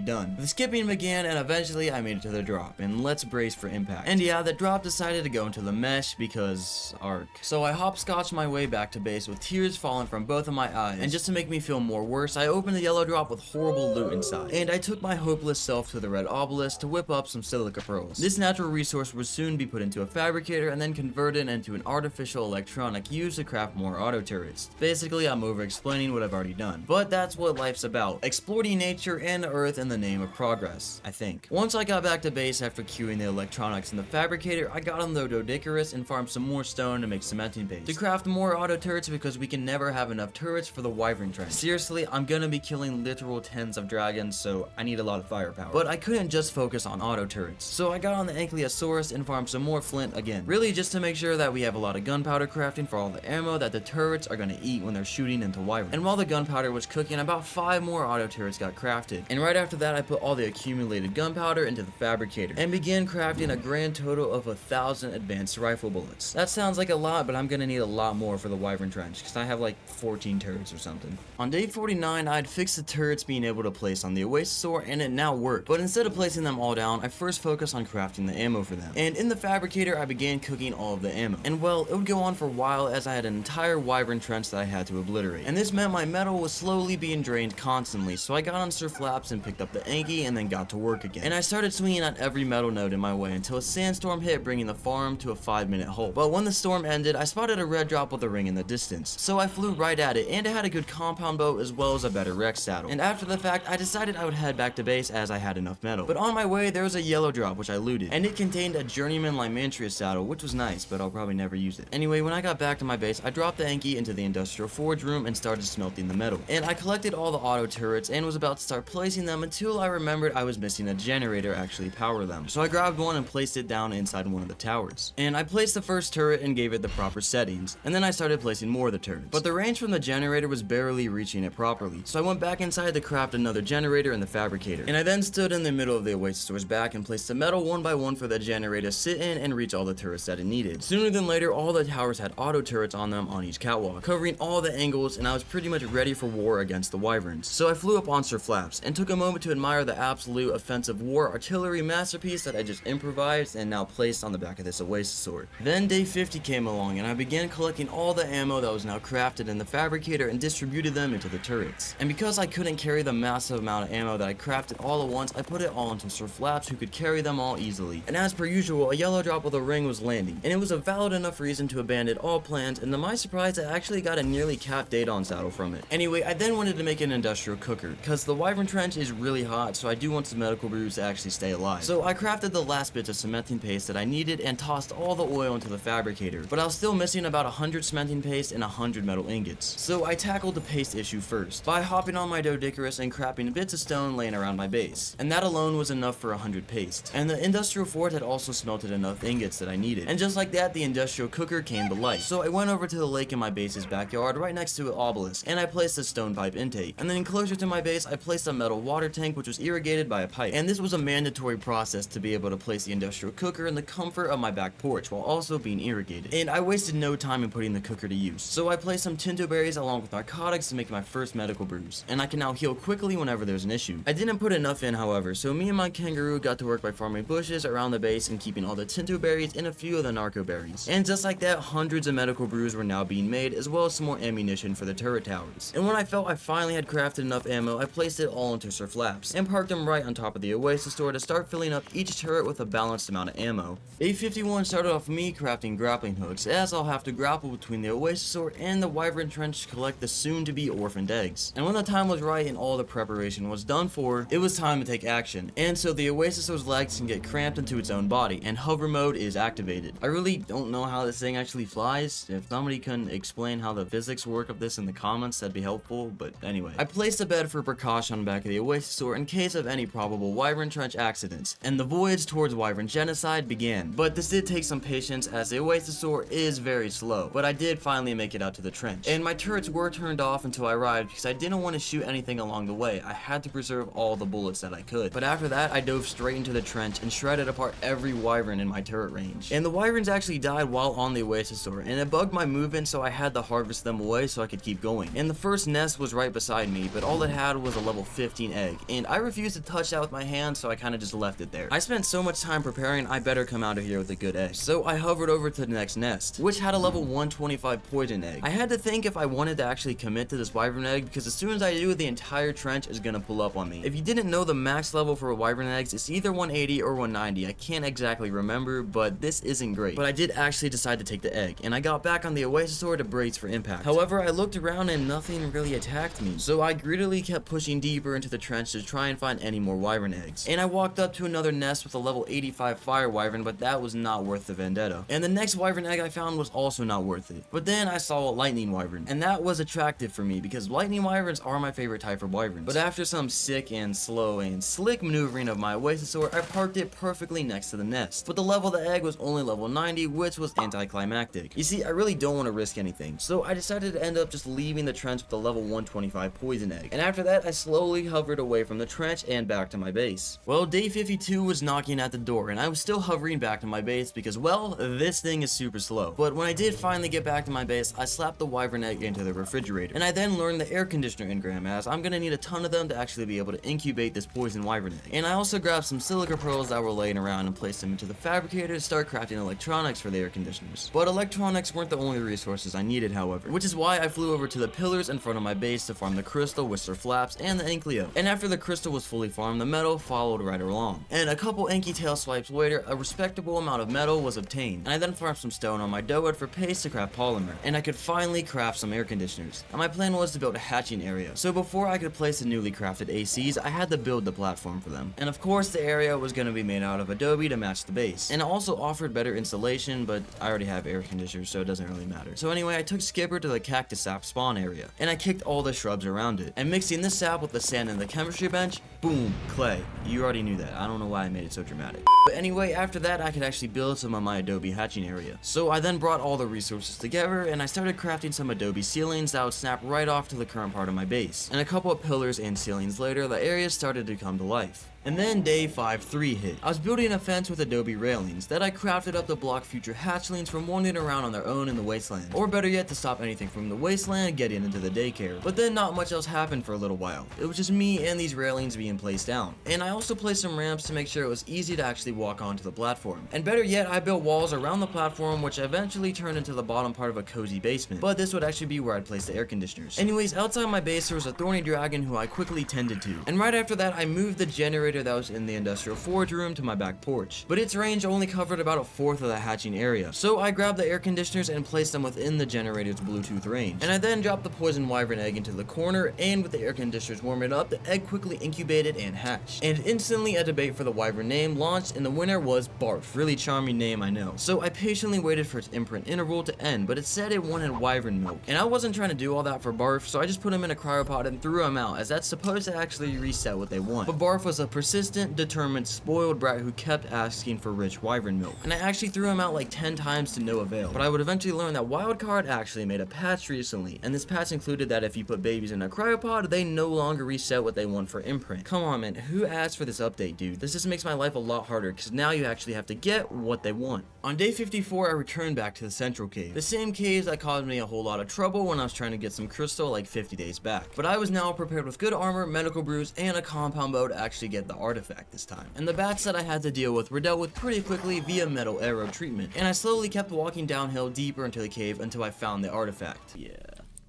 done. The skipping began, and eventually I made it to the drop, and let's brace for impact. And yeah, the drop decided to go into the mesh because Ark. So I hopscotched my way back to base with tears falling from both of my eyes. And just to make me feel more worse, I opened the yellow drop with horrible loot inside. And I took my hopeless self to the red obelisk to whip up some silica pearls. This natural resource would soon be put into a fabricator and then converted into an artificial electronic used to craft more auto turrets. Basically, I'm over explaining what I've already done. But that's what life's about. Exploiting nature and Earth in the name of progress, I think. Once I got back to base after queuing the electronics in the fabricator, I got on the Doedicurus and farmed some more stone to make cementing paste. To craft more auto turrets because we can never have enough turrets for the Wyvern Trench. Seriously, I'm gonna be killing literal tens of dragons, so I need a lot of firepower. But I couldn't just focus on auto turrets. So I got on the Ankylosaurus and farmed some more flint again. Really just to make sure that we have a lot of gunpowder crafting for all the ammo that the turrets are gonna eat when they're shooting into Wyvern. And while the gunpowder was cooking, about 5 more auto turrets got crafted. And right after that, I put all the accumulated gunpowder into the fabricator and began crafting a grand total of 1,000 advanced rifle bullets. That sounds like a lot, but I'm gonna need a lot more for the Wyvern Trench because I have like 14 turrets or something. On day 49, I'd fixed the turrets being able to place on the Oasis sword, and it now worked. But instead of placing them all down, I first focused on crafting the ammo for them. And in the fabricator, I began cooking all of the ammo. And well, it would go on for a while as I had an entire Wyvern Trench that I had to obliterate. And this meant my metal was slowly being drained constantly, so I got on Sir Flaps and picked up the Anky and then got to work again. And I started swinging on every metal node in my way until a sandstorm hit, bringing the farm to a 5-minute halt. But when the storm ended, I spotted a red drop with a ring in the distance. So I flew right at it, and it had a good compound bow as well as a better Rex saddle. And after the fact, I decided I would head back to base as I had enough metal. But on my way, there was a yellow drop which I looted, and it contained a Journeyman Lymantria saddle, which was nice, but I'll probably never use it. Anyway, when I got back to my base, I dropped the Anky into the industrial forge room and started smelting the metal. And I collected all the auto turrets and was about to start placing them until I remembered I was missing a generator to actually power them. So I grabbed one and placed it down inside one of the towers. And I placed the first turret and gave it the proper settings. And then I started placing more of the turrets. But the range from the generator was barely reaching it properly. So I went back inside to craft another generator in the fabricator. And I then stood in the middle of the Oasis store's back and placed the metal one by one for the generator to sit in and reach all the turrets that it needed. Sooner than later, all the towers had auto turrets on them on each catwalk, covering all the angles, and I was pretty much ready for war against the Wyverns. So I flew up on Sir Flaps and took a moment to admire the absolute offensive war artillery masterpiece that I just improvised and now placed on the back of this Oasis sword. Then day 50 came along and I began collecting all the ammo that was now crafted in the fabricator and distributed them into the turrets. And because I couldn't carry the massive amount of ammo that I crafted all at once, I put it all into Sir Flaps, who could carry them all easily. And as per usual, a yellow drop with a ring was landing, and it was a valid enough reason to abandon all plans, and to my surprise, I actually got a nearly capped Daedon saddle from it. Anyway, I then wanted to make an industrial cooker, because the Wyvern Trench is really hot, so I do want some medical brews to actually stay alive. So I crafted the last bits of cementing paste that I needed and tossed all the oil into the fabricator, but I was still missing about 100 cementing paste and 100 metal ingots. So I tackled the paste issue first, by hopping on my Doedicurus and crapping bits of stone laying around my base. And that alone was enough for 100 paste. And the industrial fort had also smelted enough ingots that I needed. And just like that, the industrial cooker came to life. So I went over to the lake in my base's backyard right next to an obelisk, and I placed a stone pipe intake. And then closer to my base, I placed a metal water tank which was irrigated by a pipe. And this was a mandatory process to be able to place the industrial cooker in the comfort of my back porch while also being irrigated. And I wasted no time in putting the cooker to use. So I placed some tinto berries along with narcotics to make my first medical brews. And I can now heal quickly whenever there's an issue. I didn't put enough in, however, so me and my kangaroo got to work by farming bushes around the base and keeping all the tinto berries and a few of the narco berries. And just like that, hundreds of medical brews were now being made, as well well as some more ammunition for the turret towers. And when I felt I finally had crafted enough ammo, I placed it all into surflaps, and parked them right on top of the Oasis store to start filling up each turret with a balanced amount of ammo. Day 51 started off me crafting grappling hooks, as I'll have to grapple between the Oasis store and the Wyvern Trench to collect the soon-to-be orphaned eggs. And when the time was right and all the preparation was done for, it was time to take action. And so the Oasis store's legs can get cramped into its own body, and hover mode is activated. I really don't know how this thing actually flies. If somebody can explain how the physics work of this in the comments, that'd be helpful, but anyway. I placed a bed for precaution on the back of the Oasis store in case of any probable Wyvern Trench accidents, and the voyage towards Wyvern genocide began. But this did take some patience, as the Oasis store is very slow, but I did finally make it out to the trench. And my turrets were turned off until I arrived because I didn't want to shoot anything along the way. I had to preserve all the bullets that I could. But after that, I dove straight into the trench and shredded apart every Wyvern in my turret range. And the Wyverns actually died while on the Oasis store, and it bugged my movement, so I had to harvest them away so I could keep going. And the first nest was right beside me, but all it had was a level 15 egg, and I refused to touch that with my hands, so I kind of just left it there. I spent so much time preparing, I better come out of here with a good egg. So I hovered over to the next nest, which had a level 125 poison egg. I had to think if I wanted to actually commit to this Wyvern egg, because as soon as I do, the entire trench is gonna pull up on me. If you didn't know, the max level for Wyvern eggs, it's either 180 or 190. I can't exactly remember, but this isn't great. But I did actually decide to take the egg, and I got back on the Oasis store to brace for impact. However, I looked around and nothing really attacked me, so I greedily kept pushing deeper into the trench to try and find any more Wyvern eggs. And I walked up to another nest with a level 85 fire Wyvern, but that was not worth the vendetta. And the next Wyvern egg I found was also not worth it. But then I saw a lightning Wyvern, and that was attractive for me because lightning Wyverns are my favorite type of Wyverns. But after some sick and slow and slick maneuvering of my Oasis store, I parked it perfectly next to the nest. But the level of the egg was only level 90, which was anticlimactic. You see, I really don't want to risk anything, so I decided to end up just leaving the trench with a level 125 poison egg. And after that, I slowly hovered away from the trench and back to my base. Well, day 52 was knocking at the door, and I was still hovering back to my base because, well, this thing is super slow. But when I did finally get back to my base, I slapped the Wyvern egg into the refrigerator. And I then learned the air conditioner engram, as I'm gonna need a ton of them to actually be able to incubate this poison Wyvern egg. And I also grabbed some silica pearls that were laying around and placed them into the fabricator to start crafting electronics for the air conditioners. But electronics weren't the only resources I needed, however, which is why I flew over to the pillars in front of my base to farm the crystal with surflaps and the Inkleo. And after the crystal was fully farmed, the metal followed right along. And a couple Inky tail swipes later, a respectable amount of metal was obtained. And I then farmed some stone on my dough for paste to craft polymer. And I could finally craft some air conditioners. And my plan was to build a hatching area. So before I could place the newly crafted ACs, I had to build the platform for them. And of course, the area was going to be made out of adobe to match the base. And it also offered better insulation, but I already have air conditioners, so it doesn't really matter. So anyway, I took Skipper to the cactus sap spawn area, and I kicked all the shrubs around it. And mixing this sap with the sand in the chemistry bench, boom, clay. You already knew that. I don't know why I made it so dramatic. But anyway, after that, I could actually build some of my adobe hatching area. So I then brought all the resources together, and I started crafting some adobe ceilings that would snap right off to the current part of my base. And a couple of pillars and ceilings later, the area started to come to life. And then day 5-3 hit. I was building a fence with adobe railings that I crafted up to block future hatchlings from wandering around on their own in the wasteland. Or better yet, to stop anything from the wasteland getting into the daycare. But then not much else happened for a little while. It was just me and these railings being placed down. And I also placed some ramps to make sure it was easy to actually walk onto the platform. And better yet, I built walls around the platform, which eventually turned into the bottom part of a cozy basement. But this would actually be where I'd place the air conditioners. Anyways, outside my base there was a thorny dragon who I quickly tended to. And right after that, I moved the generator that was in the industrial forge room to my back porch. But its range only covered about 1/4 of the hatching area. So I grabbed the air conditioners and placed them within the generator's Bluetooth range. And I then dropped the poison wyvern egg into the corner, and with the air conditioners warming up, the egg quickly incubated and hatched. And instantly a debate for the wyvern name launched, and the winner was Barf. Really charming name, I know. So I patiently waited for its imprint interval to end, but it said it wanted wyvern milk. And I wasn't trying to do all that for Barf, so I just put him in a cryopod and threw him out, as that's supposed to actually reset what they want. But Barf was a persistent, determined, spoiled brat who kept asking for rich wyvern milk. And I actually threw him out like 10 times to no avail. But I would eventually learn that Wildcard actually made a patch recently, and this patch included that if you put babies in a cryopod, they no longer reset what they want for imprint. Come on, man, who asked for this update, dude? This just makes my life a lot harder, because now you actually have to get what they want. On day 54, I returned back to the central cave. The same caves that caused me a whole lot of trouble when I was trying to get some crystal like 50 days back. But I was now prepared with good armor, medical brews, and a compound bow to actually get the artifact this time. And the bats that I had to deal with were dealt with pretty quickly via metal arrow treatment. And I slowly kept walking downhill deeper into the cave until I found the artifact. Yeah.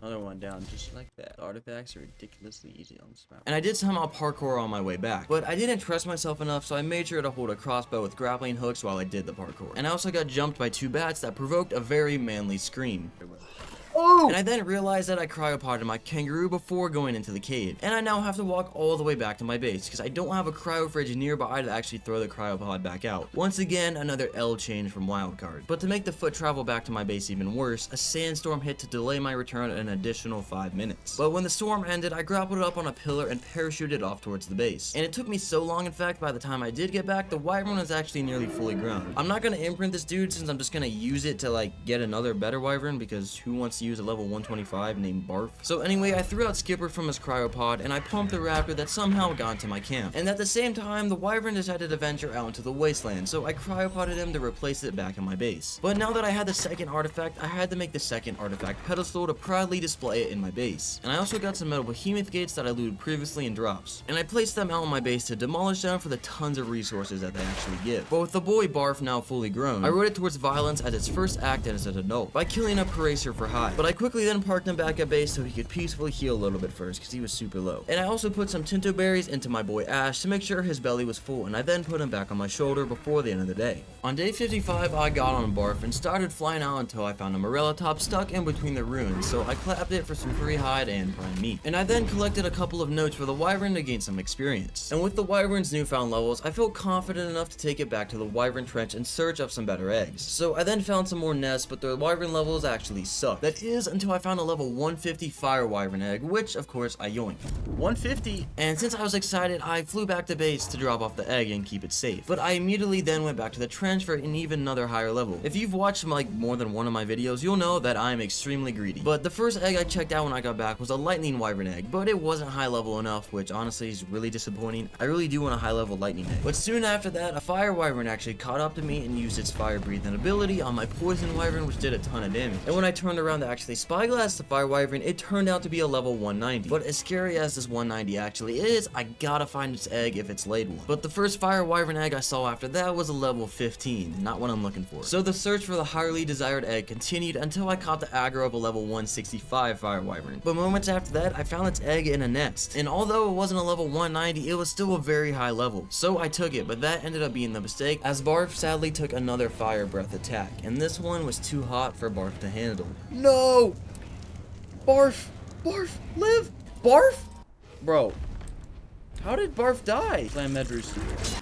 Another one down, just like that. Artifacts are ridiculously easy on this map. And I did somehow parkour on my way back, but I didn't trust myself enough, so I made sure to hold a crossbow with grappling hooks while I did the parkour. And I also got jumped by 2 bats that provoked a very manly scream. Oh! And I then realized that I cryopoded my kangaroo before going into the cave, and I now have to walk all the way back to my base, because I don't have a cryo fridge nearby to actually throw the cryopod back out. Once again, another L change from wildcard. But to make the foot travel back to my base even worse, a sandstorm hit to delay my return an additional 5 minutes. But when the storm ended, I grappled up on a pillar and parachuted off towards the base. And it took me so long, in fact, by the time I did get back, the wyvern was actually nearly fully grown. I'm not gonna imprint this dude since I'm just gonna use it to like get another better wyvern, because who wants to use a level 125 named Barf? So anyway, I threw out Skipper from his cryopod and I pumped the raptor that somehow got into my camp. And at the same time, the wyvern decided to venture out into the wasteland, so I cryopoded him to replace it back in my base. But now that I had the second artifact, I had to make the second artifact pedestal to proudly display it in my base. And I also got some metal behemoth gates that I looted previously in drops. And I placed them out in my base to demolish them for the tons of resources that they actually give. But with the boy Barf now fully grown, I rode it towards violence as its first act as an adult by killing a Paracer for hide. But I quickly then parked him back at base so he could peacefully heal a little bit first because he was super low. And I also put some Tinto berries into my boy Ash to make sure his belly was full, and I then put him back on my shoulder before the end of the day. On day 55, I got on Barf and started flying out until I found a Morella top stuck in between the ruins, so I clapped it for some free hide and prime meat. And I then collected a couple of notes for the wyvern to gain some experience. And with the wyvern's newfound levels, I felt confident enough to take it back to the wyvern trench and search up some better eggs. So I then found some more nests, but the wyvern levels actually sucked. That is until I found a level 150 fire wyvern egg, which of course I yoinked. 150? And since I was excited, I flew back to base to drop off the egg and keep it safe. But I immediately then went back to the trench for an even another higher level. If you've watched like more than one of my videos, you'll know that I am extremely greedy. But the first egg I checked out when I got back was a lightning wyvern egg, but it wasn't high level enough, which honestly is really disappointing. I really do want a high level lightning egg. But soon after that, a fire wyvern actually caught up to me and used its fire breathing ability on my poison wyvern, which did a ton of damage. And when I turned around to actually spyglass the fire wyvern, it turned out to be a level 190. But as scary as this 190 actually is, I gotta find its egg if it's laid one. But the first fire wyvern egg I saw after that was a level 15, not what I'm looking for. So the search for the highly desired egg continued until I caught the aggro of a level 165 fire wyvern. But moments after that, I found its egg in a nest. And although it wasn't a level 190, it was still a very high level. So I took it, but that ended up being the mistake, as Barf sadly took another fire breath attack, and this one was too hot for Barf to handle. No! Barf! Barf! Live! Barf? Bro, how did Barf die? Slam Medrus.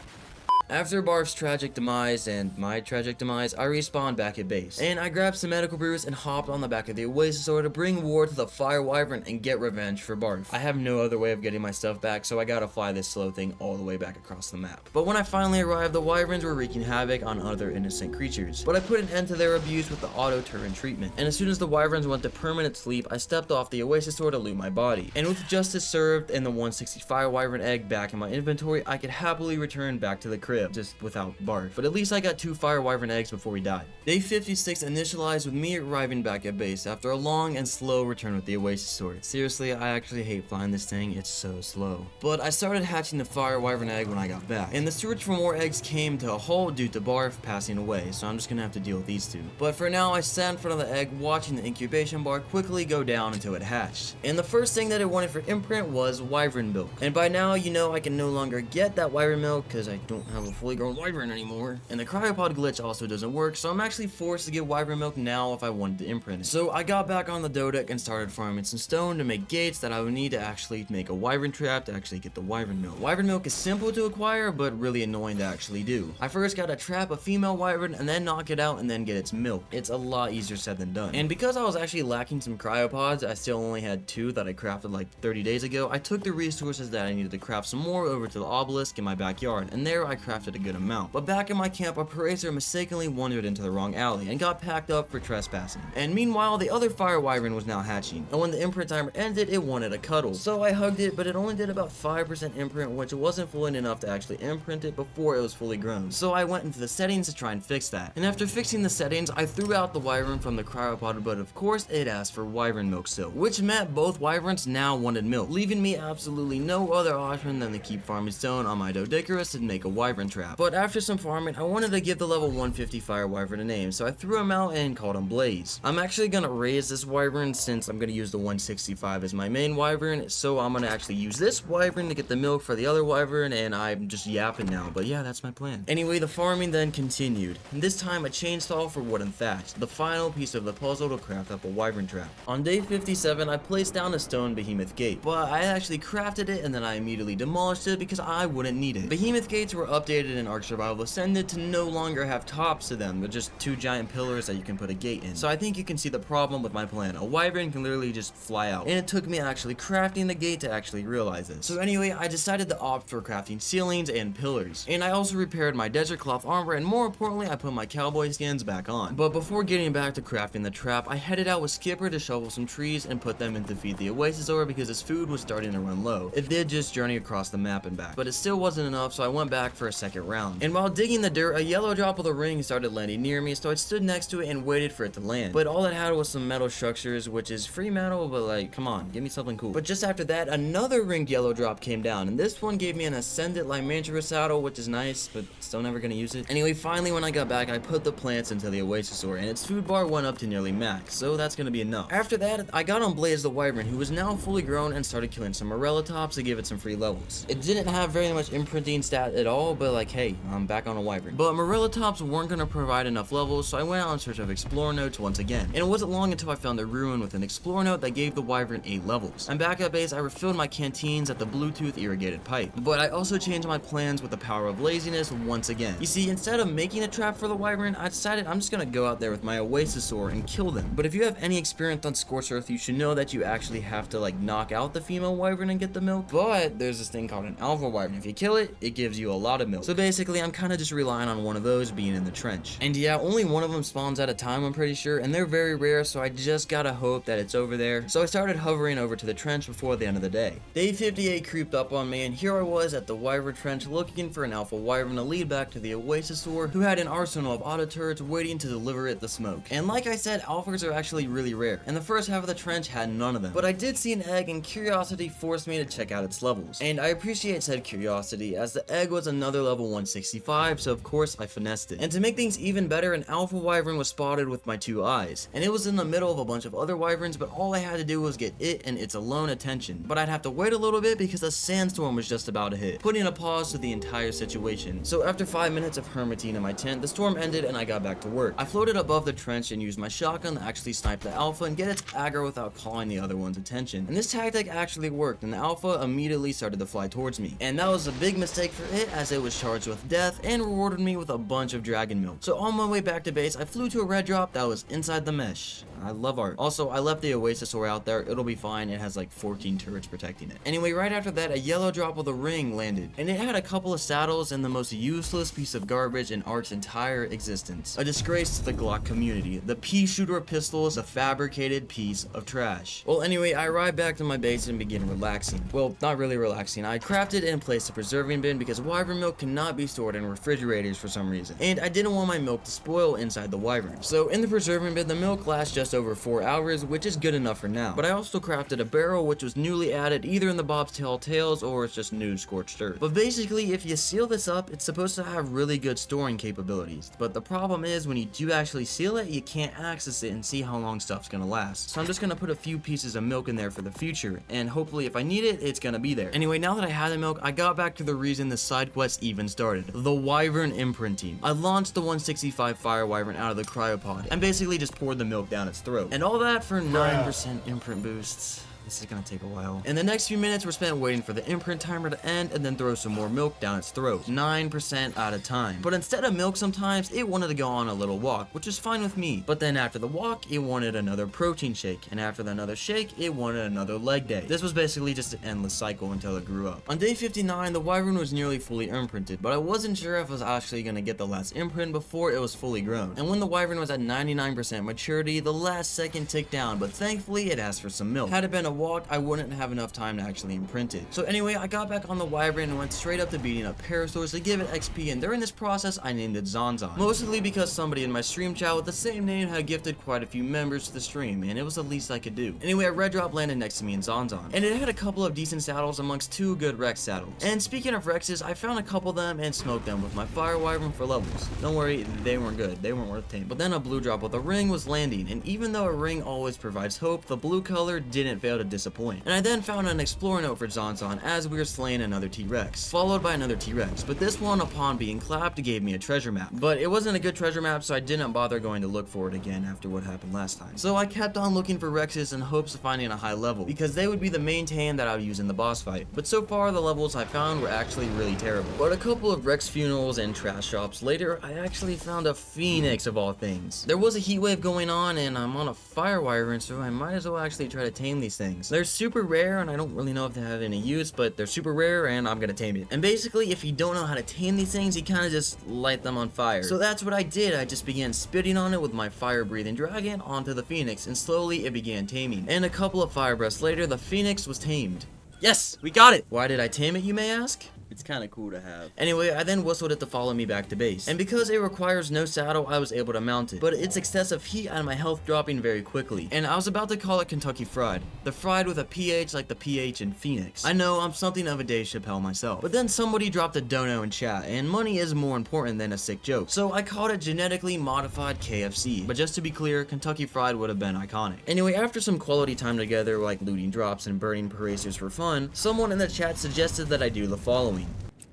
After Barf's tragic demise and my tragic demise, I respawned back at base. And I grabbed some medical brews and hopped on the back of the Oasis to bring war to the fire wyvern and get revenge for Barf. I have no other way of getting my stuff back, so I gotta fly this slow thing all the way back across the map. But when I finally arrived, the wyverns were wreaking havoc on other innocent creatures. But I put an end to their abuse with the auto turret treatment. And as soon as the wyverns went to permanent sleep, I stepped off the Oasis to loot my body. And with justice served and the 160 fire wyvern egg back in my inventory, I could happily return back to the crib, just without Barf. But at least I got 2 fire wyvern eggs before we died. Day 56 initialized with me arriving back at base after a long and slow return with the Oasis sword. Seriously, I actually hate flying this thing, it's so slow. But I started hatching the fire wyvern egg when I got back, and the search for more eggs came to a halt due to Barf passing away, so I'm just gonna have to deal with these 2. But for now, I sat in front of the egg watching the incubation bar quickly go down until it hatched. And the first thing that it wanted for imprint was wyvern milk. And by now, you know I can no longer get that wyvern milk because I don't have a fully grown wyvern anymore. And the cryopod glitch also doesn't work, so I'm actually forced to get wyvern milk now if I wanted to imprint it. So I got back on the dodeck and started farming some stone to make gates that I would need to actually make a wyvern trap to actually get the wyvern milk. Wyvern milk is simple to acquire, but really annoying to actually do. I first gotta trap a female wyvern and then knock it out and then get its milk. It's a lot easier said than done. And because I was actually lacking some cryopods, I still only had 2 that I crafted like 30 days ago, I took the resources that I needed to craft some more over to the obelisk in my backyard, and there I crafted a good amount. But back in my camp, a Paracer mistakenly wandered into the wrong alley and got packed up for trespassing. And meanwhile, the other fire wyvern was now hatching, and when the imprint timer ended, it wanted a cuddle. So I hugged it, but it only did about 5% imprint, which wasn't fluent enough to actually imprint it before it was fully grown. So I went into the settings to try and fix that. And after fixing the settings, I threw out the wyvern from the cryopod, but of course it asked for wyvern milk still, which meant both wyverns now wanted milk, leaving me absolutely no other option than to keep farming stone on my Dodecarus and make a wyvern wyvern trap. But after some farming, I wanted to give the level 150 fire wyvern a name, so I threw him out and called him Blaze. I'm actually gonna raise this wyvern since I'm gonna use the 165 as my main wyvern, so I'm gonna actually use this wyvern to get the milk for the other wyvern, and I'm just yapping now, but yeah, that's my plan. Anyway, the farming then continued, and this time a chainsaw for wooden thatch, the final piece of the puzzle to craft up a wyvern trap. On day 57, I placed down a stone behemoth gate, but I actually crafted it and then I immediately demolished it because I wouldn't need it. Behemoth gates were updated in Ark Survival Ascended to no longer have tops to them, they're just two giant pillars that you can put a gate in. So I think you can see the problem with my plan. A wyvern can literally just fly out, and it took me actually crafting the gate to actually realize this. So anyway, I decided to opt for crafting ceilings and pillars, and I also repaired my desert cloth armor, and more importantly, I put my cowboy skins back on. But before getting back to crafting the trap, I headed out with Skipper to shovel some trees and put them in to feed the oasis ore because his food was starting to run low. It did just journey across the map and back, but it still wasn't enough, so I went back for a second round. And while digging the dirt, a yellow drop of the ring started landing near me, so I stood next to it and waited for it to land. But all it had was some metal structures, which is free metal, but like, come on, give me something cool. But just after that, another ringed yellow drop came down, and this one gave me an Ascended Lymantra saddle, which is nice, but still never gonna use it. Anyway, finally when I got back, I put the plants into the oasis ore, and its food bar went up to nearly max, so that's gonna be enough. After that, I got on Blaze the wyvern, who was now fully grown, and started killing some Morellatops to give it some free levels. It didn't have very much imprinting stat at all, but like, hey, I'm back on a wyvern. But Morellatops weren't gonna provide enough levels, so I went out in search of Explorer notes once again. And it wasn't long until I found a ruin with an Explorer note that gave the wyvern 8 levels. I'm back at base, I refilled my canteens at the Bluetooth irrigated pipe. But I also changed my plans with the power of laziness once again. You see, instead of making a trap for the wyvern, I decided I'm just gonna go out there with my oasis ore and kill them. But if you have any experience on Scorched Earth, you should know that you actually have to like knock out the female wyvern and get the milk. But there's this thing called an alpha wyvern. If you kill it, it gives you a lot of milk. So basically, I'm kind of just relying on one of those being in the trench. And yeah, only one of them spawns at a time, I'm pretty sure, and they're very rare, so I just gotta hope that it's over there. So I started hovering over to the trench before the end of the day. Day 58 creeped up on me, and here I was at the wyvern trench looking for an alpha wyvern to lead back to the oasis ore, who had an arsenal of auto turrets waiting to deliver it the smoke. And like I said, alphas are actually really rare, and the first half of the trench had none of them. But I did see an egg, and curiosity forced me to check out its levels. And I appreciate said curiosity, as the egg was another level 165, so of course I finessed it. And to make things even better, an alpha wyvern was spotted with my 2 eyes, and it was in the middle of a bunch of other wyverns, but all I had to do was get it and its alone attention. But I'd have to wait a little bit because a sandstorm was just about to hit, putting a pause to the entire situation. So after 5 minutes of hermiting in my tent, the storm ended and I got back to work. I floated above the trench and used my shotgun to actually snipe the alpha and get its aggro without calling the other one's attention. And this tactic actually worked, and the alpha immediately started to fly towards me. And that was a big mistake for it, as it was charged with death and rewarded me with a bunch of dragon milk. So on my way back to base, I flew to a red drop that was inside the mesh. I love art. Also, I left the oasis ore out there. It'll be fine. It has like 14 turrets protecting it. Anyway, right after that, a yellow drop with a ring landed, and it had a couple of saddles and the most useless piece of garbage in Ark's entire existence. A disgrace to the Glock community. The pea shooter pistol is a fabricated piece of trash. Well, anyway, I arrived back to my base and began relaxing. Well, not really relaxing. I crafted and placed a preserving bin because wyvern milk cannot be stored in refrigerators for some reason, and I didn't want my milk to spoil inside the wyvern. So in the preserving bin, the milk lasts just over 4 hours, which is good enough for now. But I also crafted a barrel, which was newly added either in the Bob's Tall Tales or it's just new Scorched Earth. But basically, if you seal this up, it's supposed to have really good storing capabilities. But the problem is, when you do actually seal it, you can't access it and see how long stuff's gonna last. So I'm just gonna put a few pieces of milk in there for the future, and hopefully if I need it, it's gonna be there. Anyway, now that I had the milk, I got back to the reason the side quest even started. The wyvern imprinting. I launched the 165 fire wyvern out of the cryopod and basically just poured the milk down its throat. And all that for 9% imprint boosts. This is gonna take a while. And the next few minutes were spent waiting for the imprint timer to end and then throw some more milk down its throat. 9% at a time. But instead of milk sometimes, it wanted to go on a little walk, which is fine with me. But then after the walk, it wanted another protein shake. And after another shake, it wanted another leg day. This was basically just an endless cycle until it grew up. On day 59, the wyvern was nearly fully imprinted, but I wasn't sure if I was actually gonna get the last imprint before it was fully grown. And when the wyvern was at 99% maturity, the last second ticked down, but thankfully it asked for some milk. Had it been a walked, I wouldn't have enough time to actually imprint it. So anyway, I got back on the Wyvern and went straight up to beating up parasaurs to give it XP, and during this process, I named it Zonzon. Mostly because somebody in my stream chat with the same name had gifted quite a few members to the stream, and it was the least I could do. Anyway, a red drop landed next to me in Zonzon, and it had a couple of decent saddles amongst 2 good Rex saddles. And speaking of Rexes, I found a couple of them and smoked them with my Fire Wyvern for levels. Don't worry, they weren't good, they weren't worth tame. But then a blue drop with a ring was landing, and even though a ring always provides hope, the blue color didn't fail to disappoint. And I then found an Explorer note for Zonzon as we were slaying another T-Rex, followed by another T-Rex, but this one, upon being clapped, gave me a treasure map. But it wasn't a good treasure map, so I didn't bother going to look for it again after what happened last time. So I kept on looking for Rexes in hopes of finding a high level, because they would be the main tame that I would use in the boss fight. But so far, the levels I found were actually really terrible. But a couple of Rex funerals and trash shops later, I actually found a Phoenix of all things. There was a heat wave going on, and I'm on a Fire Wyvern, so I might as well actually try to tame these things. They're super rare, and I don't really know if they have any use, but they're super rare, and I'm gonna tame it. And basically, if you don't know how to tame these things, you kind of just light them on fire. So that's what I did. I just began spitting on it with my fire-breathing dragon onto the Phoenix, and slowly it began taming. And a couple of fire breaths later, the Phoenix was tamed. Yes, we got it! Why did I tame it, you may ask? It's kind of cool to have. Anyway, I then whistled it to follow me back to base. And because it requires no saddle, I was able to mount it. But its excessive heat and my health dropping very quickly. And I was about to call it Kentucky Fried. The fried with a PH like the PH in Phoenix. I know, I'm something of a Dave Chappelle myself. But then somebody dropped a dono in chat, and money is more important than a sick joke. So I called it genetically modified KFC. But just to be clear, Kentucky Fried would have been iconic. Anyway, after some quality time together, like looting drops and burning paracers for fun, someone in the chat suggested that I do the following.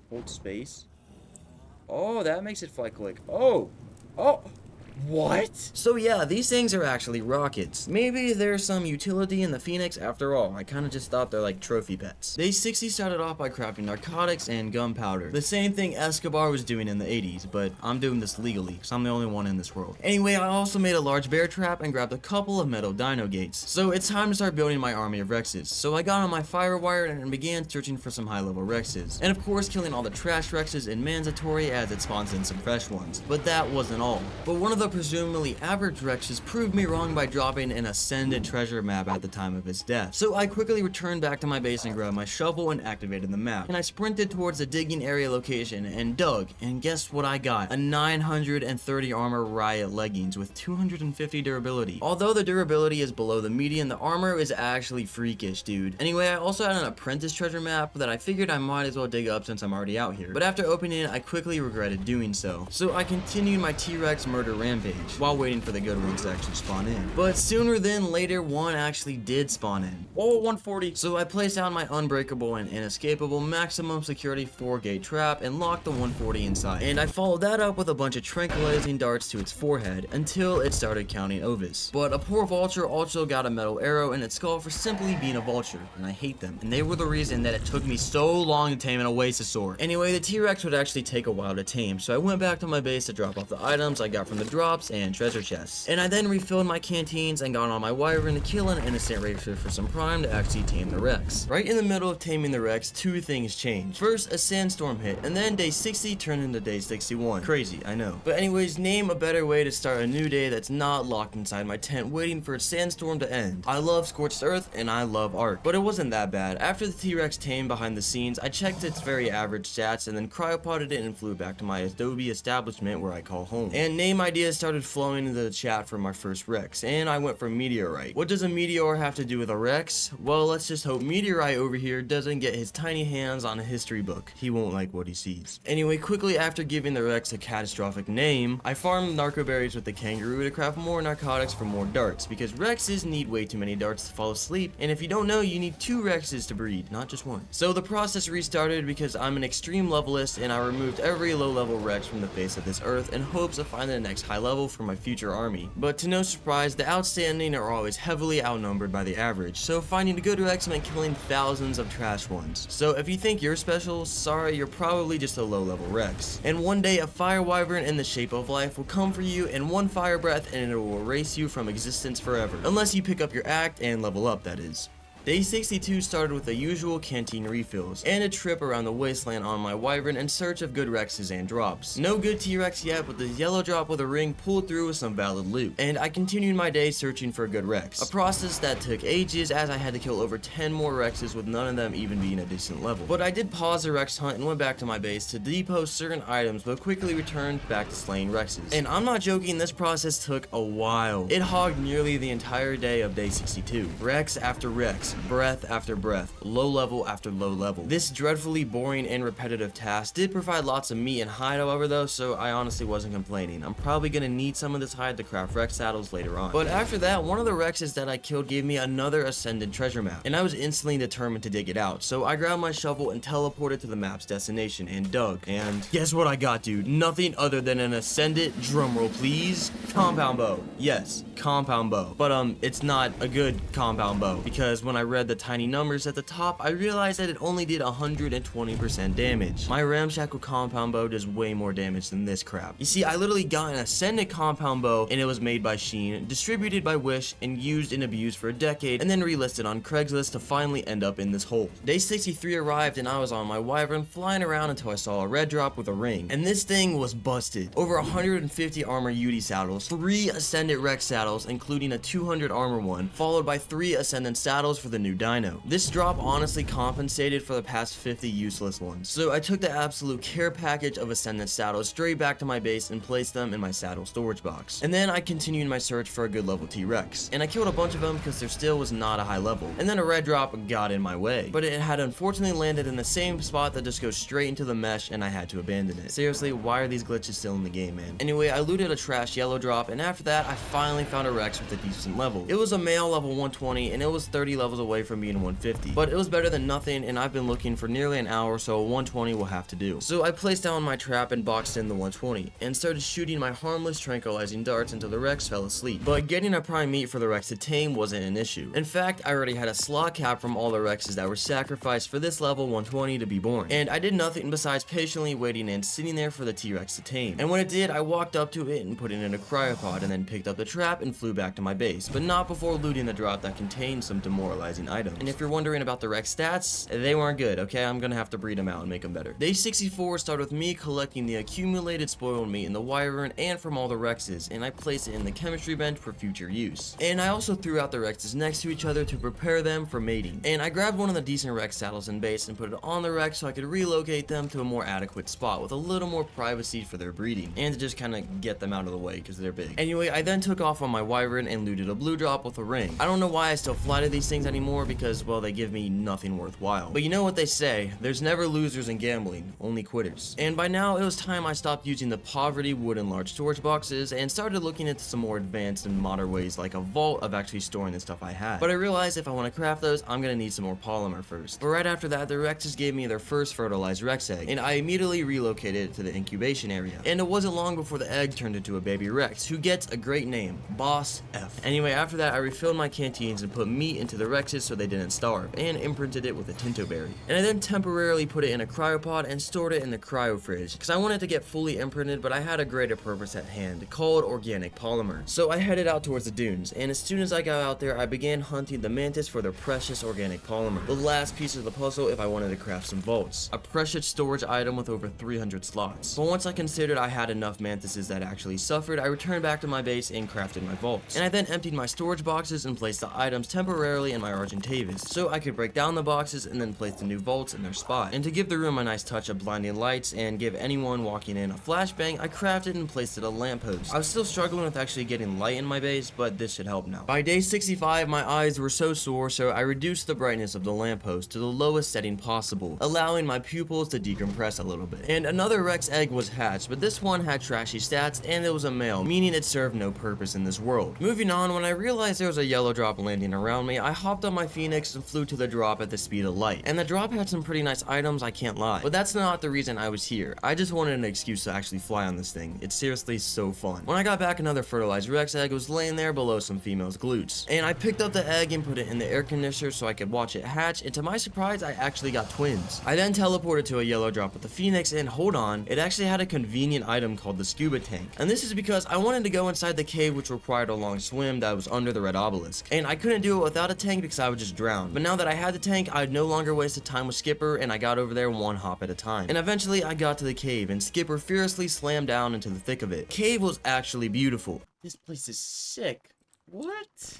Hold space. Oh, that makes it fly quick. Oh! Oh! What? So yeah, these things are actually rockets. Maybe there's some utility in the Phoenix after all. I kinda just thought they're like trophy pets. Day 60 started off by crafting narcotics and gunpowder. The same thing Escobar was doing in the 80s, but I'm doing this legally, because I'm the only one in this world. Anyway, I also made a large bear trap and grabbed a couple of metal dino gates. So it's time to start building my army of Rexes. So I got on my fire wire and began searching for some high level Rexes. And of course, killing all the trash Rexes is mandatory as it spawns in some fresh ones. But that wasn't all. But one of the presumably average Rexes proved me wrong by dropping an Ascended treasure map at the time of his death. So I quickly returned back to my base and grabbed my shovel and activated the map. And I sprinted towards the digging area location and dug, and guess what I got? A 930 armor riot leggings with 250 durability. Although the durability is below the median, the armor is actually freakish, dude. Anyway, I also had an apprentice treasure map that I figured I might as well dig up since I'm already out here. But after opening it, I quickly regretted doing so. So I continued my T-Rex murder rampage, while waiting for the good ones to actually spawn in. But sooner than later, one actually did spawn in. Oh, 140. So I placed down my unbreakable and inescapable maximum security 4-gate trap and locked the 140 inside. And I followed that up with a bunch of tranquilizing darts to its forehead until it started counting Ovis. But a poor vulture also got a metal arrow in its skull for simply being a vulture, and I hate them. And they were the reason that it took me so long to tame an Oasasaur. Anyway, the T-Rex would actually take a while to tame, so I went back to my base to drop off the items I got from the drops and treasure chests. And I then refilled my canteens and got on my Wyvern to kill an innocent racer for some prime to actually tame the Rex. Right in the middle of taming the Rex, 2 things changed. First, a sandstorm hit, and then day 60 turned into day 61. Crazy, I know. But anyways, name a better way to start a new day that's not locked inside my tent waiting for a sandstorm to end. I love Scorched Earth, and I love Ark. But it wasn't that bad. After the T-Rex tamed behind the scenes, I checked its very average stats and then cryopoded it and flew back to my Adobe establishment where I call home. And name ideas started flowing into the chat for my first Rex, and I went for Meteorite. What does a meteor have to do with a Rex? Well, let's just hope Meteorite over here doesn't get his tiny hands on a history book. He won't like what he sees. Anyway, quickly after giving the Rex a catastrophic name, I farmed narco berries with the kangaroo to craft more narcotics for more darts, because Rexes need way too many darts to fall asleep, and if you don't know, you need 2 Rexes to breed, not just 1. So the process restarted because I'm an extreme levelist, and I removed every low-level Rex from the face of this earth in hopes of finding the next high level for my future army. But to no surprise, the outstanding are always heavily outnumbered by the average, so finding a good Rex meant killing thousands of trash ones. So if you think you're special, sorry, you're probably just a low-level Rex. And one day, a fire wyvern in the shape of life will come for you in 1 fire breath and it will erase you from existence forever. Unless you pick up your act and level up, that is. Day 62 started with the usual canteen refills, and a trip around the wasteland on my wyvern in search of good Rexes and drops. No good T-Rex yet, but the yellow drop with a ring pulled through with some valid loot, and I continued my day searching for a good Rex. A process that took ages as I had to kill over 10 more Rexes with none of them even being a decent level. But I did pause the Rex hunt and went back to my base to depot certain items, but quickly returned back to slaying Rexes. And I'm not joking, this process took a while. It hogged nearly the entire day of day 62. Rex after Rex, breath after breath, low level after low level. This dreadfully boring and repetitive task did provide lots of meat and hide, however, though, so I honestly wasn't complaining. I'm probably gonna need some of this hide to craft Rex saddles later on. But after that, one of the Rexes that I killed gave me another Ascended treasure map, and I was instantly determined to dig it out. So I grabbed my shovel and teleported to the map's destination and dug. And guess what I got, dude? Nothing other than an Ascended, drumroll please, compound bow. Yes, compound bow. But it's not a good compound bow, because when I read the tiny numbers at the top, I realized that it only did 120% damage. My ramshackle compound bow does way more damage than this crap. You see, I literally got an Ascended compound bow, and it was made by Sheen, distributed by Wish, and used and abused for a decade, and then relisted on Craigslist to finally end up in this hole. Day 63 arrived, and I was on my wyvern flying around until I saw a red drop with a ring, and this thing was busted. Over 150 armor UD saddles, 3 Ascended Rex saddles, including a 200 armor one, followed by 3 Ascendant saddles for the new dino. This drop honestly compensated for the past 50 useless ones. So I took the absolute care package of Ascendant saddles straight back to my base and placed them in my saddle storage box. And then I continued my search for a good level T-Rex. And I killed a bunch of them because there still was not a high level. And then a red drop got in my way. But it had unfortunately landed in the same spot that just goes straight into the mesh, and I had to abandon it. Seriously, why are these glitches still in the game, man? Anyway, I looted a trash yellow drop, and after that, I finally found a Rex with a decent level. It was a male level 120, and it was 30 levels away from being 150. But it was better than nothing, and I've been looking for nearly an hour, so a 120 will have to do. So I placed down my trap and boxed in the 120, and started shooting my harmless tranquilizing darts until the Rex fell asleep. But getting a prime meat for the Rex to tame wasn't an issue. In fact, I already had a slot cap from all the Rexes that were sacrificed for this level 120 to be born. And I did nothing besides patiently waiting and sitting there for the T-Rex to tame. And when it did, I walked up to it and put it in a cryopod, and then picked up the trap and flew back to my base, but not before looting the drop that contained some demoralizing items. And if you're wondering about the Rex stats, they weren't good, okay? I'm gonna have to breed them out and make them better. Day 64 started with me collecting the accumulated spoiled meat in the wyvern and from all the Rexes, and I placed it in the chemistry bench for future use. And I also threw out the Rexes next to each other to prepare them for mating. And I grabbed one of the decent Rex saddles in base and put it on the Rex so I could relocate them to a more adequate spot with a little more privacy for their breeding, and to just kind of get them out of the way because they're big. Anyway, I then took off on my wyvern and looted a blue drop with a ring. I don't know why I still fly to these things anymore, because, well, they give me nothing worthwhile. But you know what they say, there's never losers in gambling, only quitters. And by now, it was time I stopped using the poverty wooden large storage boxes and started looking into some more advanced and modern ways, like a vault of actually storing the stuff I had. But I realized if I want to craft those, I'm gonna need some more polymer first. But right after that, the Rexes gave me their first fertilized Rex egg, and I immediately relocated it to the incubation area. And it wasn't long before the egg turned into a baby Rex, who gets a great name, Boss F. Anyway, after that, I refilled my canteens and put meat into the Rexes so they didn't starve, and imprinted it with a Tinto berry. And I then temporarily put it in a cryopod and stored it in the cryo fridge, because I wanted to get fully imprinted, but I had a greater purpose at hand, called organic polymer. So I headed out towards the dunes, and as soon as I got out there, I began hunting the mantis for their precious organic polymer, the last piece of the puzzle if I wanted to craft some vaults, a precious storage item with over 300 slots. But once I considered I had enough mantises that actually suffered, I returned back to my base and crafted my vaults. And I then emptied my storage boxes and placed the items temporarily in my Argentavis, so I could break down the boxes and then place the new vaults in their spot. And to give the room a nice touch of blinding lights and give anyone walking in a flashbang, I crafted and placed it a lamppost. I was still struggling with actually getting light in my base, but this should help now. By day 65, my eyes were so sore, so I reduced the brightness of the lamppost to the lowest setting possible, allowing my pupils to decompress a little bit. And another Rex egg was hatched, but this one had trashy stats and it was a male, meaning it served no purpose in this world. Moving on, when I realized there was a yellow drop landing around me, I hopped on my Phoenix and flew to the drop at the speed of light. And the drop had some pretty nice items, I can't lie. But that's not the reason I was here. I just wanted an excuse to actually fly on this thing. It's seriously so fun. When I got back, another fertilized Rex egg was laying there below some females' glutes. And I picked up the egg and put it in the air conditioner so I could watch it hatch, and to my surprise, I actually got twins. I then teleported to a yellow drop with the Phoenix, and hold on, it actually had a convenient item called the scuba tank. And this is because I wanted to go inside the cave, which required a long swim that was under the red obelisk. And I couldn't do it without a tank because I would just drown. But now that I had the tank, I'd no longer wasted time with Skipper, and I got over there one hop at a time. And eventually I got to the cave, and Skipper furiously slammed down into the thick of it. Cave was actually beautiful. This place is sick. What?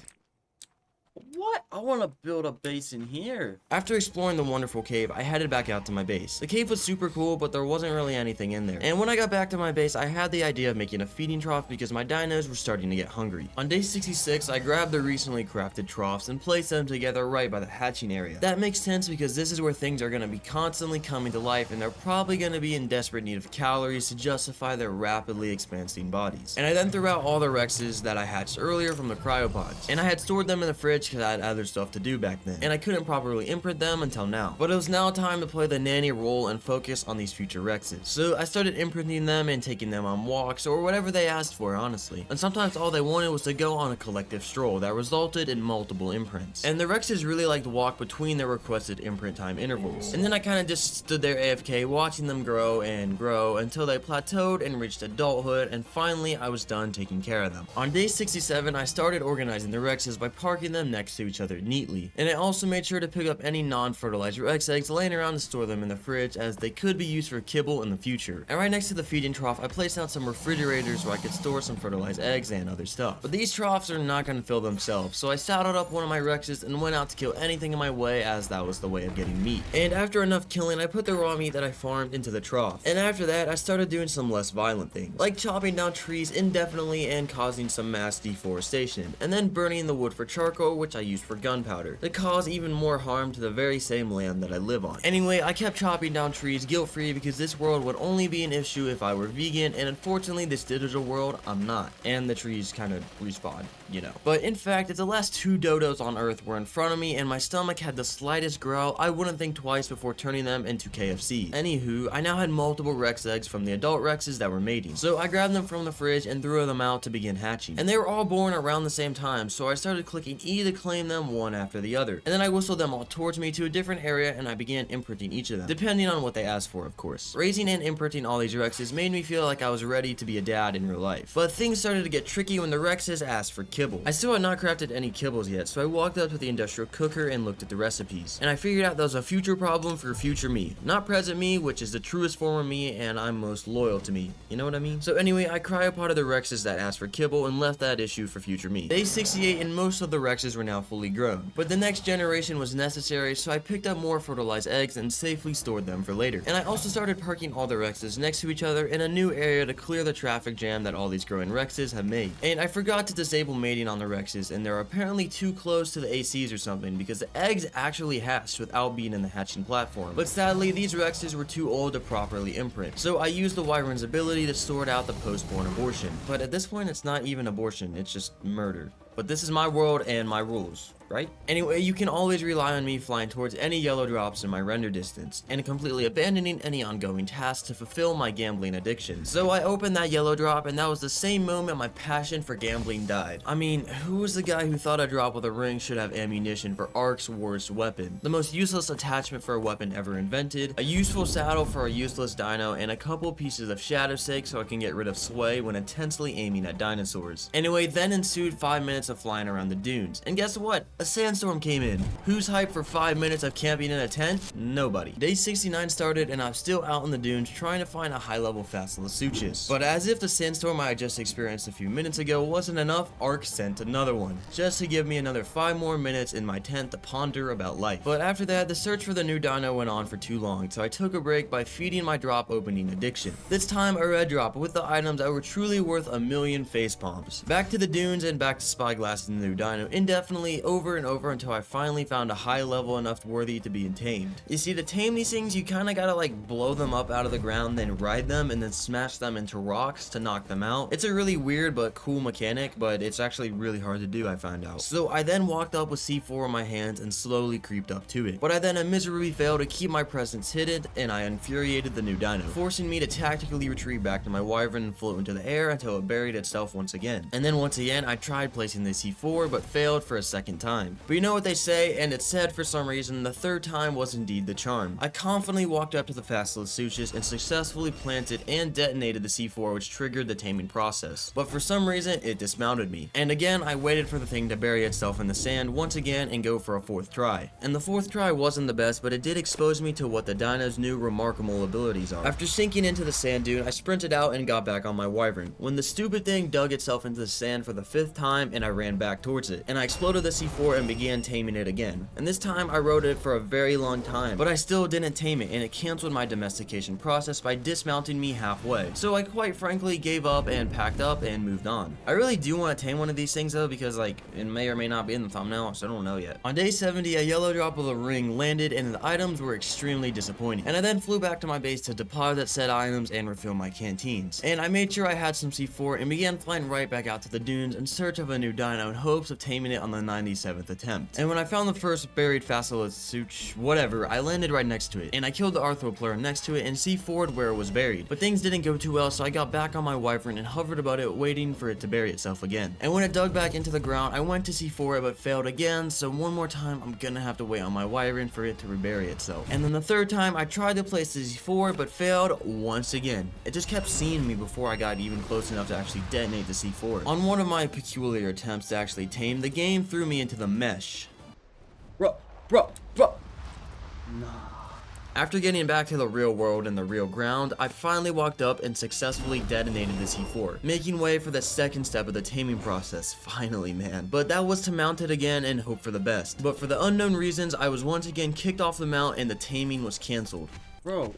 What? I want to build a base in here. After exploring the wonderful cave, I headed back out to my base. The cave was super cool, but there wasn't really anything in there. And when I got back to my base, I had the idea of making a feeding trough because my dinos were starting to get hungry. On day 66, I grabbed the recently crafted troughs and placed them together right by the hatching area. That makes sense because this is where things are going to be constantly coming to life, and they're probably going to be in desperate need of calories to justify their rapidly expanding bodies. And I then threw out all the Rexes that I hatched earlier from the cryopods, and I had stored them in the fridge because I had other stuff to do back then, and I couldn't properly imprint them until now. But it was now time to play the nanny role and focus on these future Rexes. So I started imprinting them and taking them on walks or whatever they asked for, honestly. And sometimes all they wanted was to go on a collective stroll that resulted in multiple imprints. And the Rexes really liked to walk between their requested imprint time intervals. And then I kind of just stood there AFK watching them grow and grow until they plateaued and reached adulthood, and finally I was done taking care of them. On day 67, I started organizing the Rexes by parking them next to each other neatly, and I also made sure to pick up any non-fertilized Rex eggs laying around and store them in the fridge, as they could be used for kibble in the future. And right next to the feeding trough, I placed out some refrigerators where I could store some fertilized eggs and other stuff. But these troughs are not going to fill themselves, so I saddled up one of my Rexes and went out to kill anything in my way, as that was the way of getting meat. And after enough killing, I put the raw meat that I farmed into the trough. And after that, I started doing some less violent things, like chopping down trees indefinitely and causing some mass deforestation, and then burning the wood for charcoal, which I used for gunpowder, to cause even more harm to the very same land that I live on. Anyway, I kept chopping down trees guilt-free because this world would only be an issue if I were vegan, and unfortunately this digital world, I'm not. And the trees kind of respawn, you know. But in fact, if the last 2 dodos on Earth were in front of me and my stomach had the slightest growl, I wouldn't think twice before turning them into KFC. Anywho, I now had multiple Rex eggs from the adult Rexes that were mating, so I grabbed them from the fridge and threw them out to begin hatching. And they were all born around the same time, so I started clicking E to claim them one after the other. And then I whistled them all towards me to a different area, and I began imprinting each of them, depending on what they asked for, of course. Raising and imprinting all these Rexes made me feel like I was ready to be a dad in real life. But things started to get tricky when the Rexes asked for kibble. I still had not crafted any kibbles yet, so I walked up to the industrial cooker and looked at the recipes. And I figured out that was a future problem for future me. Not present me, which is the truest form of me, and I'm most loyal to me. You know what I mean? So anyway, I cryopotted the Rexes that asked for kibble and left that issue for future me. Day 68 and most of the Rexes were now fully grown, but the next generation was necessary, so I picked up more fertilized eggs and safely stored them for later. And I also started parking all the Rexes next to each other in a new area to clear the traffic jam that all these growing Rexes have made. And I forgot to disable mating on the Rexes, and they're apparently too close to the ACs or something, because the eggs actually hatched without being in the hatching platform. But sadly, these Rexes were too old to properly imprint, so I used the Wyvern's ability to sort out the post-born abortion. But at this point, it's not even abortion, it's just murder. But this is my world and my rules, right? Anyway, you can always rely on me flying towards any yellow drops in my render distance, and completely abandoning any ongoing tasks to fulfill my gambling addiction. So I opened that yellow drop, and that was the same moment my passion for gambling died. I mean, who was the guy who thought a drop with a ring should have ammunition for Ark's worst weapon? The most useless attachment for a weapon ever invented, a useful saddle for a useless dino, and a couple pieces of shadow stake so I can get rid of sway when intensely aiming at dinosaurs. Anyway, then ensued 5 minutes of flying around the dunes, and guess what? A sandstorm came in. Who's hyped for 5 minutes of camping in a tent? Nobody. Day 69 started, and I'm still out in the dunes trying to find a high-level Facilosuchus. But as if the sandstorm I just experienced a few minutes ago wasn't enough, Ark sent another one, just to give me another 5 more minutes in my tent to ponder about life. But after that, the search for the new dino went on for too long, so I took a break by feeding my drop opening addiction. This time, a red drop with the items that were truly worth a million face palms. Back to the dunes and back to Spyglass and the new dino indefinitely over and over until I finally found a high level enough worthy to be tamed. You see, to tame these things, you kinda gotta like blow them up out of the ground, then ride them, and then smash them into rocks to knock them out. It's a really weird but cool mechanic, but it's actually really hard to do, I found out. So I then walked up with C4 in my hands and slowly creeped up to it. But I then miserably failed to keep my presence hidden, and I infuriated the new dino, forcing me to tactically retreat back to my wyvern and float into the air until it buried itself once again. And then once again, I tried placing the C4, but failed for a second time. time. But you know what they say, and it's said for some reason, the third time was indeed the charm. I confidently walked up to the Facilasuchus and successfully planted and detonated the C4, which triggered the taming process. But for some reason, it dismounted me. And again, I waited for the thing to bury itself in the sand once again and go for a fourth try. And the fourth try wasn't the best, but it did expose me to what the dino's new remarkable abilities are. After sinking into the sand dune, I sprinted out and got back on my wyvern, when the stupid thing dug itself into the sand for the 5th time and I ran back towards it. And I exploded the C4 and began taming it again. And this time I rode it for a very long time, but I still didn't tame it, and it canceled my domestication process by dismounting me halfway. So I quite frankly gave up and packed up and moved on. I really do want to tame one of these things though, because like it may or may not be in the thumbnail, so I don't know yet. On day 70, a yellow drop of the ring landed and the items were extremely disappointing. And I then flew back to my base to deposit said items and refill my canteens. And I made sure I had some C4 and began flying right back out to the dunes in search of a new dino in hopes of taming it on the 97th attempt. And when I found the first buried Facilasuchus, whatever, I landed right next to it. And I killed the Multiplier next to it and C4'd where it was buried. But things didn't go too well, so I got back on my wyvern and hovered about it waiting for it to bury itself again. And when it dug back into the ground, I went to C4 it but failed again, so one more time I'm gonna have to wait on my wyvern for it to rebury itself. And then the third time I tried to place the C4 but failed once again. It just kept seeing me before I got even close enough to actually detonate the C4. On one of my peculiar attempts to actually tame, the game threw me into the mesh. Bro. Nah. After getting back to the real world and the real ground, I finally walked up and successfully detonated the C4, making way for the second step of the taming process, finally man. But that was to mount it again and hope for the best. But for the unknown reasons, I was once again kicked off the mount and the taming was cancelled. Bro.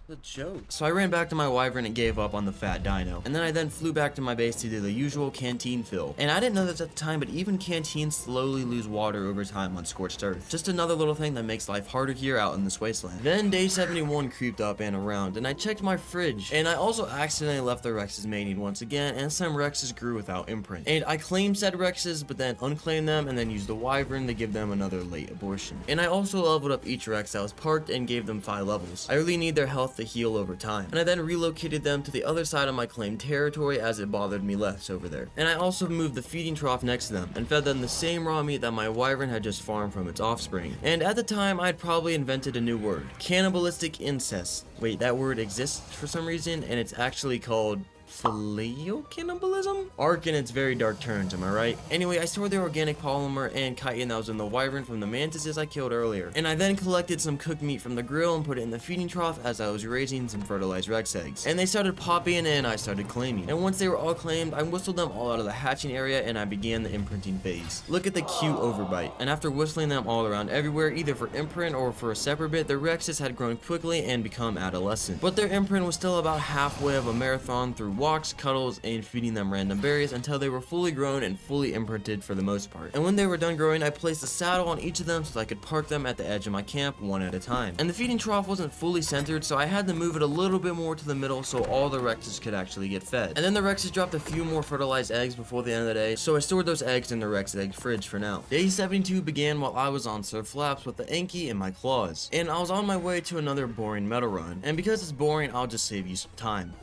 A joke. So I ran back to my wyvern and gave up on the fat dino, and then I flew back to my base to do the usual canteen fill. And I didn't know this at the time, but even canteens slowly lose water over time on Scorched Earth. Just another little thing that makes life harder here out in this wasteland. Then day 71 creeped up and around, and I checked my fridge, and I also accidentally left the Rexes mating once again, and some Rexes grew without imprint. And I claimed said Rexes, but then unclaimed them, and then used the wyvern to give them another late abortion. And I also leveled up each Rex that was parked and gave them 5 levels. I really need their health to heal over time. And I then relocated them to the other side of my claimed territory as it bothered me less over there. And I also moved the feeding trough next to them and fed them the same raw meat that my wyvern had just farmed from its offspring. And at the time, I'd probably invented a new word. Cannibalistic incest. Wait, that word exists for some reason, and it's actually called phileo cannibalism? Ark in its very dark turns, am I right? Anyway, I stored the organic polymer and chitin that was in the wyvern from the mantises I killed earlier. And I then collected some cooked meat from the grill and put it in the feeding trough as I was raising some fertilized Rex eggs. And they started popping and I started claiming. And once they were all claimed, I whistled them all out of the hatching area and I began the imprinting phase. Look at the cute overbite. And after whistling them all around everywhere, either for imprint or for a separate bit, the Rexes had grown quickly and become adolescent. But their imprint was still about halfway of a marathon through walks, cuddles, and feeding them random berries until they were fully grown and fully imprinted for the most part. And when they were done growing, I placed a saddle on each of them so that I could park them at the edge of my camp one at a time. And the feeding trough wasn't fully centered, so I had to move it a little bit more to the middle so all the Rexes could actually get fed. And then the Rexes dropped a few more fertilized eggs before the end of the day, so I stored those eggs in the Rex egg fridge for now. Day 72 began while I was on Surf Flaps with the Anki in my claws. And I was on my way to another boring metal run. And because it's boring, I'll just save you some time.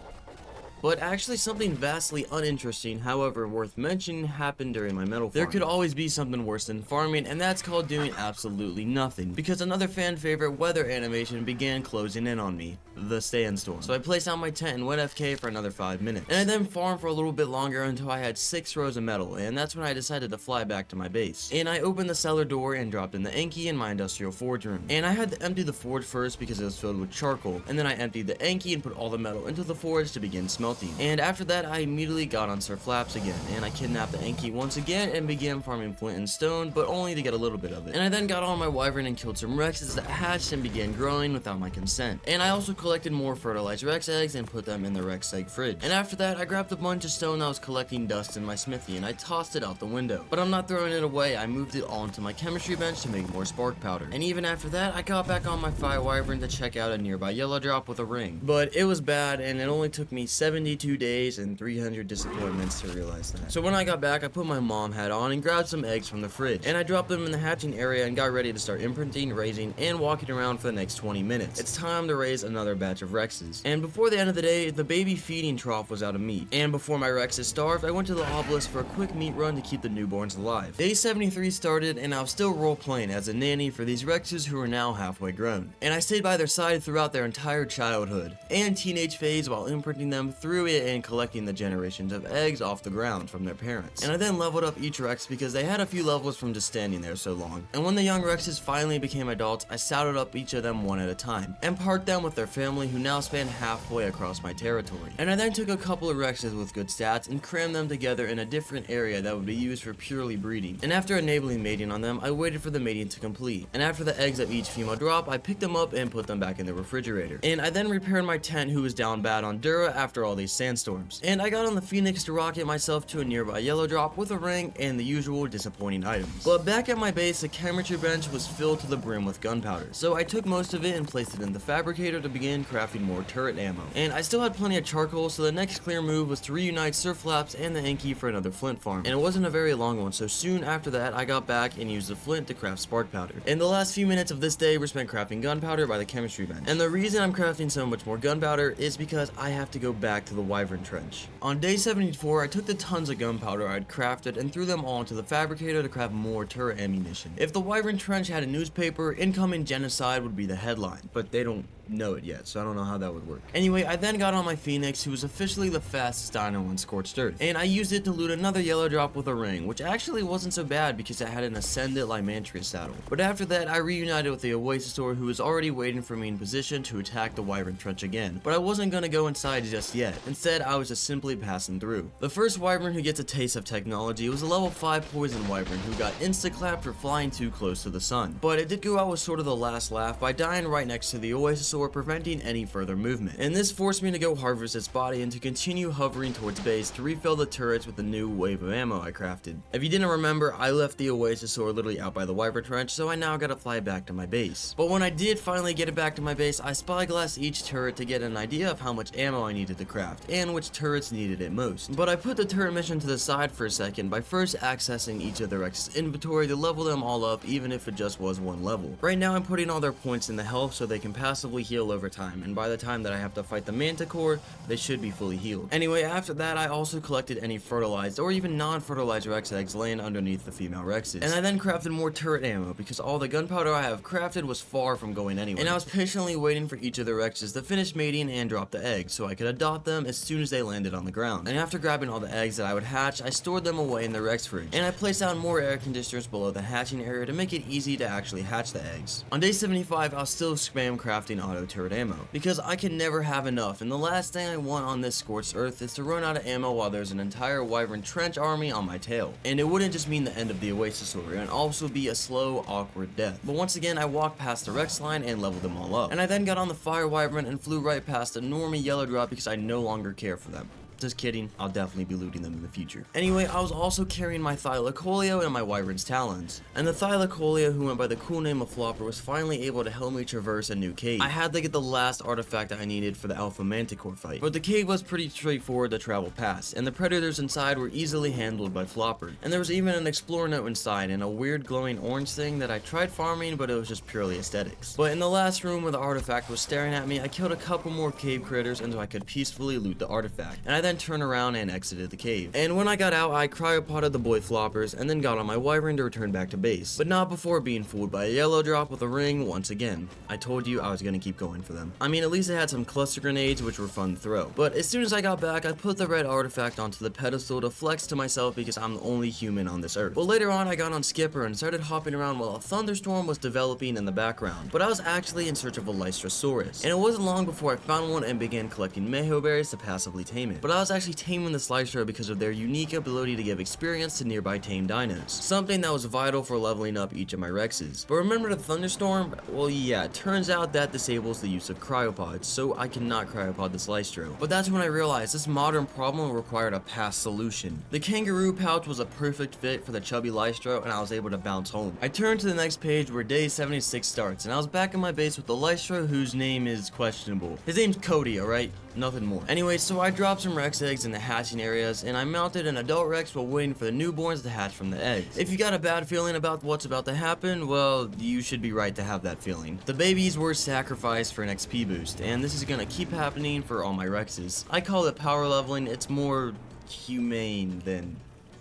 But actually something vastly uninteresting, however worth mentioning, happened during my metal farming. There could always be something worse than farming, and that's called doing absolutely nothing. Because another fan favorite weather animation began closing in on me, the sandstorm. So I placed out my tent and went FK for another 5 minutes. And I then farmed for a little bit longer until I had 6 rows of metal, and that's when I decided to fly back to my base. And I opened the cellar door and dropped in the Anki in my industrial forge room. And I had to empty the forge first because it was filled with charcoal, and then I emptied the Anki and put all the metal into the forge to begin smelting. And after that, I immediately got on Surf Flaps again, and I kidnapped the Anki once again and began farming flint and stone, but only to get a little bit of it. And I then got on my wyvern and killed some Rexes that hatched and began growing without my consent. And I also collected more fertilized Rex eggs and put them in the Rex egg fridge. And after that, I grabbed a bunch of stone that was collecting dust in my smithy and I tossed it out the window. But I'm not throwing it away, I moved it onto my chemistry bench to make more spark powder. And even after that, I got back on my fire wyvern to check out a nearby yellow drop with a ring. But it was bad, and it only took me 7 72 days and 300 disappointments to realize that. So when I got back, I put my mom hat on and grabbed some eggs from the fridge, and I dropped them in the hatching area and got ready to start imprinting, raising, and walking around for the next 20 minutes. It's time to raise another batch of Rexes. And before the end of the day, the baby feeding trough was out of meat. And before my Rexes starved, I went to the obelisk for a quick meat run to keep the newborns alive. Day 73 started, and I was still role-playing as a nanny for these Rexes who are now halfway grown. And I stayed by their side throughout their entire childhood and teenage phase while imprinting them through it and collecting the generations of eggs off the ground from their parents. And I then leveled up each Rex because they had a few levels from just standing there so long. And when the young Rexes finally became adults, I saddled up each of them one at a time and parked them with their family who now span halfway across my territory. And I then took a couple of Rexes with good stats and crammed them together in a different area that would be used for purely breeding. And after enabling mating on them, I waited for the mating to complete. And after the eggs of each female drop, I picked them up and put them back in the refrigerator. And I then repaired my tent who was down bad on Dura after all these sandstorms. And I got on the Phoenix to rocket myself to a nearby yellow drop with a ring and the usual disappointing items. But back at my base, the chemistry bench was filled to the brim with gunpowder. So I took most of it and placed it in the fabricator to begin crafting more turret ammo. And I still had plenty of charcoal, so the next clear move was to reunite Surf Flaps and the Enki for another flint farm. And it wasn't a very long one, so soon after that I got back and used the flint to craft spark powder. And the last few minutes of this day were spent crafting gunpowder by the chemistry bench. And the reason I'm crafting so much more gunpowder is because I have to go back to the Wyvern Trench. On day 74, I took the tons of gunpowder I'd crafted and threw them all into the fabricator to craft more turret ammunition. If the Wyvern Trench had a newspaper, incoming genocide would be the headline, but they don't know it yet, so I don't know how that would work. Anyway, I then got on my Phoenix, who was officially the fastest dino on Scorched Earth, and I used it to loot another yellow drop with a ring, which actually wasn't so bad because it had an Ascended Lymantria saddle. But after that, I reunited with the Oasisaur, who was already waiting for me in position to attack the Wyvern Trench again, but I wasn't gonna go inside just yet. Instead, I was just simply passing through. The first Wyvern who gets a taste of technology was a level 5 Poison Wyvern who got insta-clapped for flying too close to the sun. But it did go out with sort of the last laugh by dying right next to the Oasisaur, preventing any further movement. And this forced me to go harvest its body and to continue hovering towards base to refill the turrets with the new wave of ammo I crafted. If you didn't remember, I left the Oasisaur literally out by the Wyvern Trench, so I now gotta fly back to my base. But when I did finally get it back to my base, I spyglassed each turret to get an idea of how much ammo I needed to craft, and which turrets needed it most. But I put the turret mission to the side for a second by first accessing each of the Rex's inventory to level them all up, even if it just was one level. Right now I'm putting all their points in the health so they can passively heal over time, and by the time that I have to fight the Manticore, they should be fully healed. Anyway, after that I also collected any fertilized or even non-fertilized Rex eggs laying underneath the female Rexes. And I then crafted more turret ammo because all the gunpowder I have crafted was far from going anywhere. And I was patiently waiting for each of the Rexes to finish mating and drop the eggs so I could adopt them as soon as they landed on the ground. And after grabbing all the eggs that I would hatch, I stored them away in the Rex fridge. And I placed out more air conditioners below the hatching area to make it easy to actually hatch the eggs. On day 75, I'll still spam crafting auto turret ammo because I can never have enough, and the last thing I want on this Scorched Earth is to run out of ammo while there's an entire Wyvern Trench army on my tail. And it wouldn't just mean the end of the Oasisaur, and also be a slow, awkward death. But once again, I walked past the Rex line and leveled them all up. And I then got on the Fire Wyvern and flew right past a normie yellow drop because I no longer care for them. Just kidding, I'll definitely be looting them in the future. Anyway, I was also carrying my Thylacoleo and my Wyvern's Talons. And the Thylacoleo, who went by the cool name of Flopper, was finally able to help me traverse a new cave. I had to get the last artifact that I needed for the Alpha Manticore fight. But the cave was pretty straightforward to travel past, and the predators inside were easily handled by Flopper. And there was even an explorer note inside, and a weird glowing orange thing that I tried farming, but it was just purely aesthetics. But in the last room where the artifact was staring at me, I killed a couple more cave critters until I could peacefully loot the artifact. And I then turned around and exited the cave. And when I got out, I cryopotted the boy Floppers and then got on my Wyvern to return back to base. But not before being fooled by a yellow drop with a ring once again. I told you I was gonna keep going for them. I mean, at least it had some cluster grenades which were fun to throw. But as soon as I got back, I put the red artifact onto the pedestal to flex to myself because I'm the only human on this earth. But later on, I got on Skipper and started hopping around while a thunderstorm was developing in the background. But I was actually in search of a Lystrosaurus. And it wasn't long before I found one and began collecting Mayho berries to passively tame it. But I was actually taming the Slystro because of their unique ability to give experience to nearby tame dinos, something that was vital for leveling up each of my Rexes. But remember the thunderstorm? Well, yeah, it turns out that disables the use of cryopods, so I cannot cryopod the Slystro. But that's when I realized this modern problem required a past solution. The kangaroo pouch was a perfect fit for the chubby Lystro, and I was able to bounce home. I turned to the next page where day 76 starts, and I was back in my base with the Lystro whose name is questionable. His name's Cody, alright? nothing more. Anyway, so I dropped some Rex eggs in the hatching areas, and I mounted an adult Rex while waiting for the newborns to hatch from the eggs. If you got a bad feeling about what's about to happen, well, you should be right to have that feeling. The babies were sacrificed for an XP boost, and this is gonna keep happening for all my Rexes. I call it power leveling. It's more humane than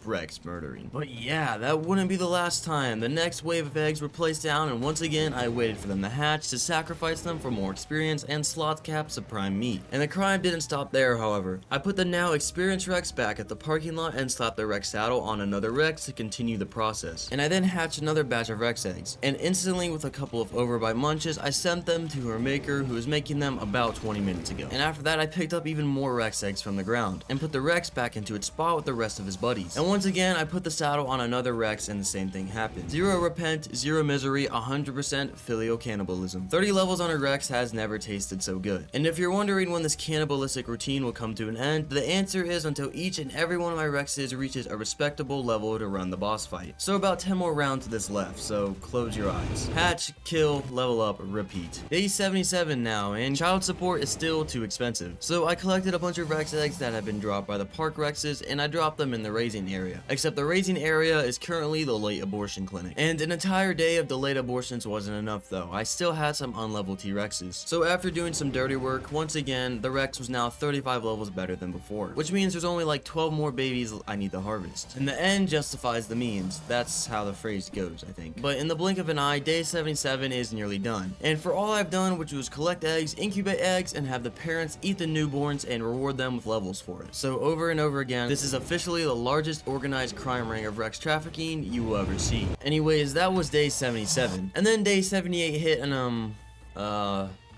Rex murdering. But yeah, that wouldn't be the last time. The next wave of eggs were placed down, and once again I waited for them to hatch to sacrifice them for more experience and slot caps of prime meat. And the crime didn't stop there, however. I put the now experienced Rex back at the parking lot and slapped the Rex saddle on another Rex to continue the process. And I then hatched another batch of Rex eggs, and instantly with a couple of overbite munches, I sent them to her maker, who was making them about 20 minutes ago. And after that I picked up even more Rex eggs from the ground and put the Rex back into its spot with the rest of his buddies. And once again, I put the saddle on another Rex and the same thing happened. Zero repent, zero misery, 100% filial cannibalism. 30 levels on a Rex has never tasted so good. And if you're wondering when this cannibalistic routine will come to an end, the answer is until each and every one of my Rexes reaches a respectable level to run the boss fight. So about 10 more rounds to this left, so close your eyes. Hatch, kill, level up, repeat. Day 77 now, and child support is still too expensive. So I collected a bunch of Rex eggs that had been dropped by the park Rexes, and I dropped them in the raising area. Except the raising area is currently the late abortion clinic. And an entire day of delayed abortions wasn't enough though. I still had some unleveled T-Rexes. So after doing some dirty work, once again, the Rex was now 35 levels better than before. Which means there's only like 12 more babies I need to harvest. And the end justifies the means. That's how the phrase goes, I think. But in the blink of an eye, day 77 is nearly done. And for all I've done, which was collect eggs, incubate eggs, and have the parents eat the newborns and reward them with levels for it. So over and over again, this is officially the largest organized crime ring of Rex trafficking you will ever see. Anyways, that was day 77. And then day 78 hit and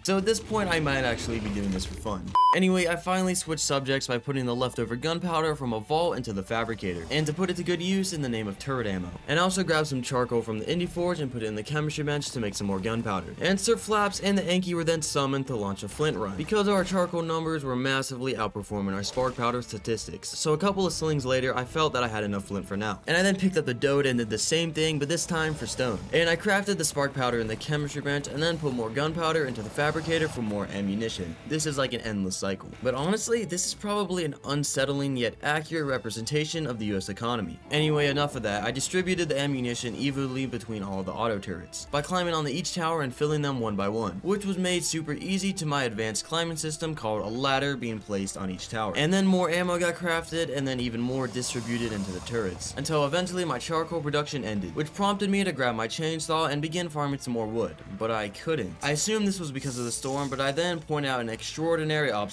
so at this point I might actually be doing this for fun. Anyway, I finally switched subjects by putting the leftover gunpowder from a vault into the fabricator, and to put it to good use in the name of turret ammo. And I also grabbed some charcoal from the Indie Forge and put it in the chemistry bench to make some more gunpowder. And Sir Flaps and the Anki were then summoned to launch a flint run, because our charcoal numbers were massively outperforming our spark powder statistics. So a couple of slings later, I felt that I had enough flint for now. And I then picked up the dode and did the same thing, but this time for stone. And I crafted the spark powder in the chemistry bench and then put more gunpowder into the fabricator for more ammunition. This is like an endless cycle. But honestly, this is probably an unsettling yet accurate representation of the US economy. Anyway, enough of that. I distributed the ammunition evenly between all the auto turrets by climbing onto each tower and filling them one by one, which was made super easy to my advanced climbing system called a ladder being placed on each tower. And then more ammo got crafted and then even more distributed into the turrets, until eventually my charcoal production ended, which prompted me to grab my chainsaw and begin farming some more wood, but I couldn't. I assumed this was because of the storm, but I then point out an extraordinary observation.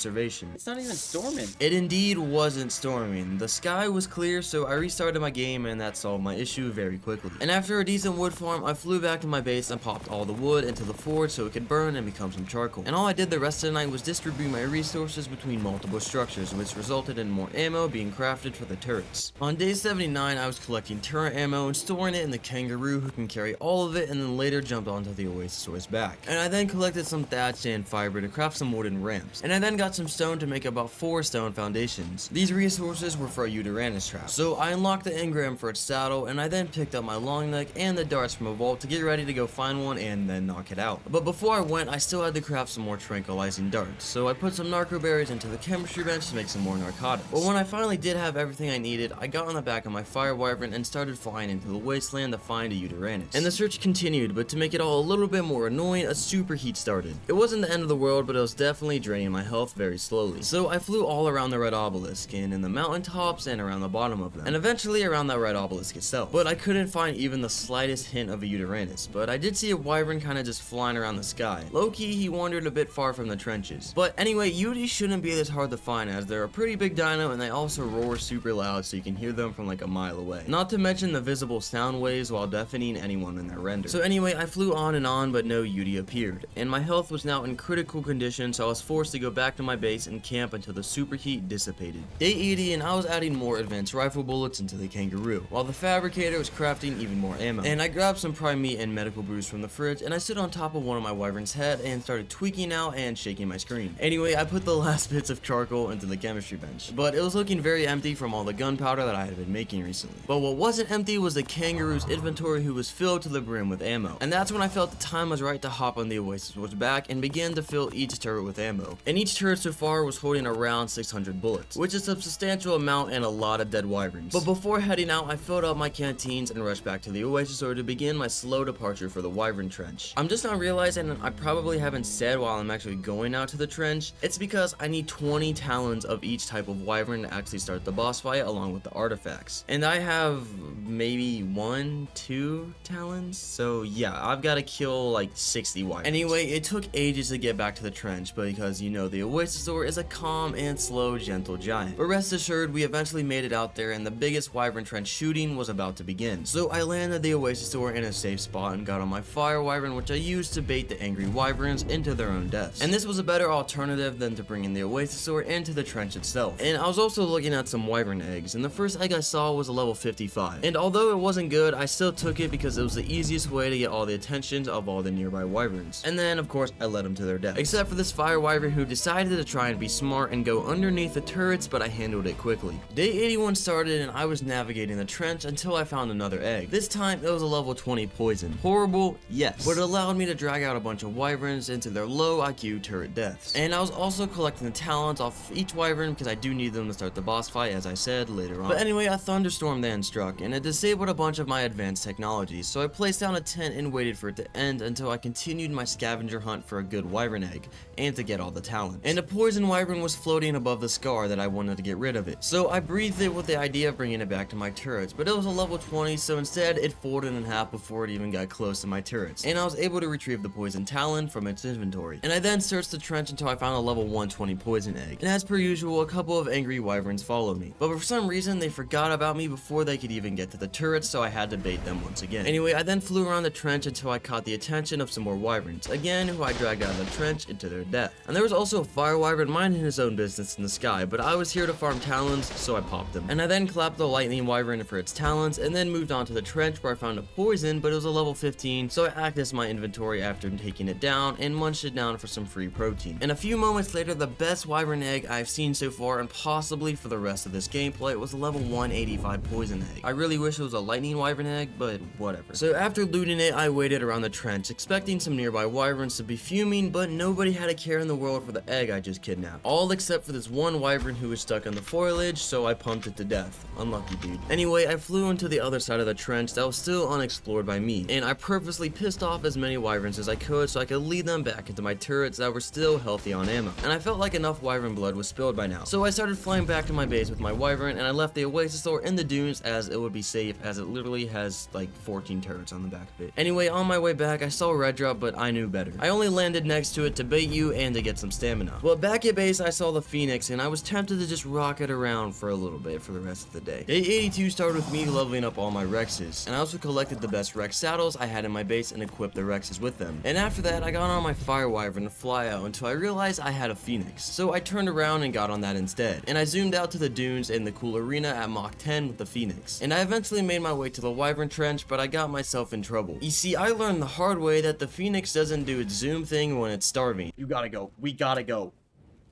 It's not even storming. It indeed wasn't storming. The sky was clear, so I restarted my game and that solved my issue very quickly. And after a decent wood farm, I flew back to my base and popped all the wood into the forge so it could burn and become some charcoal. And all I did the rest of the night was distribute my resources between multiple structures, which resulted in more ammo being crafted for the turrets. On day 79, I was collecting turret ammo and storing it in the kangaroo, who can carry all of it, and then later jumped onto the Oasis back. And I then collected some thatch and fiber to craft some wooden ramps. And I then got some stone to make about 4 stone foundations. These resources were for a Uranus trap. So I unlocked the engram for its saddle, and I then picked up my long neck and the darts from a vault to get ready to go find one and then knock it out. But before I went, I still had to craft some more tranquilizing darts. So I put some narco berries into the chemistry bench to make some more narcotics. But when I finally did have everything I needed, I got on the back of my fire wyvern and started flying into the wasteland to find a Uranus. And the search continued, but to make it all a little bit more annoying, a superheat started. It wasn't the end of the world, but it was definitely draining my health very slowly. So I flew all around the red obelisk, and in the mountaintops and around the bottom of them, and eventually around that red obelisk itself. But I couldn't find even the slightest hint of a Uranus, but I did see a wyvern kinda just flying around the sky. Low-key, he wandered a bit far from the trenches. But anyway, Utis shouldn't be this hard to find, as they're a pretty big dino and they also roar super loud so you can hear them from like a mile away. Not to mention the visible sound waves while deafening anyone in their render. So anyway, I flew on, but no Uti appeared, and my health was now in critical condition, so I was forced to go back to my base and camp until the superheat dissipated. Day 80, and I was adding more advanced rifle bullets into the kangaroo, while the fabricator was crafting even more ammo. And I grabbed some prime meat and medical brews from the fridge, and I stood on top of one of my wyvern's head and started tweaking out and shaking my screen. Anyway, I put the last bits of charcoal into the chemistry bench, but it was looking very empty from all the gunpowder that I had been making recently. But what wasn't empty was the kangaroo's inventory, who was filled to the brim with ammo. And that's when I felt the time was right to hop on the Oasis back back and began to fill each turret with ammo. And each turret so far was holding around 600 bullets, which is a substantial amount and a lot of dead wyverns. But before heading out, I filled up my canteens and rushed back to the oasis to begin my slow departure for the wyvern trench. I'm just now realizing I probably haven't said while I'm actually going out to the trench. It's because I need 20 talons of each type of wyvern to actually start the boss fight along with the artifacts. And I have maybe 1-2 talons, so yeah, I've got to kill like 60 wyverns. Anyway, it took ages to get back to the trench because you know the oasis is a calm and slow, gentle giant. But rest assured, we eventually made it out there and the biggest wyvern trench shooting was about to begin. So I landed the oasis in a safe spot and got on my fire wyvern, which I used to bait the angry wyverns into their own deaths. And this was a better alternative than to bringing the oasis into the trench itself. And I was also looking at some wyvern eggs, and the first egg I saw was a level 55. And although it wasn't good, I still took it because it was the easiest way to get all the attention of all the nearby wyverns. And then, of course, I led them to their death. Except for this fire wyvern who decided to try and be smart and go underneath the turrets, but I handled it quickly. Day 81 started and I was navigating the trench until I found another egg. This time, it was a level 20 poison. Horrible, yes, but it allowed me to drag out a bunch of wyverns into their low IQ turret deaths. And I was also collecting the talons off of each wyvern because I do need them to start the boss fight, as I said later on. But anyway, a thunderstorm then struck and it disabled a bunch of my advanced technologies, so I placed down a tent and waited for it to end until I continued my scavenger hunt for a good wyvern egg and to get all the talons. And a poison wyvern was floating above the scar that I wanted to get rid of it. So I breathed it with the idea of bringing it back to my turrets, but it was a level 20, so instead it folded in half before it even got close to my turrets. And I was able to retrieve the poison talon from its inventory. And I then searched the trench until I found a level 120 poison egg. And as per usual, a couple of angry wyverns followed me. But for some reason, they forgot about me before they could even get to the turrets, so I had to bait them once again. Anyway, I then flew around the trench until I caught the attention of some more wyverns, again, who I dragged out of the trench into their death. And there was also a fire wyvern minding his own business in the sky, but I was here to farm talons, so I popped them. And I then clapped the lightning wyvern for its talons, and then moved on to the trench where I found a poison, but it was a level 15, so I accessed my inventory after taking it down and munched it down for some free protein. And a few moments later, the best wyvern egg I've seen so far, and possibly for the rest of this gameplay, was a level 185 poison egg. I really wish it was a lightning wyvern egg, but whatever. So after looting it, I waited around the trench, expecting some nearby wyverns to be fuming, but nobody had a care in the world for the egg I just kidnapped. All except for this one wyvern who was stuck on the foliage, so I pumped it to death. Unlucky dude. Anyway, I flew into the other side of the trench that was still unexplored by me, and I purposely pissed off as many wyverns as I could so I could lead them back into my turrets that were still healthy on ammo. And I felt like enough wyvern blood was spilled by now, so I started flying back to my base with my wyvern, and I left the oasis in the dunes as it would be safe, as it literally has like 14 turrets on the back of it. Anyway, on my way back, I saw a red drop, but I knew better. I only landed next to it to bait you and to get some stamina. Well, back at base, I saw the phoenix, and I was tempted to just rock it around for a little bit for the rest of the day. Day 82 started with me leveling up all my Rexes, and I also collected the best Rex saddles I had in my base and equipped the Rexes with them. And after that, I got on my fire wyvern to fly out until I realized I had a phoenix. So I turned around and got on that instead. And I zoomed out to the dunes in the cool arena at Mach 10 with the phoenix. And I eventually made my way to the wyvern trench, but I got myself in trouble. You see, I learned the hard way that the phoenix doesn't do its zoom thing when it's starving. You gotta go. We gotta go.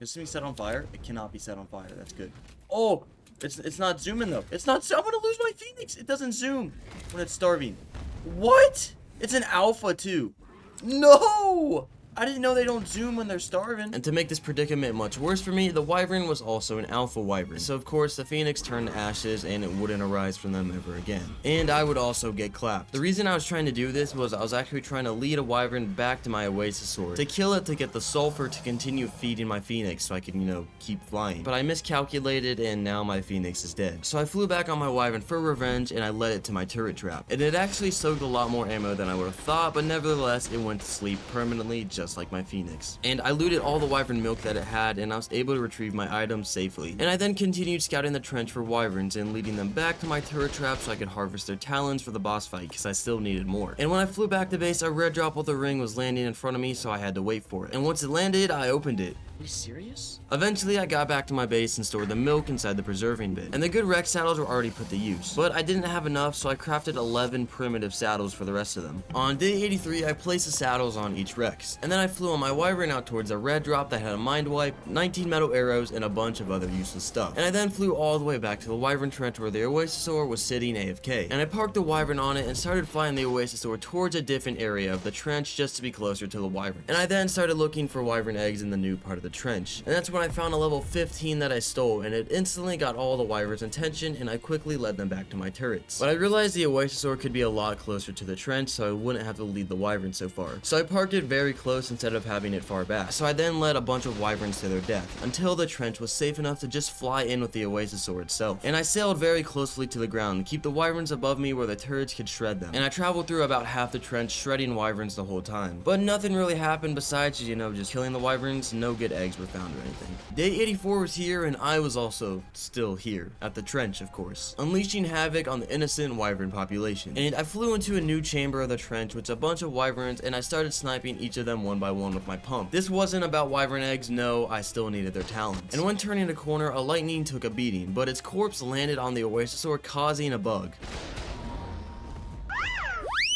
Is something set on fire? It cannot be set on fire. That's good. Oh, it's not zooming though. It's not. I'm gonna lose my phoenix. It doesn't zoom when it's starving. What? It's an alpha too. No! I didn't know they don't zoom when they're starving. And to make this predicament much worse for me, the wyvern was also an alpha wyvern. So of course the phoenix turned to ashes and it wouldn't arise from them ever again. And I would also get clapped. The reason I was trying to do this was I was actually trying to lead a wyvern back to my oasis sword, to kill it to get the sulfur to continue feeding my phoenix so I can, you know, keep flying. But I miscalculated and now my phoenix is dead. So I flew back on my wyvern for revenge and I led it to my turret trap. And it actually soaked a lot more ammo than I would have thought, but nevertheless it went to sleep permanently just like my phoenix. And I looted all the wyvern milk that it had and I was able to retrieve my items safely. And I then continued scouting the trench for wyverns and leading them back to my turret trap so I could harvest their talons for the boss fight because I still needed more. And when I flew back to base, a red drop with a ring was landing in front of me, so I had to wait for it. And once it landed, I opened it. Are you serious? Eventually, I got back to my base and stored the milk inside the preserving bin. And the good Rex saddles were already put to use. But I didn't have enough, so I crafted 11 primitive saddles for the rest of them. On day 83, I placed the saddles on each Rex. And then I flew on my wyvern out towards a red drop that had a mind wipe, 19 metal arrows, and a bunch of other useless stuff. And I then flew all the way back to the wyvern trench where the Oasisaur was sitting AFK. And I parked the wyvern on it and started flying the Oasisaur towards a different area of the trench just to be closer to the wyvern. And I then started looking for wyvern eggs in the new part of the trench. And that's when I found a level 15 that I stole, and it instantly got all the wyvern's attention, and I quickly led them back to my turrets. But I realized the Oasisaur could be a lot closer to the trench, so I wouldn't have to lead the wyvern so far. So I parked it very close instead of having it far back. So I then led a bunch of wyverns to their death, until the trench was safe enough to just fly in with the Oasisaur itself. And I sailed very closely to the ground to keep the wyverns above me where the turrets could shred them. And I traveled through about half the trench shredding wyverns the whole time. But nothing really happened besides, you know, just killing the wyverns. No good eggs were found or anything. Day 84 was here, and I was also still here, at the trench of course, unleashing havoc on the innocent wyvern population. And I flew into a new chamber of the trench with a bunch of wyverns, and I started sniping each of them one by one with my pump. This wasn't about wyvern eggs, no, I still needed their talons. And when turning a corner, a lightning took a beating, but its corpse landed on the Oasisaur, causing a bug.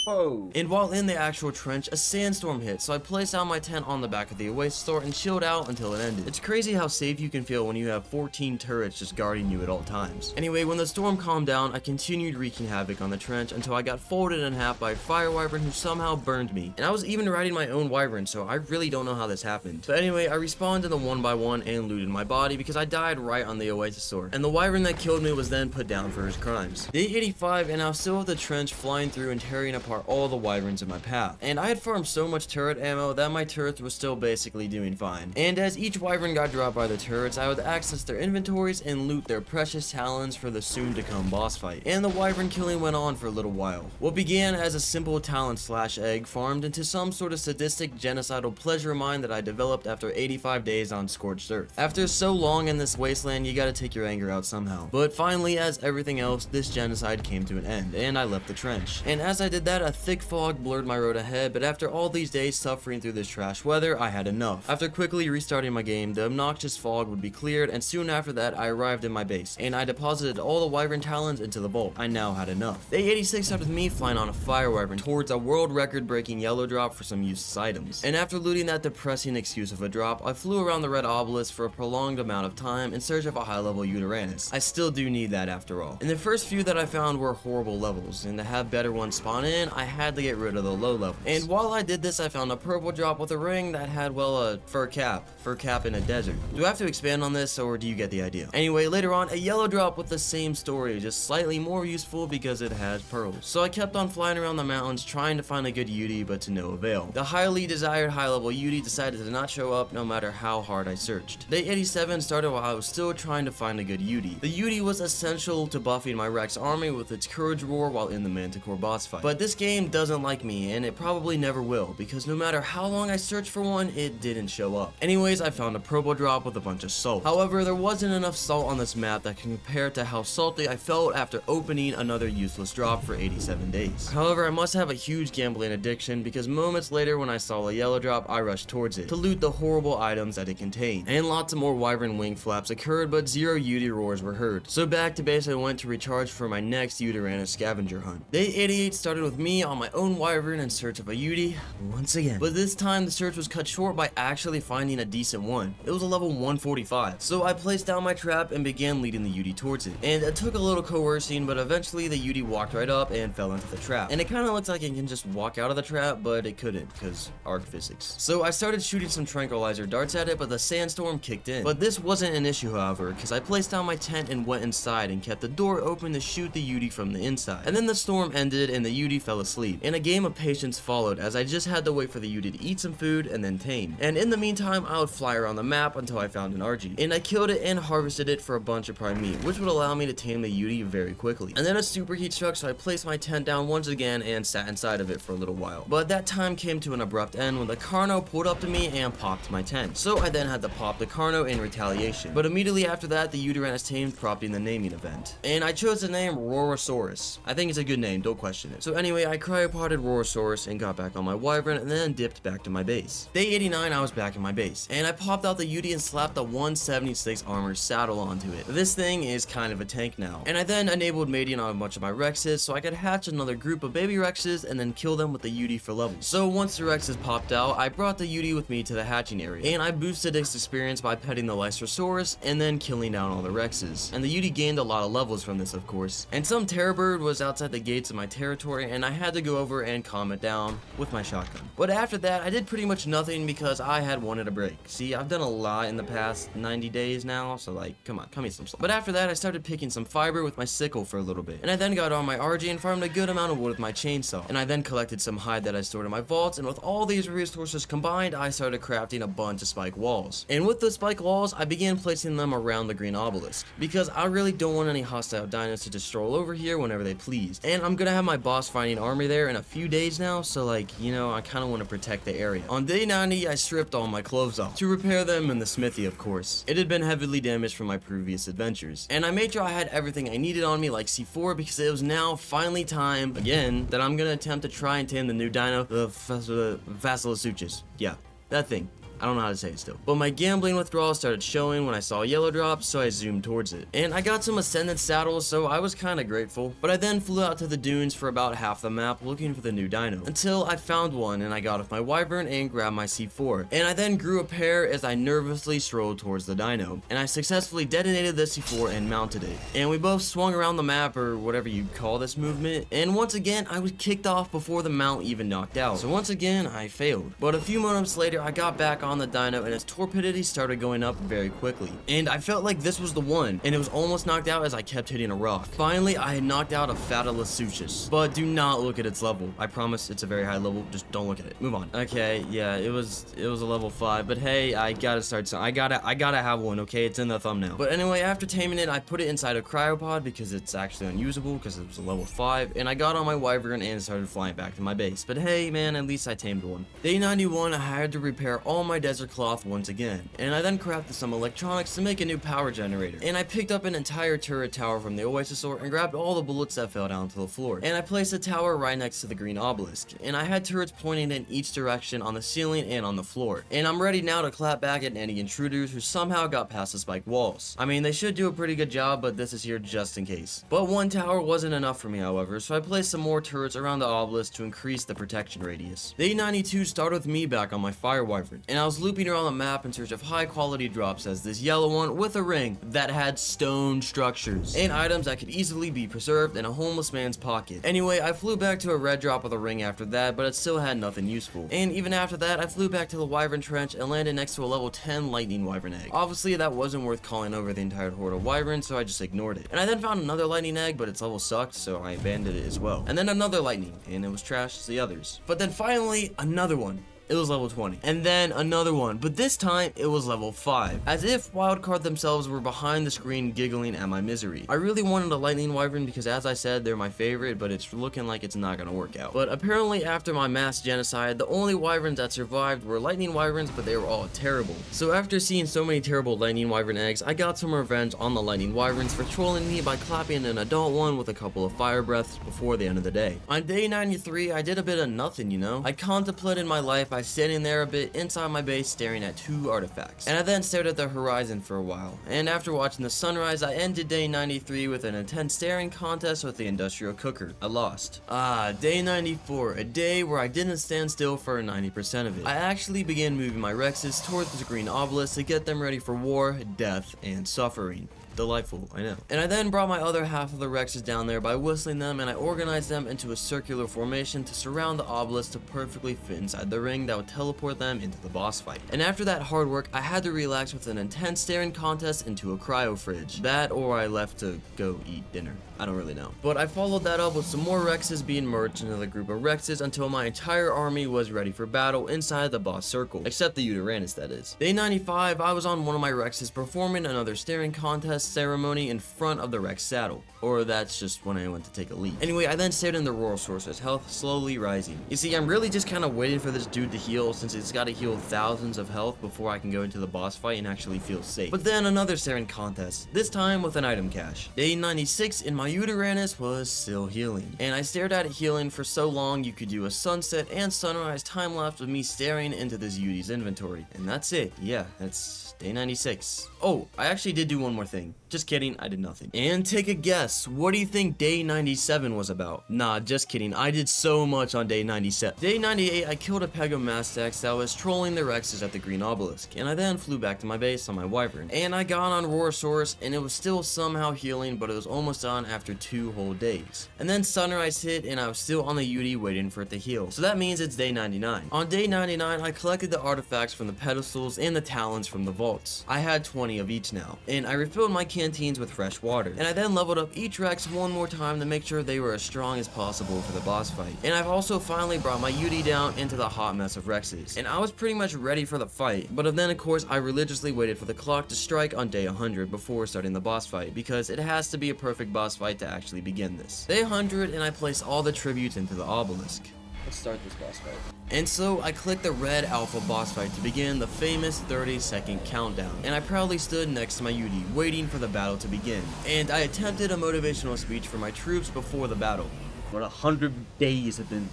Whoa. And while in the actual trench, a sandstorm hit, so I placed out my tent on the back of the Oasisaur and chilled out until it ended. It's crazy how safe you can feel when you have 14 turrets just guarding you at all times. Anyway, when the storm calmed down, I continued wreaking havoc on the trench until I got folded in half by a fire wyvern who somehow burned me. And I was even riding my own wyvern, so I really don't know how this happened. But anyway, I respawned in the 1x1 and looted my body because I died right on the Oasisaur. And the wyvern that killed me was then put down for his crimes. Day 85, and I was still at the trench flying through and tearing apart all the wyverns in my path. And I had farmed so much turret ammo that my turrets were still basically doing fine. And as each wyvern got dropped by the turrets, I would access their inventories and loot their precious talons for the soon to come boss fight. And the wyvern killing went on for a little while. What began as a simple talon slash egg farmed into some sort of sadistic genocidal pleasure of mine that I developed after 85 days on Scorched Earth. After so long in this wasteland, you gotta take your anger out somehow. But finally, as everything else, this genocide came to an end, and I left the trench. And as I did that, a thick fog blurred my road ahead, but after all these days suffering through this trash weather, I had enough. After quickly restarting my game, the obnoxious fog would be cleared, and soon after that, I arrived in my base, and I deposited all the wyvern talons into the vault. I now had enough. Day 86 started with me flying on a fire wyvern towards a world record breaking yellow drop for some useless items. And after looting that depressing excuse of a drop, I flew around the red obelisk for a prolonged amount of time in search of a high level Uranus. I still do need that after all. And the first few that I found were horrible levels, and to have better ones spawn in, I had to get rid of the low levels. And while I did this, I found a purple drop with a ring that had, well, a fur cap in a desert. Do I have to expand on this, or do you get the idea? Anyway, later on, a yellow drop with the same story, just slightly more useful because it has pearls. So I kept on flying around the mountains trying to find a good Uti, but to no avail. The highly desired high level Uti decided to not show up no matter how hard I searched. Day 87 started while I was still trying to find a good Uti. The Uti was essential to buffing my Rex army with its courage roar while in the Manticore boss fight. But this game doesn't like me, and it probably never will, because no matter how long I searched for one, it didn't show up. Anyways, I found a purple drop with a bunch of salt. However, there wasn't enough salt on this map that can compare to how salty I felt after opening another useless drop for 87 days. However, I must have a huge gambling addiction, because moments later when I saw a yellow drop, I rushed towards it to loot the horrible items that it contained. And lots of more wyvern wing flaps occurred, but zero Uti roars were heard. So back to base I went to recharge for my next Uranus scavenger hunt. Day 88 started with me on my own wyvern in search of a Uti once again. But this time the search was cut short by actually finding a decent one. It was a level 145. So I placed down my trap and began leading the Uti towards it. And it took a little coercing, but eventually the Uti walked right up and fell into the trap. And it kind of looked like it can just walk out of the trap, but it couldn't, because Ark physics. So I started shooting some tranquilizer darts at it, but the sandstorm kicked in. But this wasn't an issue, however, because I placed down my tent and went inside and kept the door open to shoot the Uti from the inside. And then the storm ended and the Uti fell asleep. And a game of patience followed, as I just had to wait for the Uti to eat some food and then tame. And in the meantime, I would fly around the map until I found an RG. And I killed it and harvested it for a bunch of prime meat, which would allow me to tame the Uti very quickly. And then a superheat struck, so I placed my tent down once again and sat inside of it for a little while. But that time came to an abrupt end when the Carno pulled up to me and popped my tent. So I then had to pop the Carno in retaliation. But immediately after that, the Uranus tamed, prompting the naming event. And I chose the name Rorosaurus. I think it's a good name, don't question it. So anyway, I cryopotted Rorosaurus and got back on my wyvern and then dipped back to my base. Day 89, I was back in my base, and I popped out the Yudi and slapped the 176 armor saddle onto it. This thing is kind of a tank now. And I then enabled mating on a bunch of my Rexes so I could hatch another group of baby Rexes and then kill them with the Yudi for levels. So once the Rexes popped out, I brought the Yudi with me to the hatching area, and I boosted its experience by petting the Lycersaurus and then killing down all the Rexes. And the Yudi gained a lot of levels from this, of course. And some terror bird was outside the gates of my territory, and I had to go over and calm it down with my shotgun. But after that, I did pretty much nothing because I had wanted a break. See, I've done a lot in the past 90 days now, so like, come on, cut me some slack. But after that, I started picking some fiber with my sickle for a little bit. And I then got on my RG and farmed a good amount of wood with my chainsaw. And I then collected some hide that I stored in my vaults, and with all these resources combined, I started crafting a bunch of spike walls. And with the spike walls, I began placing them around the green obelisk, because I really don't want any hostile dinos to just stroll over here whenever they please. And I'm gonna have my boss fighting army there in a few days now, so like, you know, I kind of want to protect the area. On day 90, I stripped all my clothes off to repair them in the smithy, of course. It had been heavily damaged from my previous adventures, and I made sure I had everything I needed on me like C4, because it was now finally time again that I'm gonna attempt to try and tame the new dino, the Vasilasuchus. Yeah, that thing. I don't know how to say it still. But my gambling withdrawal started showing when I saw a yellow drop, so I zoomed towards it. And I got some Ascended saddles, so I was kinda grateful. But I then flew out to the dunes for about half the map looking for the new dino, until I found one and I got off my wyvern and grabbed my C4. And I then grew a pair as I nervously strolled towards the dino. And I successfully detonated the C4 and mounted it. And we both swung around the map, or whatever you call this movement. And once again, I was kicked off before the mount even knocked out. So once again, I failed. But a few moments later, I got back on the dino and its torpidity started going up very quickly. And I felt like this was the one, and it was almost knocked out as I kept hitting a rock. Finally, I had knocked out a Vasilasuchus. But do not look at its level. I promise it's a very high level, just don't look at it. Move on. Okay, yeah, it was a level 5, but hey, I gotta start I gotta have one, okay? It's in the thumbnail. But anyway, after taming it, I put it inside a cryopod because it's actually unusable because it was a level 5, and I got on my wyvern and started flying back to my base. But hey, man, at least I tamed one. Day 91, I had to repair all my desert cloth once again, and I then crafted some electronics to make a new power generator. And I picked up an entire turret tower from the Oasisaur and grabbed all the bullets that fell down to the floor. And I placed a tower right next to the green obelisk, and I had turrets pointing in each direction on the ceiling and on the floor. And I'm ready now to clap back at any intruders who somehow got past the spike walls. I mean, they should do a pretty good job, but this is here just in case. But one tower wasn't enough for me, however, so I placed some more turrets around the obelisk to increase the protection radius. Day 92 started with me back on my fire wyvern, and I was looping around the map in search of high quality drops as this yellow one with a ring that had stone structures and items that could easily be preserved in a homeless man's pocket. Anyway, I flew back to a red drop with a ring after that, but it still had nothing useful. And even after that, I flew back to the wyvern trench and landed next to a level 10 lightning wyvern egg. Obviously, that wasn't worth calling over the entire horde of wyverns, so I just ignored it. And I then found another lightning egg, but its level sucked, so I abandoned it as well. And then another lightning, and it was trash as the others. But then finally, another one. It was level 20. And then another one, but this time it was level 5. As if Wildcard themselves were behind the screen giggling at my misery. I really wanted a lightning wyvern because, as I said, they're my favorite, but it's looking like it's not gonna work out. But apparently after my mass genocide, the only wyverns that survived were lightning wyverns, but they were all terrible. So after seeing so many terrible lightning wyvern eggs, I got some revenge on the lightning wyverns for trolling me by clapping an adult one with a couple of fire breaths before the end of the day. On day 93, I did a bit of nothing, you know? I contemplated my life by standing there a bit inside my base staring at 2 artifacts. And I then stared at the horizon for a while. And after watching the sunrise, I ended day 93 with an intense staring contest with the industrial cooker. I lost. Day 94, a day where I didn't stand still for 90% of it. I actually began moving my Rexes towards the green obelisk to get them ready for war, death, and suffering. Delightful, I know. And I then brought my other half of the Rexes down there by whistling them, and I organized them into a circular formation to surround the obelisk to perfectly fit inside the ring that would teleport them into the boss fight. And after that hard work, I had to relax with an intense staring contest into a cryo fridge. That or I left to go eat dinner. I don't really know. But I followed that up with some more Rexes being merged into the group of Rexes until my entire army was ready for battle inside the boss circle. Except the Uteranus, that is. Day 95, I was on one of my Rexes performing another staring contest ceremony in front of the Rex saddle. Or that's just when I went to take a leak. Anyway, I then stared in the Rorosaurus' health slowly rising. You see, I'm really just kind of waiting for this dude to heal, since it's got to heal thousands of health before I can go into the boss fight and actually feel safe. But then another staring contest, this time with an item cache. Day 96, in my my Uranus was still healing, and I stared at it healing for so long you could do a sunset and sunrise time lapse with me staring into this Udi's inventory. And that's it. Yeah, that's day 96. Oh, I actually did do one more thing. Just kidding, I did nothing. And take a guess, what do you think day 97 was about? Nah, just kidding, I did so much on day 97. Day 98, I killed a peg of Mastax that was trolling the Rexes at the Green Obelisk, and I then flew back to my base on my Wyvern. And I got on Roarosaurus, and it was still somehow healing, but it was almost done after 2 whole days. And then sunrise hit, and I was still on the Udi waiting for it to heal. So that means it's day 99. On day 99, I collected the artifacts from the pedestals and the talons from the vaults. I had 20 of each now, and I refilled my canteens with fresh water. And I then leveled up each Rex one more time to make sure they were as strong as possible for the boss fight. And I've also finally brought my Udi down into the hot mess of Rexes. And I was pretty much ready for the fight, but then of course I religiously waited for the clock to strike on day 100 before starting the boss fight, because it has to be a perfect boss fight to actually begin this. Day 100, and I placed all the tributes into the obelisk. Let's start this boss fight. And so I clicked the red alpha boss fight to begin the famous 30-second countdown, and I proudly stood next to my Udi, waiting for the battle to begin. And I attempted a motivational speech for my troops before the battle. But 100 days have been...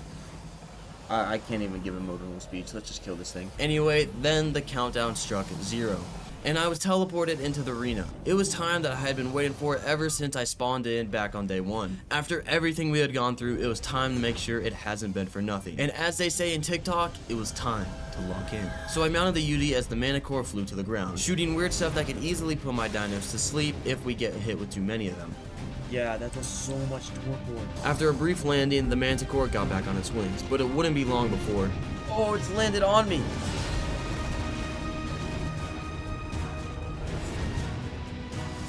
I can't even give a motivational speech. Let's just kill this thing. Anyway, then the countdown struck 0. And I was teleported into the arena. It was time that I had been waiting for ever since I spawned in back on day 1. After everything we had gone through, it was time to make sure it hasn't been for nothing. And as they say in TikTok, it was time to lock in. So I mounted the Udi as the Manticore flew to the ground, shooting weird stuff that could easily put my dinos to sleep if we get hit with too many of them. Yeah, that does so much torpor. After a brief landing, the Manticore got back on its wings, but it wouldn't be long before... Oh, it's landed on me!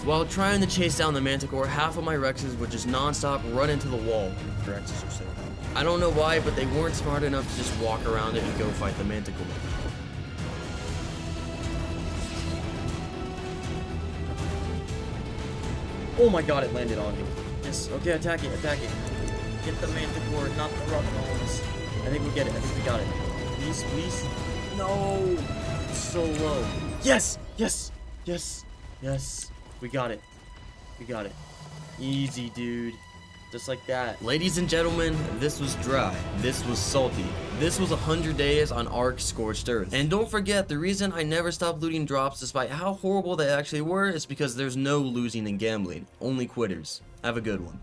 While trying to chase down the Manticore, half of my Rexes would just non-stop run into the wall. The Rexes are so dumb. I don't know why, but they weren't smart enough to just walk around it and go fight the Manticore. Oh my god, it landed on me. Yes, okay, attack it, attack it. Get the Manticore, not the Rugnoles. I think we get it, I think we got it. Please, please. No! It's so low. Yes! Yes! Yes! Yes! We got it. We got it. Easy, dude. Just like that. Ladies and gentlemen, this was dry. This was salty. This was 100 days on Ark Scorched Earth. And don't forget, the reason I never stopped looting drops despite how horrible they actually were is because there's no losing in gambling. Only quitters. Have a good one.